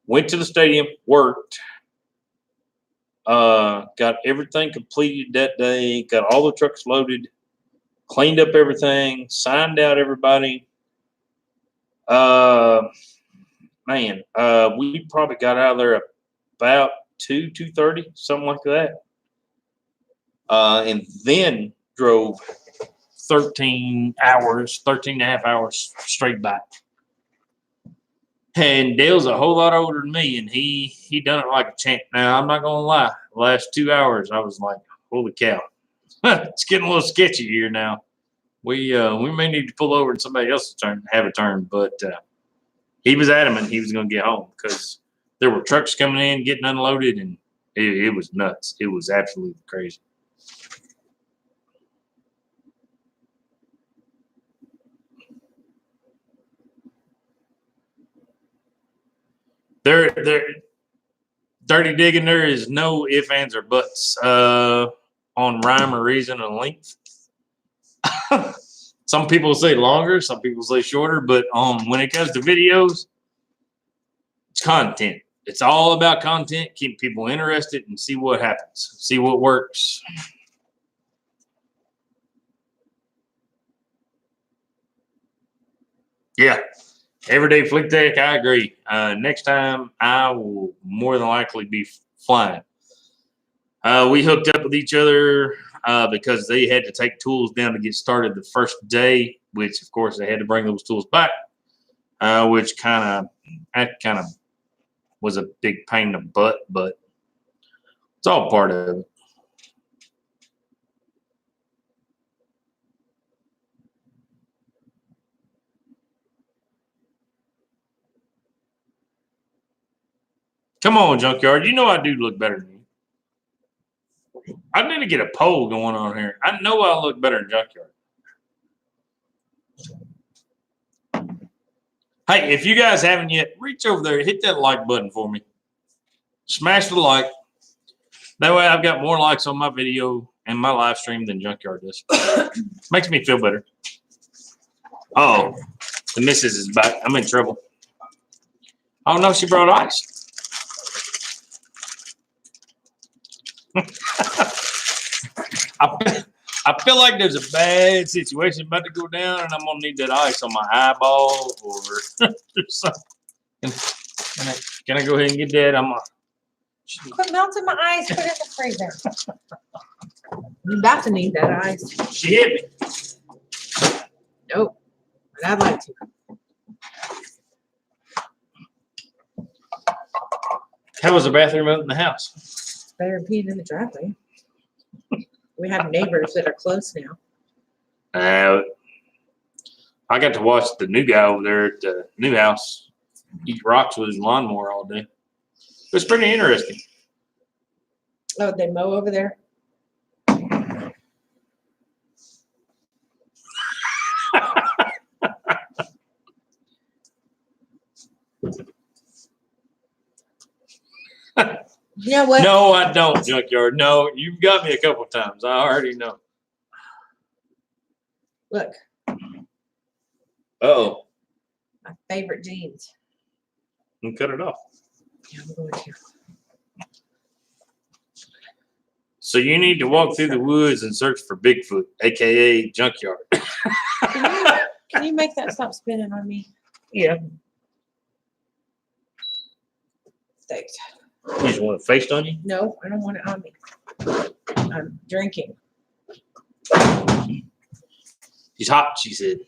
went to the stadium, worked, got everything completed that day, got all the trucks loaded, cleaned up everything, signed out everybody. We probably got out of there about 2:30, something like that. And then drove 13 and a half hours straight back. And Dale's a whole lot older than me, and he done it like a champ. Now, I'm not going to lie. The last 2 hours, I was like, holy cow. It's getting a little sketchy here now. We may need to pull over and somebody else's turn, have a turn. But he was adamant he was going to get home because there were trucks coming in, getting unloaded, and It was nuts. It was absolutely crazy. They're dirty digging. There is no ifs, ands, or buts on rhyme or reason and length. Some people say longer, some people say shorter, but when it comes to videos, it's content. It's all about content, keep people interested and see what happens, see what works. Yeah. Everyday flick tech, I agree. Next time, I will more than likely be flying. We hooked up with each other because they had to take tools down to get started the first day, which, of course, they had to bring those tools back, which kind of was a big pain in the butt, but it's all part of it. Come on, Junkyard. You know I do look better than you. I need to get a poll going on here. I know I look better than Junkyard. Hey, if you guys haven't yet, reach over there, hit that like button for me. Smash the like. That way I've got more likes on my video and my live stream than Junkyard does. Makes me feel better. Oh, the missus is back. I'm in trouble. Oh, no, she brought ice. I feel like there's a bad situation about to go down, and I'm gonna need that ice on my eyeball or something. Can I go ahead and get that? Quit melting my ice. Put it in the freezer. You're about to need that ice. She hit me. Nope. But I'd like to. How was the bathroom out in the house? Better than peeing in the driveway. We have neighbors that are close now. I got to watch the new guy over there at the new house eat rocks with his lawnmower all day. It was pretty interesting. Oh, they mow over there? You know what? No, I don't, Junkyard. No, you've got me a couple times. I already know. Look, Uh-oh. my favorite jeans. And cut it off. Yeah, I'm going to. So you need to walk through the woods and search for Bigfoot, aka Junkyard. Can you make that stop spinning on me? Yeah. Thanks. You just want it faced on you? No, I don't want it on me. I'm drinking. He's hot, she said.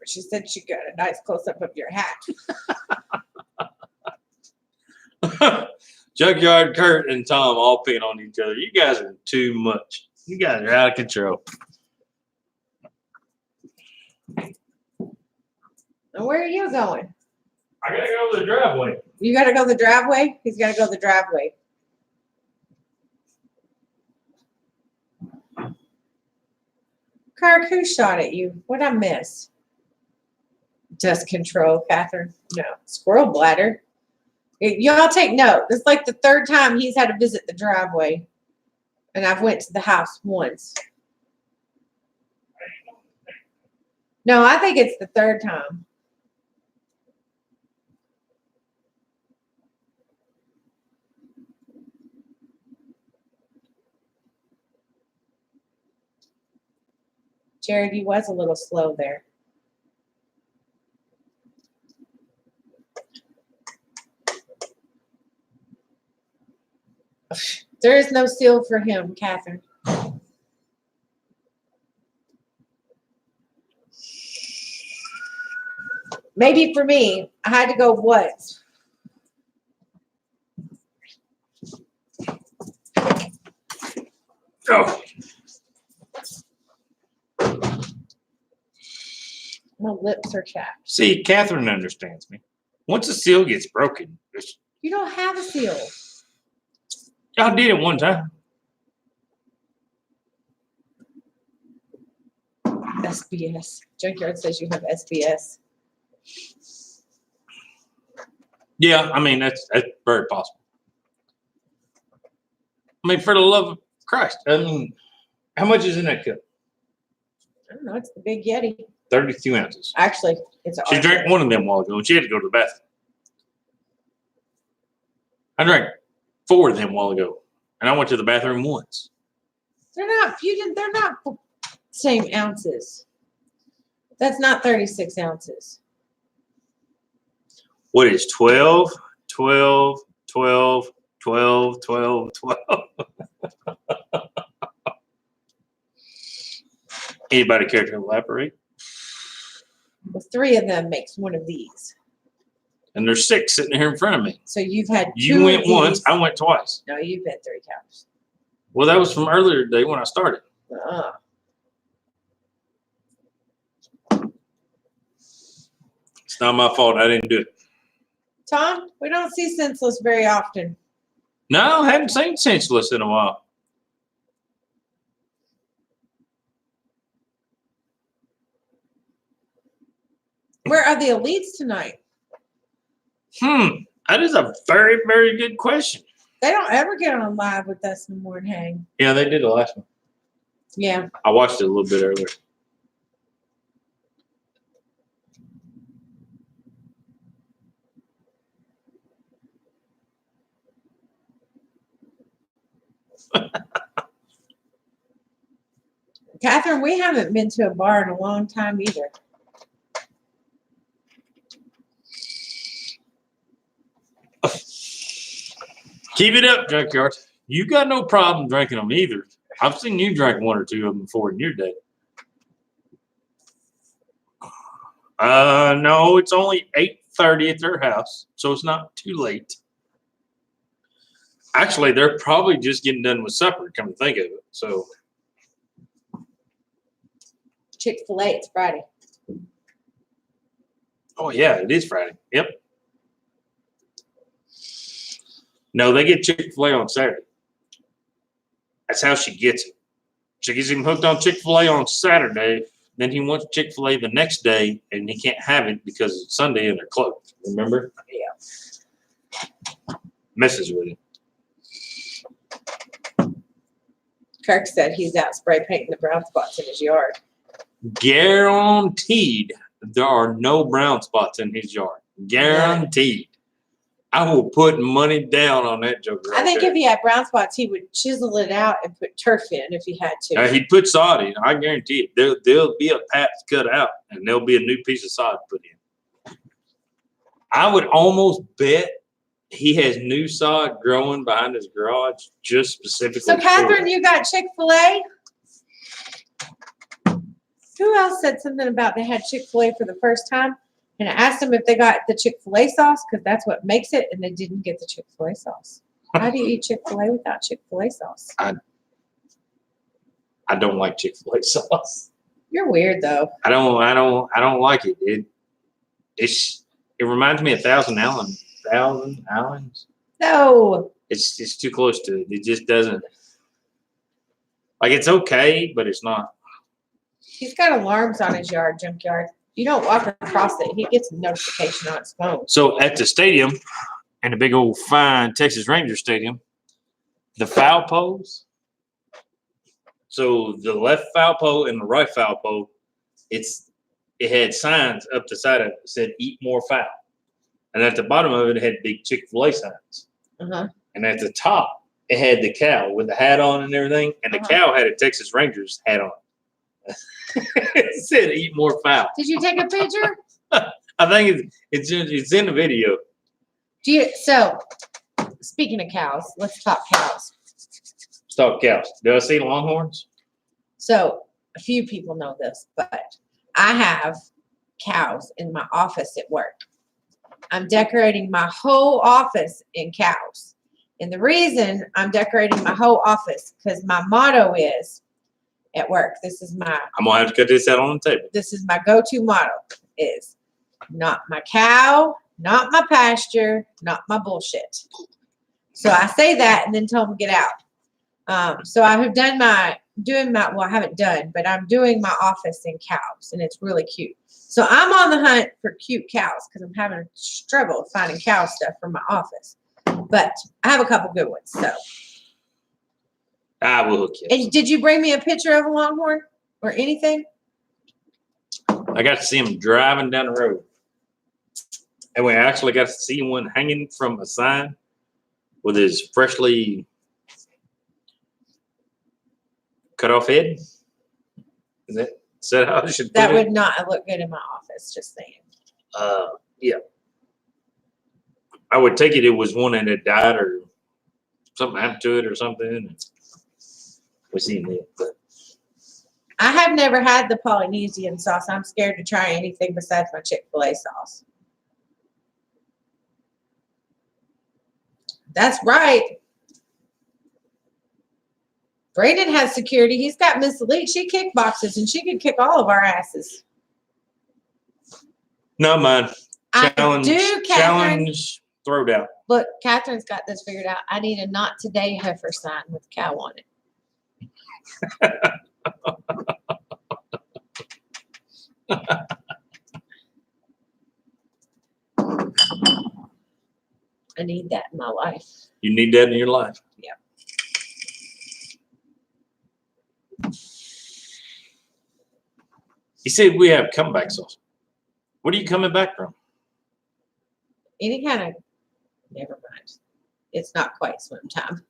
She said she got a nice close up of your hat. Junkyard, Kurt, and Tom all picking on each other. You guys are too much. You guys are out of control. Now, where are you going? I gotta go to the driveway. You got to go the driveway? He's got to go the driveway. Kirk, who shot at you? What'd I miss? Dust control, Catherine. No. Squirrel bladder. Y'all take note. It's like the third time he's had to visit the driveway. And I've went to the house once. No, I think it's the third time. Jared, you was a little slow there. There is no seal for him, Catherine. Maybe for me, I had to go once. Oh. My lips are chapped. See, Catherine understands me. Once a seal gets broken, You don't have a seal. y'all did it one time. SBS. Junkyard says you have SBS. Yeah, I mean that's very possible. I mean, for the love of Christ, I mean, how much is in that cup? I don't know. It's the big Yeti. 32 ounces. Actually, it's She ours. drank one of them a while ago, and she had to go to the bathroom. I drank 4 of them a while ago, and I went to the bathroom once. They're not. They're not same ounces. That's not 36 ounces. What is 12, 12, 12, 12, 12, 12? Anybody care to elaborate? Well, 3 of them makes one of these. And there's 6 sitting here in front of me. So you've had 2 You went of these. once, I went twice. No, you've had 3 cows. Well, that was from earlier today when I started. Uh-uh. It's not my fault. I didn't do it. Tom, we don't see senseless very often. No, I haven't seen Senseless in a while. Where are the elites tonight? That is a very, very good question. They don't ever get on live with us no more and hang. Yeah, they did the last one. Yeah. I watched it a little bit earlier. Catherine, we haven't been to a bar in a long time either. Keep it up, Junkyard. You got no problem drinking them either. I've seen you drink 1 or 2 of them before in your day. No, it's only 8:30 at their house, so it's not too late. Actually, they're probably just getting done with supper, come to think of it. So, Chick-fil-A, it's Friday. oh yeah, it is Friday. Yep. No, they get Chick-fil-A on Saturday. That's how she gets it. She gets him hooked on Chick-fil-A on Saturday. Then he wants Chick-fil-A the next day, and he can't have it because it's Sunday and they're closed. Remember? Yeah. Messes with him. Kirk said he's out spray painting the brown spots in his yard. Guaranteed there are no brown spots in his yard. Guaranteed. I will put money down on that joke right I think there. if he had brown spots, he would chisel it out and put turf in if he had to. He'd put sod in. I guarantee it. There'll be a patch cut out, and there'll be a new piece of sod put in. I would almost bet he has new sod growing behind his garage just specifically. So, for Catherine, it. you got Chick-fil-A? Who else said something about they had Chick-fil-A for the first time? And I asked them if they got the Chick-fil-A sauce because that's what makes it, and they didn't get the Chick-fil-A sauce. How do you eat Chick-fil-A without Chick-fil-A sauce? I don't like Chick-fil-A sauce. You're weird though. I don't like it. It reminds me of Thousand Allens. No. It's too close to it. It just doesn't. Like, it's okay, but it's not. He's got alarms on his yard, junkyard. You don't walk across it. He gets a notification on his phone. So at the stadium, in the big old fine Texas Ranger Stadium, the foul poles. So the left foul pole and the right foul pole, it had signs up the side of it that said "Eat more foul," and at the bottom of it had big Chick-fil-A signs. Uh-huh. And at the top, it had the cow with the hat on and everything, and the cow had a Texas Rangers hat on. It said "Eat more foul." Did you take a picture? I think it's in the video. So, speaking of cows, let's talk cows. Stop cows. Do I see Longhorns? So, a few people know this, but I have cows in my office at work. I'm decorating my whole office in cows. And the reason I'm decorating my whole office, because my motto is, at work. This is my I'm gonna have to cut this out on the table. go-to motto is not my cow, not my pasture, not my bullshit. So I say that and then tell them to get out. So I have done well, I haven't done, but I'm doing my office in cows, and it's really cute. So I'm on the hunt for cute cows because I'm having a struggle finding cow stuff for my office. But I have a couple good ones. So, I will hook you. and did you bring me a picture of a longhorn or anything? I got to see him driving down the road. And we actually got to see one hanging from a sign with his freshly cut off head. Is that how I should put That it? would not look good in my office, just saying. Yeah. I would take it was one that had died or something happened to it or something. We seen it, but I have never had the Polynesian sauce. I'm scared to try anything besides my Chick-fil-A sauce. That's right. Brayden has security. He's got Miss Elite. She kickboxes, and she could kick all of our asses. not mine. Challenge, I do, Catherine. challenge, throwdown. Look, Catherine's got this figured out. I need a not today heifer sign with cow on it. I need that in my life. You need that in your life. Yeah. You said we have comeback sauce. What are you coming back from? Any kind of, never mind. It's not quite swim time.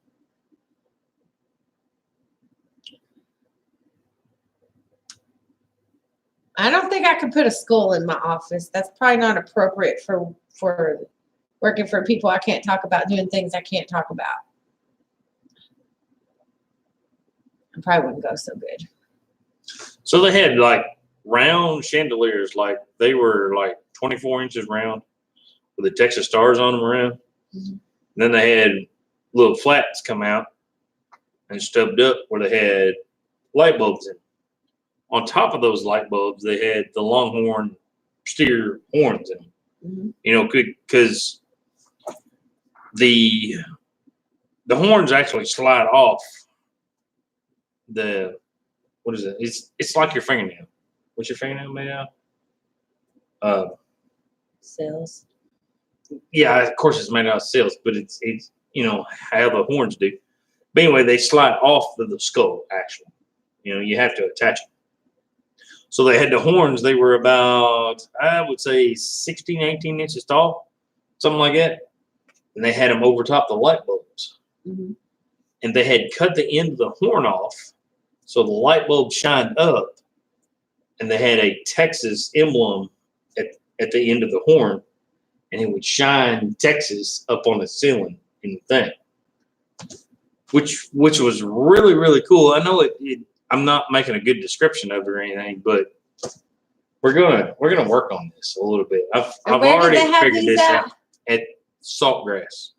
I don't think I could put a skull in my office. That's probably not appropriate for working for people I can't talk about, doing things I can't talk about. I probably wouldn't go so good. So they had like round chandeliers, like they were like 24 inches round with the Texas stars on them around. Mhm. Then they had little flats come out and stubbed up where they had light bulbs in. On top of those light bulbs, they had the longhorn steer horns in them. Mhm. You know, because the horns actually slide off the, what is it? It's like your fingernail. What's your fingernail made out of? Cells. Yeah, of course it's made out of cells, but it's you know how the horns do. But anyway, they slide off of the skull. Actually, you know, you have to attach them. So they had the horns. They were about, I would say, 16, 18 inches tall, something like that. And they had them over top the light bulbs. Mhm. And they had cut the end of the horn off, so the light bulb shined up. And they had a Texas emblem at the end of the horn, and it would shine Texas up on the ceiling in the thing, which was really, really cool. I know I'm not making a good description of it or anything, but we're gonna work on this a little bit. I've And where did already they have figured these this at? out at Saltgrass,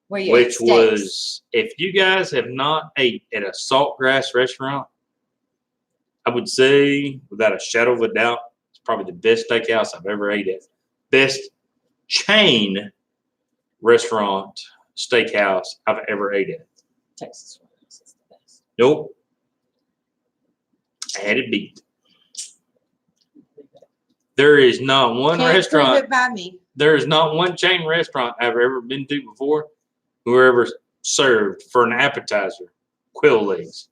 Where you which ate steaks. was, if you guys have not ate at a Saltgrass restaurant, I would say without a shadow of a doubt, it's probably the best steakhouse I've ever ate at. Best chain restaurant steakhouse I've ever ate at. Texas Roadhouse is the best. Nope. I had it beat. There is not one Can't restaurant. prove it by me. There is not one chain restaurant I've ever been to before who ever served for an appetizer quail legs.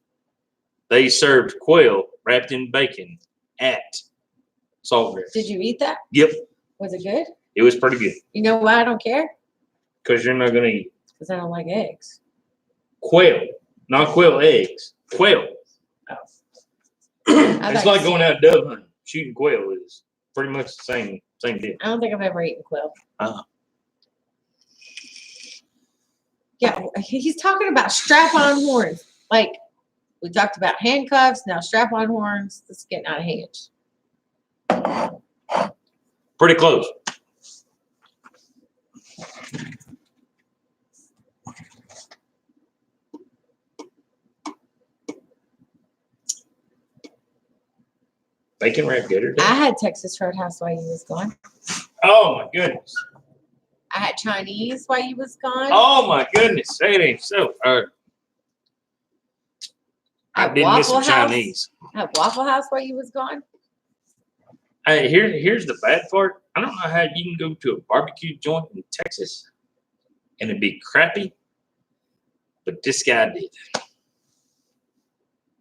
They served quail wrapped in bacon at Saltgrass. Did you eat that? Yep. Was it good? It was pretty good. You know why I don't care? Because you're not going to eat Because I don't like eggs. quail, not quail eggs. Quail. I It's like like going out dove hunting. Shooting quail is pretty much the same deal. I don't think I've ever eaten quail. Uh-huh. Yeah, he's talking about strap-on horns. Like, we talked about handcuffs, now strap-on horns. This is getting out of hand. Pretty close. Bacon wrapped gator I tail. had Texas Roadhouse while you was gone. Oh my goodness. I had Chinese while you was gone. Oh my goodness. That ain't so. I At did miss some Waffle House? Chinese. At Waffle House while you was gone. Hey, here's the bad part. I don't know how you can go to a barbecue joint in Texas and it'd be crappy, but this guy did.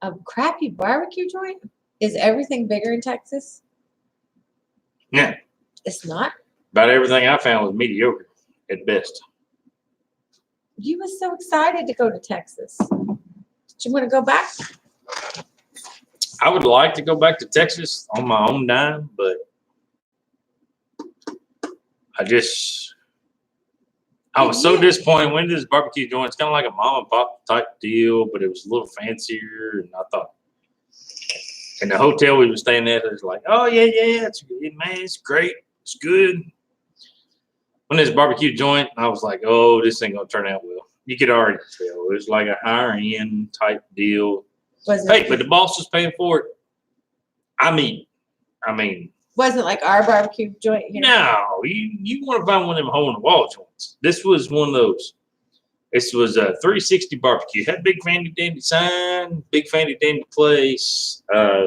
A crappy barbecue joint? Is everything bigger in Texas? Yeah, It's not. about everything I found was mediocre at best. You was so excited to go to Texas. Did you want to go back? I would like to go back to Texas on my own dime, but I was so disappointed. Went to this barbecue joint. It's kind of like a mom and pop type deal, but it was a little fancier. And I thought, and the hotel we were staying at, it was like, oh yeah, it's good, man, it's great, it's good. When this barbecue joint, I was like, oh, this ain't gonna turn out well. You could already tell it was like a higher end type deal. Hey, but the boss was paying for it. I mean, wasn't like our barbecue joint here. no, you want to find one of them hole in the wall joints. This was one of those. This was a 360 barbecue. Had big fancy dandy sign, big fancy dandy place.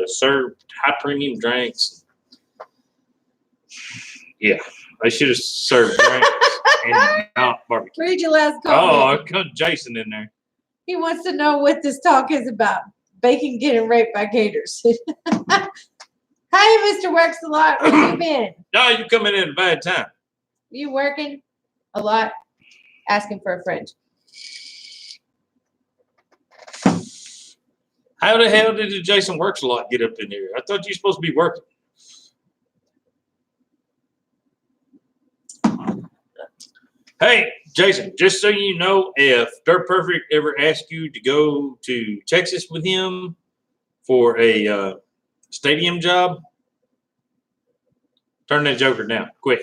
Served high premium drinks. Yeah, they should have served drinks and not barbecue. Read your last Oh, comment. I got Jason in there. He wants to know what this talk is about. Bacon getting raped by gators. Hey, Mr. Works a lot. Where you been? No, you coming in at a bad time. You working a lot? Asking for a friend. How the hell did the Jason Works a lot get up in here? I thought you were supposed to be working. Hey, Jason, just so you know, if Dirt Perfect ever asks you to go to Texas with him for a stadium job, turn that joker down quick.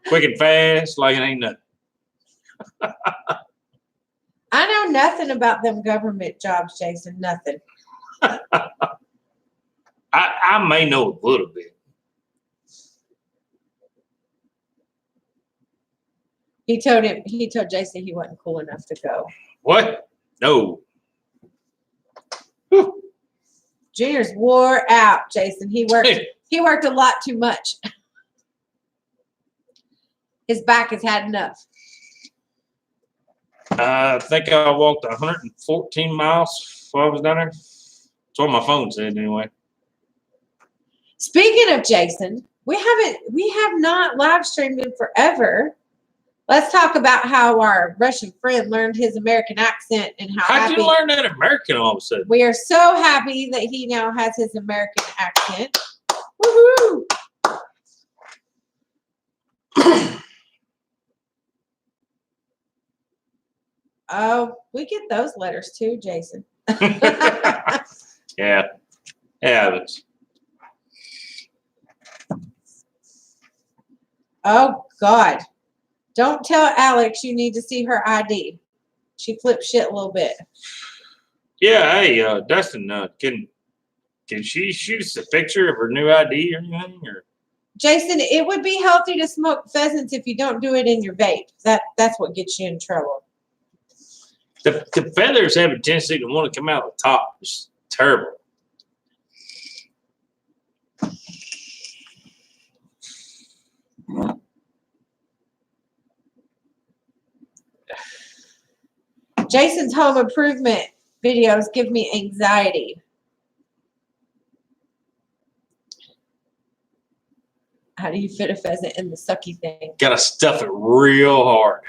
Quick and fast, like it ain't nothing. I know nothing about them government jobs, Jason. Nothing. I may know a little bit. He told Jason he wasn't cool enough to go. What? No. Junior's wore out, Jason. He worked a lot too much. His back has had enough. I think I walked 114 miles while I was down there. That's what my phone said anyway. Speaking of Jason, we have not live streamed in forever. Let's talk about how our Russian friend learned his American accent and how How'd you learn that American all of a sudden? we are so happy that he now has his American accent. Woohoo! Oh, we get those letters too, Jason. Yeah. It's Oh, God. Don't tell Alex you need to see her ID. She flipped shit a little bit. yeah, hey, Dustin, can she shoot us a picture of her new ID or anything? Or Jason, it would be healthy to smoke pheasants if you don't do it in your vape. That's what gets you in trouble. the feathers have a tendency to want to come out the top. It's terrible. Jason's home improvement videos give me anxiety. How do you fit a pheasant in the sucky thing? Gotta stuff it real hard.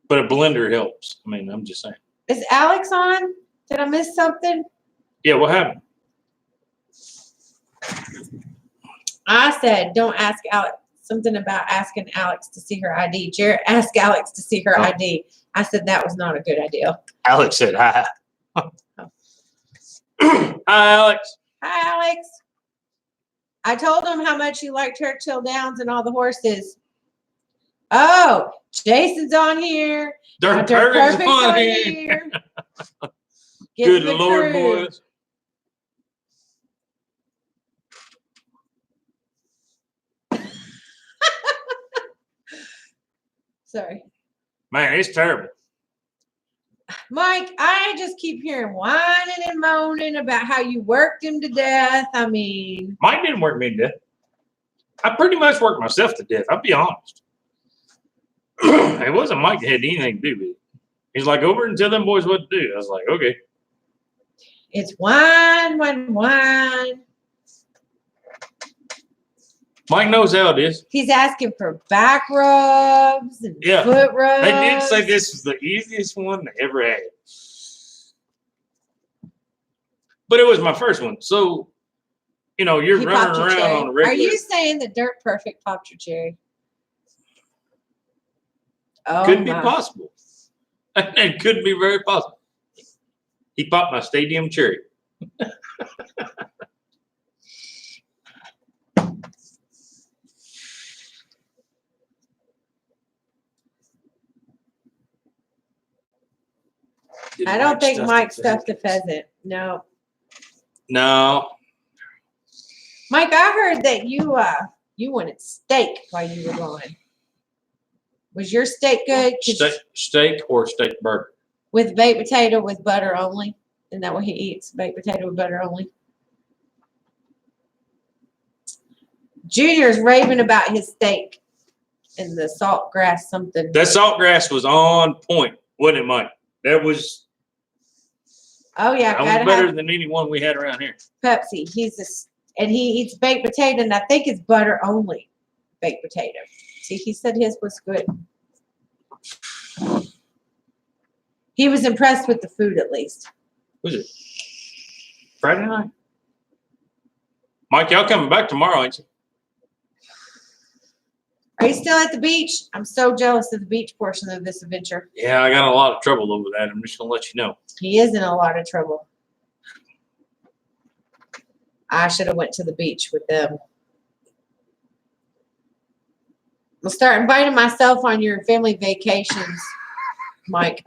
But a blender helps. I mean, I'm just saying. Is Alex on? Did I miss something? Yeah, what happened? I said, don't ask Alex. Something about asking Alex to see her ID. Jared asked Alex to see her ID. I said that was not a good idea. Alex said hi. Hi, Alex. Hi, Alex. I told him how much you liked Churchill Downs and all the horses. Oh, Jason's on here. Dirt Dr. Perfect's on here. Getting Good the Lord, crew. boys. Sorry. Man, it's terrible. Mike, I just keep hearing whining and moaning about how you worked him to death. I mean, Mike didn't work me to death. I pretty much worked myself to death. I'll be honest. It wasn't Mike that had anything to do with it. He's like, over and tell them boys what to do. I was like, okay. it's whine, whine, whine. Mike knows how it is. He's asking for back rubs and Yeah. foot rubs. They did say this was the easiest one they ever had. But it was my first one. So, you know, you're He running popped your around cherry. on a regular. Are you saying that Dirt Perfect popped your cherry? Oh, Could be my. possible. It could be very possible. He popped my stadium cherry. I don't think Mike stuffed stuffed the pheasant. No. No. Mike, I heard that you wanted steak while you were gone. Was your steak good? 'Cause Steak or steak burger? with baked potato with butter only? Isn't that what he eats? Baked potato with butter only? Junior's raving about his steak and the salt grass something. That saltgrass was on point, wasn't it, Mike? That was Oh yeah, that was gotta better have than any one we had around here. Pepsi. And he eats baked potato, and I think it's butter only baked potato. See, he said his was good. He was impressed with the food, at least. Was it Friday night? Mike, y'all coming back tomorrow, ain't you? Are you still at the beach? I'm so jealous of the beach portion of this adventure. Yeah, I got a lot of trouble over that. I'm just gonna let you know. He is in a lot of trouble. I should have went to the beach with them. I'll start inviting myself on your family vacations, Mike.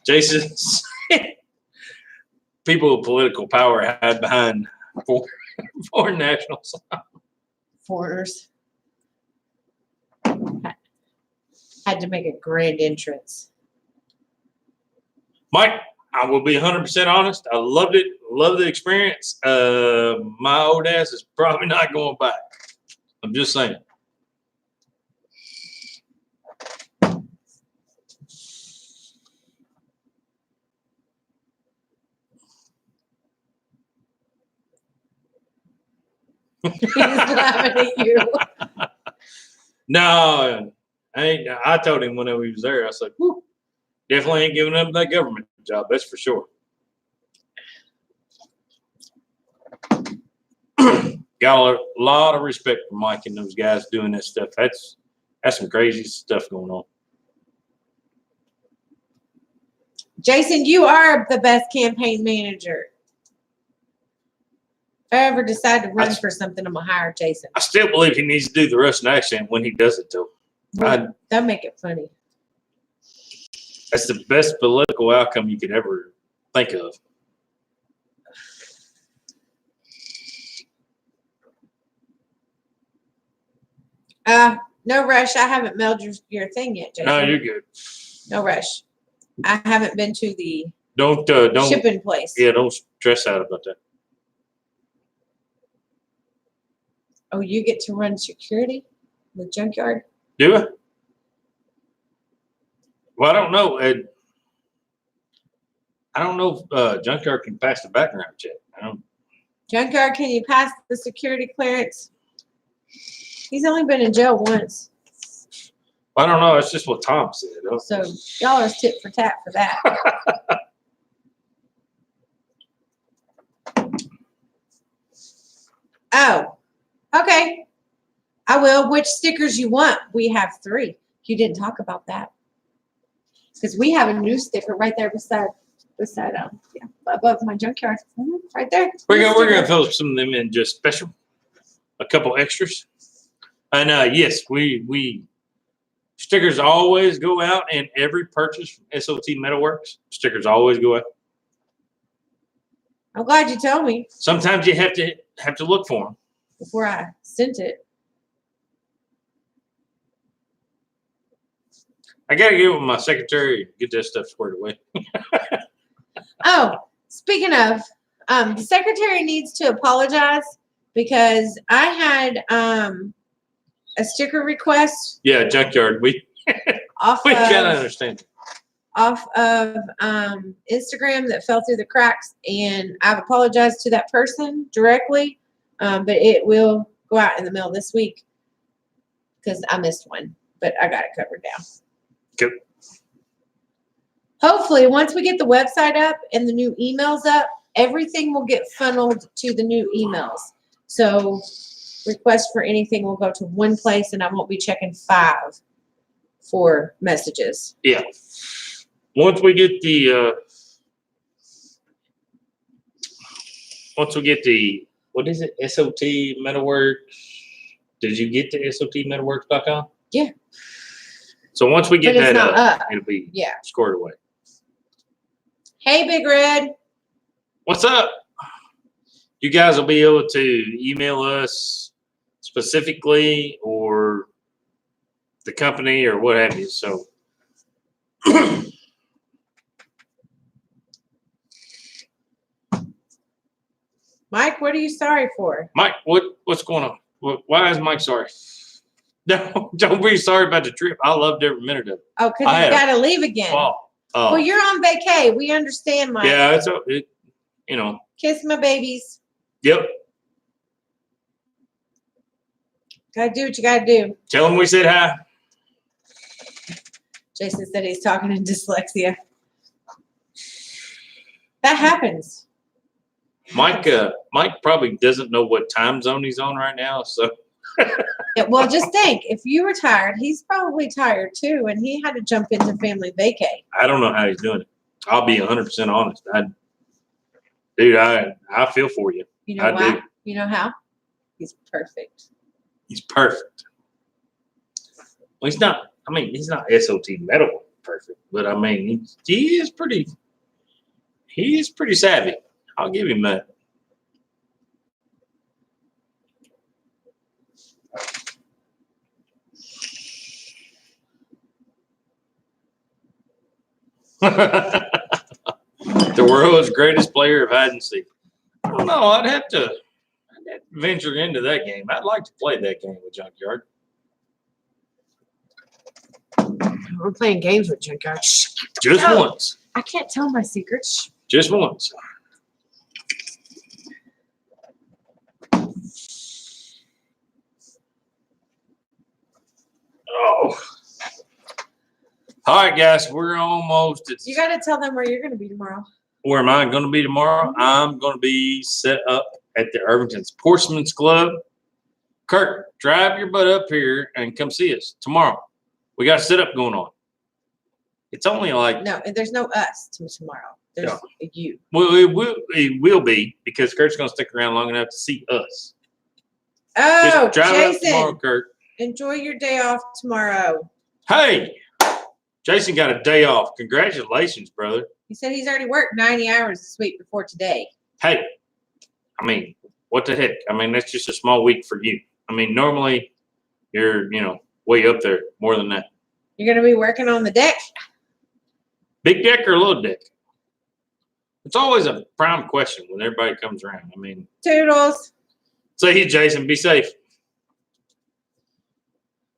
Jason, people with political power hide behind foreign nationals. Foreigners. Had to make a grand entrance. Mike, I will be 100% honest. I loved it. Loved the experience. My old ass is probably not going back. I'm just saying. He's laughing at you. No, I told him when we was there, I said, whew, definitely ain't giving up that government job. That's for sure. Got a lot of respect for Mike and those guys doing this stuff. That's some crazy stuff going on. Jason, you are the best campaign manager. If I ever decide to run for something, I'm going to hire Jason. I still believe he needs to do the Russian accent when he does it, though. That'll make it funny. That's the best political outcome you could ever think of. No rush. I haven't mailed your thing yet, Jason. No, you're good. No rush. I haven't been to the Don't shipping place. Yeah, don't stress out about that. Oh, you get to run security? The junkyard? Do I? Well, I don't know. I don't know if junkyard can pass the background check. Junkyard, can you pass the security clearance? He's only been in jail once. I don't know. It's just what Tom said. So y'all are tit for tat for that. Oh, okay. I will. Which stickers you want? We have 3. You didn't talk about that. Because we have a new sticker right there beside above my junkyard. Right there. We're gonna throw some of them in just special. A couple extras. And yes, we stickers always go out in every purchase from S.O.T. Metalworks. Stickers always go out. I'm glad you told me Sometimes you have to look for them. before I sent it. I gotta get with my secretary and get that stuff squared away. Oh, speaking of, the secretary needs to apologize because I had a sticker request Yeah, junkyard. We off kind of of understand. Instagram that fell through the cracks, and I've apologized to that person directly, but it will go out in the mail this week because I missed one, but I got it covered now. Good. Hopefully, once we get the website up and the new emails up, everything will get funneled to the new emails. So requests for anything will go to one place, and I won't be checking 5 for messages. Yeah. Once we get the what is it? S.O.T. Metalworks. Did you get to SOTmetalworks.com? Yeah. So once we get But it's that not up. it'll be Yeah. scored away. Hey, Big Red. What's up? You guys will be able to email us specifically or the company or what have you. So Mike, what are you sorry for? Mike, what's going on? Why is Mike sorry? No, don't be sorry about the trip. I loved every minute of it. Oh, because you got to leave again. Oh, Well, you're on vacay. We understand, Mike. yeah, Kiss my babies. Yep. Gotta do what you gotta do. Tell him we said hi. Jason said he's talking in dyslexia. That happens. Mike probably doesn't know what time zone he's on right now. So Yeah, well, just think, if you were tired, he's probably tired too, and he had to jump into family vacay. I don't know how he's doing it. I'll be 100% honest. I feel for you. You know I why? do. You know how? He's perfect. He's perfect. Well, he's not S.O.T. Metal perfect, but I mean, he is pretty savvy. I'll give him that. The world's greatest player of hide and seek. I don't know. I'd have to venture into that game. I'd like to play that game with Junkyard. We're playing games with Junkyard. Shh. Just No. once. I can't tell my secrets. Just once. Oh. All right, guys. We're almost. You got to tell them where you're going to be tomorrow. Where am I going to be tomorrow? I'm going to be set up at the Irvington Sportsman's Club. Kurt, drive your butt up here and come see us tomorrow. We got a setup going on. It's only like No, there's no us tomorrow. There's you. well, it will be because Kurt's going to stick around long enough to see us. Oh, Just drive up tomorrow, Jason, Kurt. enjoy your day off tomorrow. Hey, Jason got a day off. Congratulations, brother. He said he's already worked 90 hours this week before today. Hey, I mean, what the heck? I mean, that's just a small week for you. I mean, normally you're, way up there more than that. You're going to be working on the deck? Big deck or little deck? It's always a prime question when everybody comes around. I mean, Toodles. say, Jason, be safe.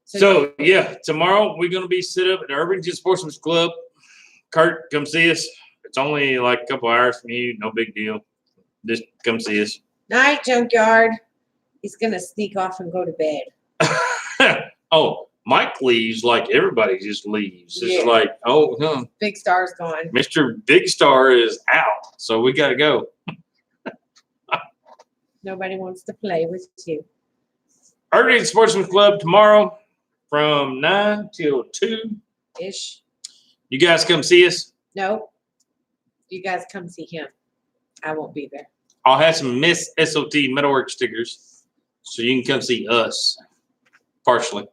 So, yeah, tomorrow we're going to be set up at the Irvington Sportsman's Club. Kurt, come see us. It's only like a couple hours from you. No big deal. Just come see us. Night, Junkyard. He's going to sneak off and go to bed. Oh, Mike leaves like everybody just leaves. It's Yeah. like, Big Star's gone. Mr. Big Star is out, so we got to go. Nobody wants to play with you. Irvington Sportsman's Club tomorrow from 9 till 2. Ish. You guys come see us. No. You guys come see him. I won't be there. I'll have some Miss S.O.T. Metalwork stickers so you can come see us. partially.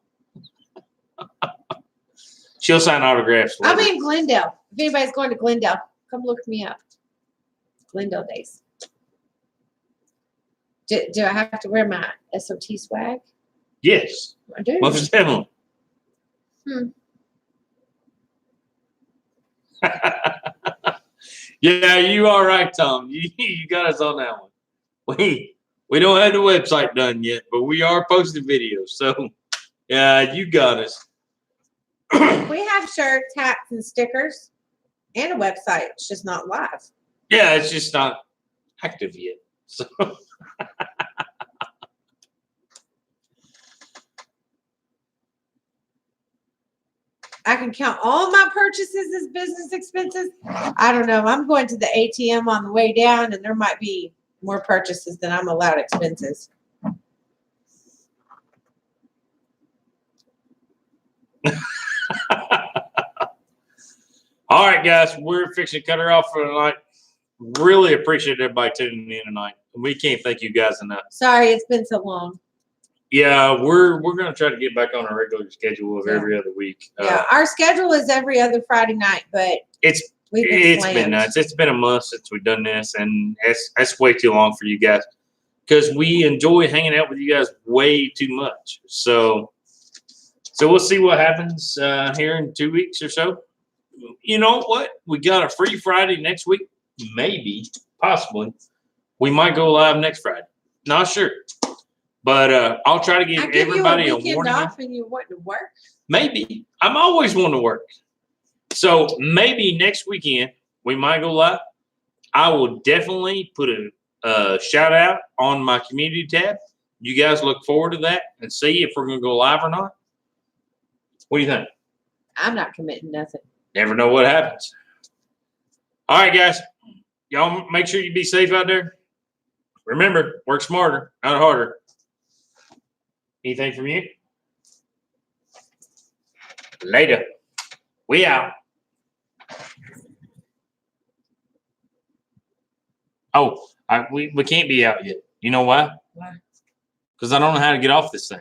She'll sign autographs I'll later. be in Glendale. If anybody's going to Glendale, come look me up. Glendale days. Do I have to wear my S.O.T swag? Yes, I do. most definitely. Yeah, you are right, Tom. You got us on that one. We don't have the website done yet, but we are posting videos. So, yeah, you got us. We have shirts, hats, and stickers, and a website. It's just not live. Yeah, it's just not active yet. So, I can count all my purchases as business expenses. I don't know. I'm going to the ATM on the way down, and there might be more purchases than I'm allowed expenses. all right, guys, we're fixing to cut her off for tonight. Really appreciate everybody tuning in tonight. We can't thank you guys enough. Sorry, it's been so long. Yeah, we're gonna try to get back on a regular schedule of Yeah. every other week. Yeah, our schedule is every other Friday night, but It's we've been been slammed. nuts. It's been a month since we've done this, and that's way too long for you guys because we enjoy hanging out with you guys way too much. So we'll see what happens here in 2 weeks or so. You know what? We got a free Friday next week, maybe, possibly. We might go live next Friday. Not sure, but I'll try to give I give everybody you a a weekend warning. off and you want to work. Maybe. I'm always wanting to work. So maybe next weekend we might go live. I will definitely put a shout out on my community tab. You guys look forward to that and see if we're going to go live or not. What do you think? I'm not committing nothing. Never know what happens. All right, guys. Y'all make sure you be safe out there. Remember, work smarter, not harder. Anything from you? Later. We out. Oh, we can't be out yet. You know why? Why? Because I don't know how to get off this thing.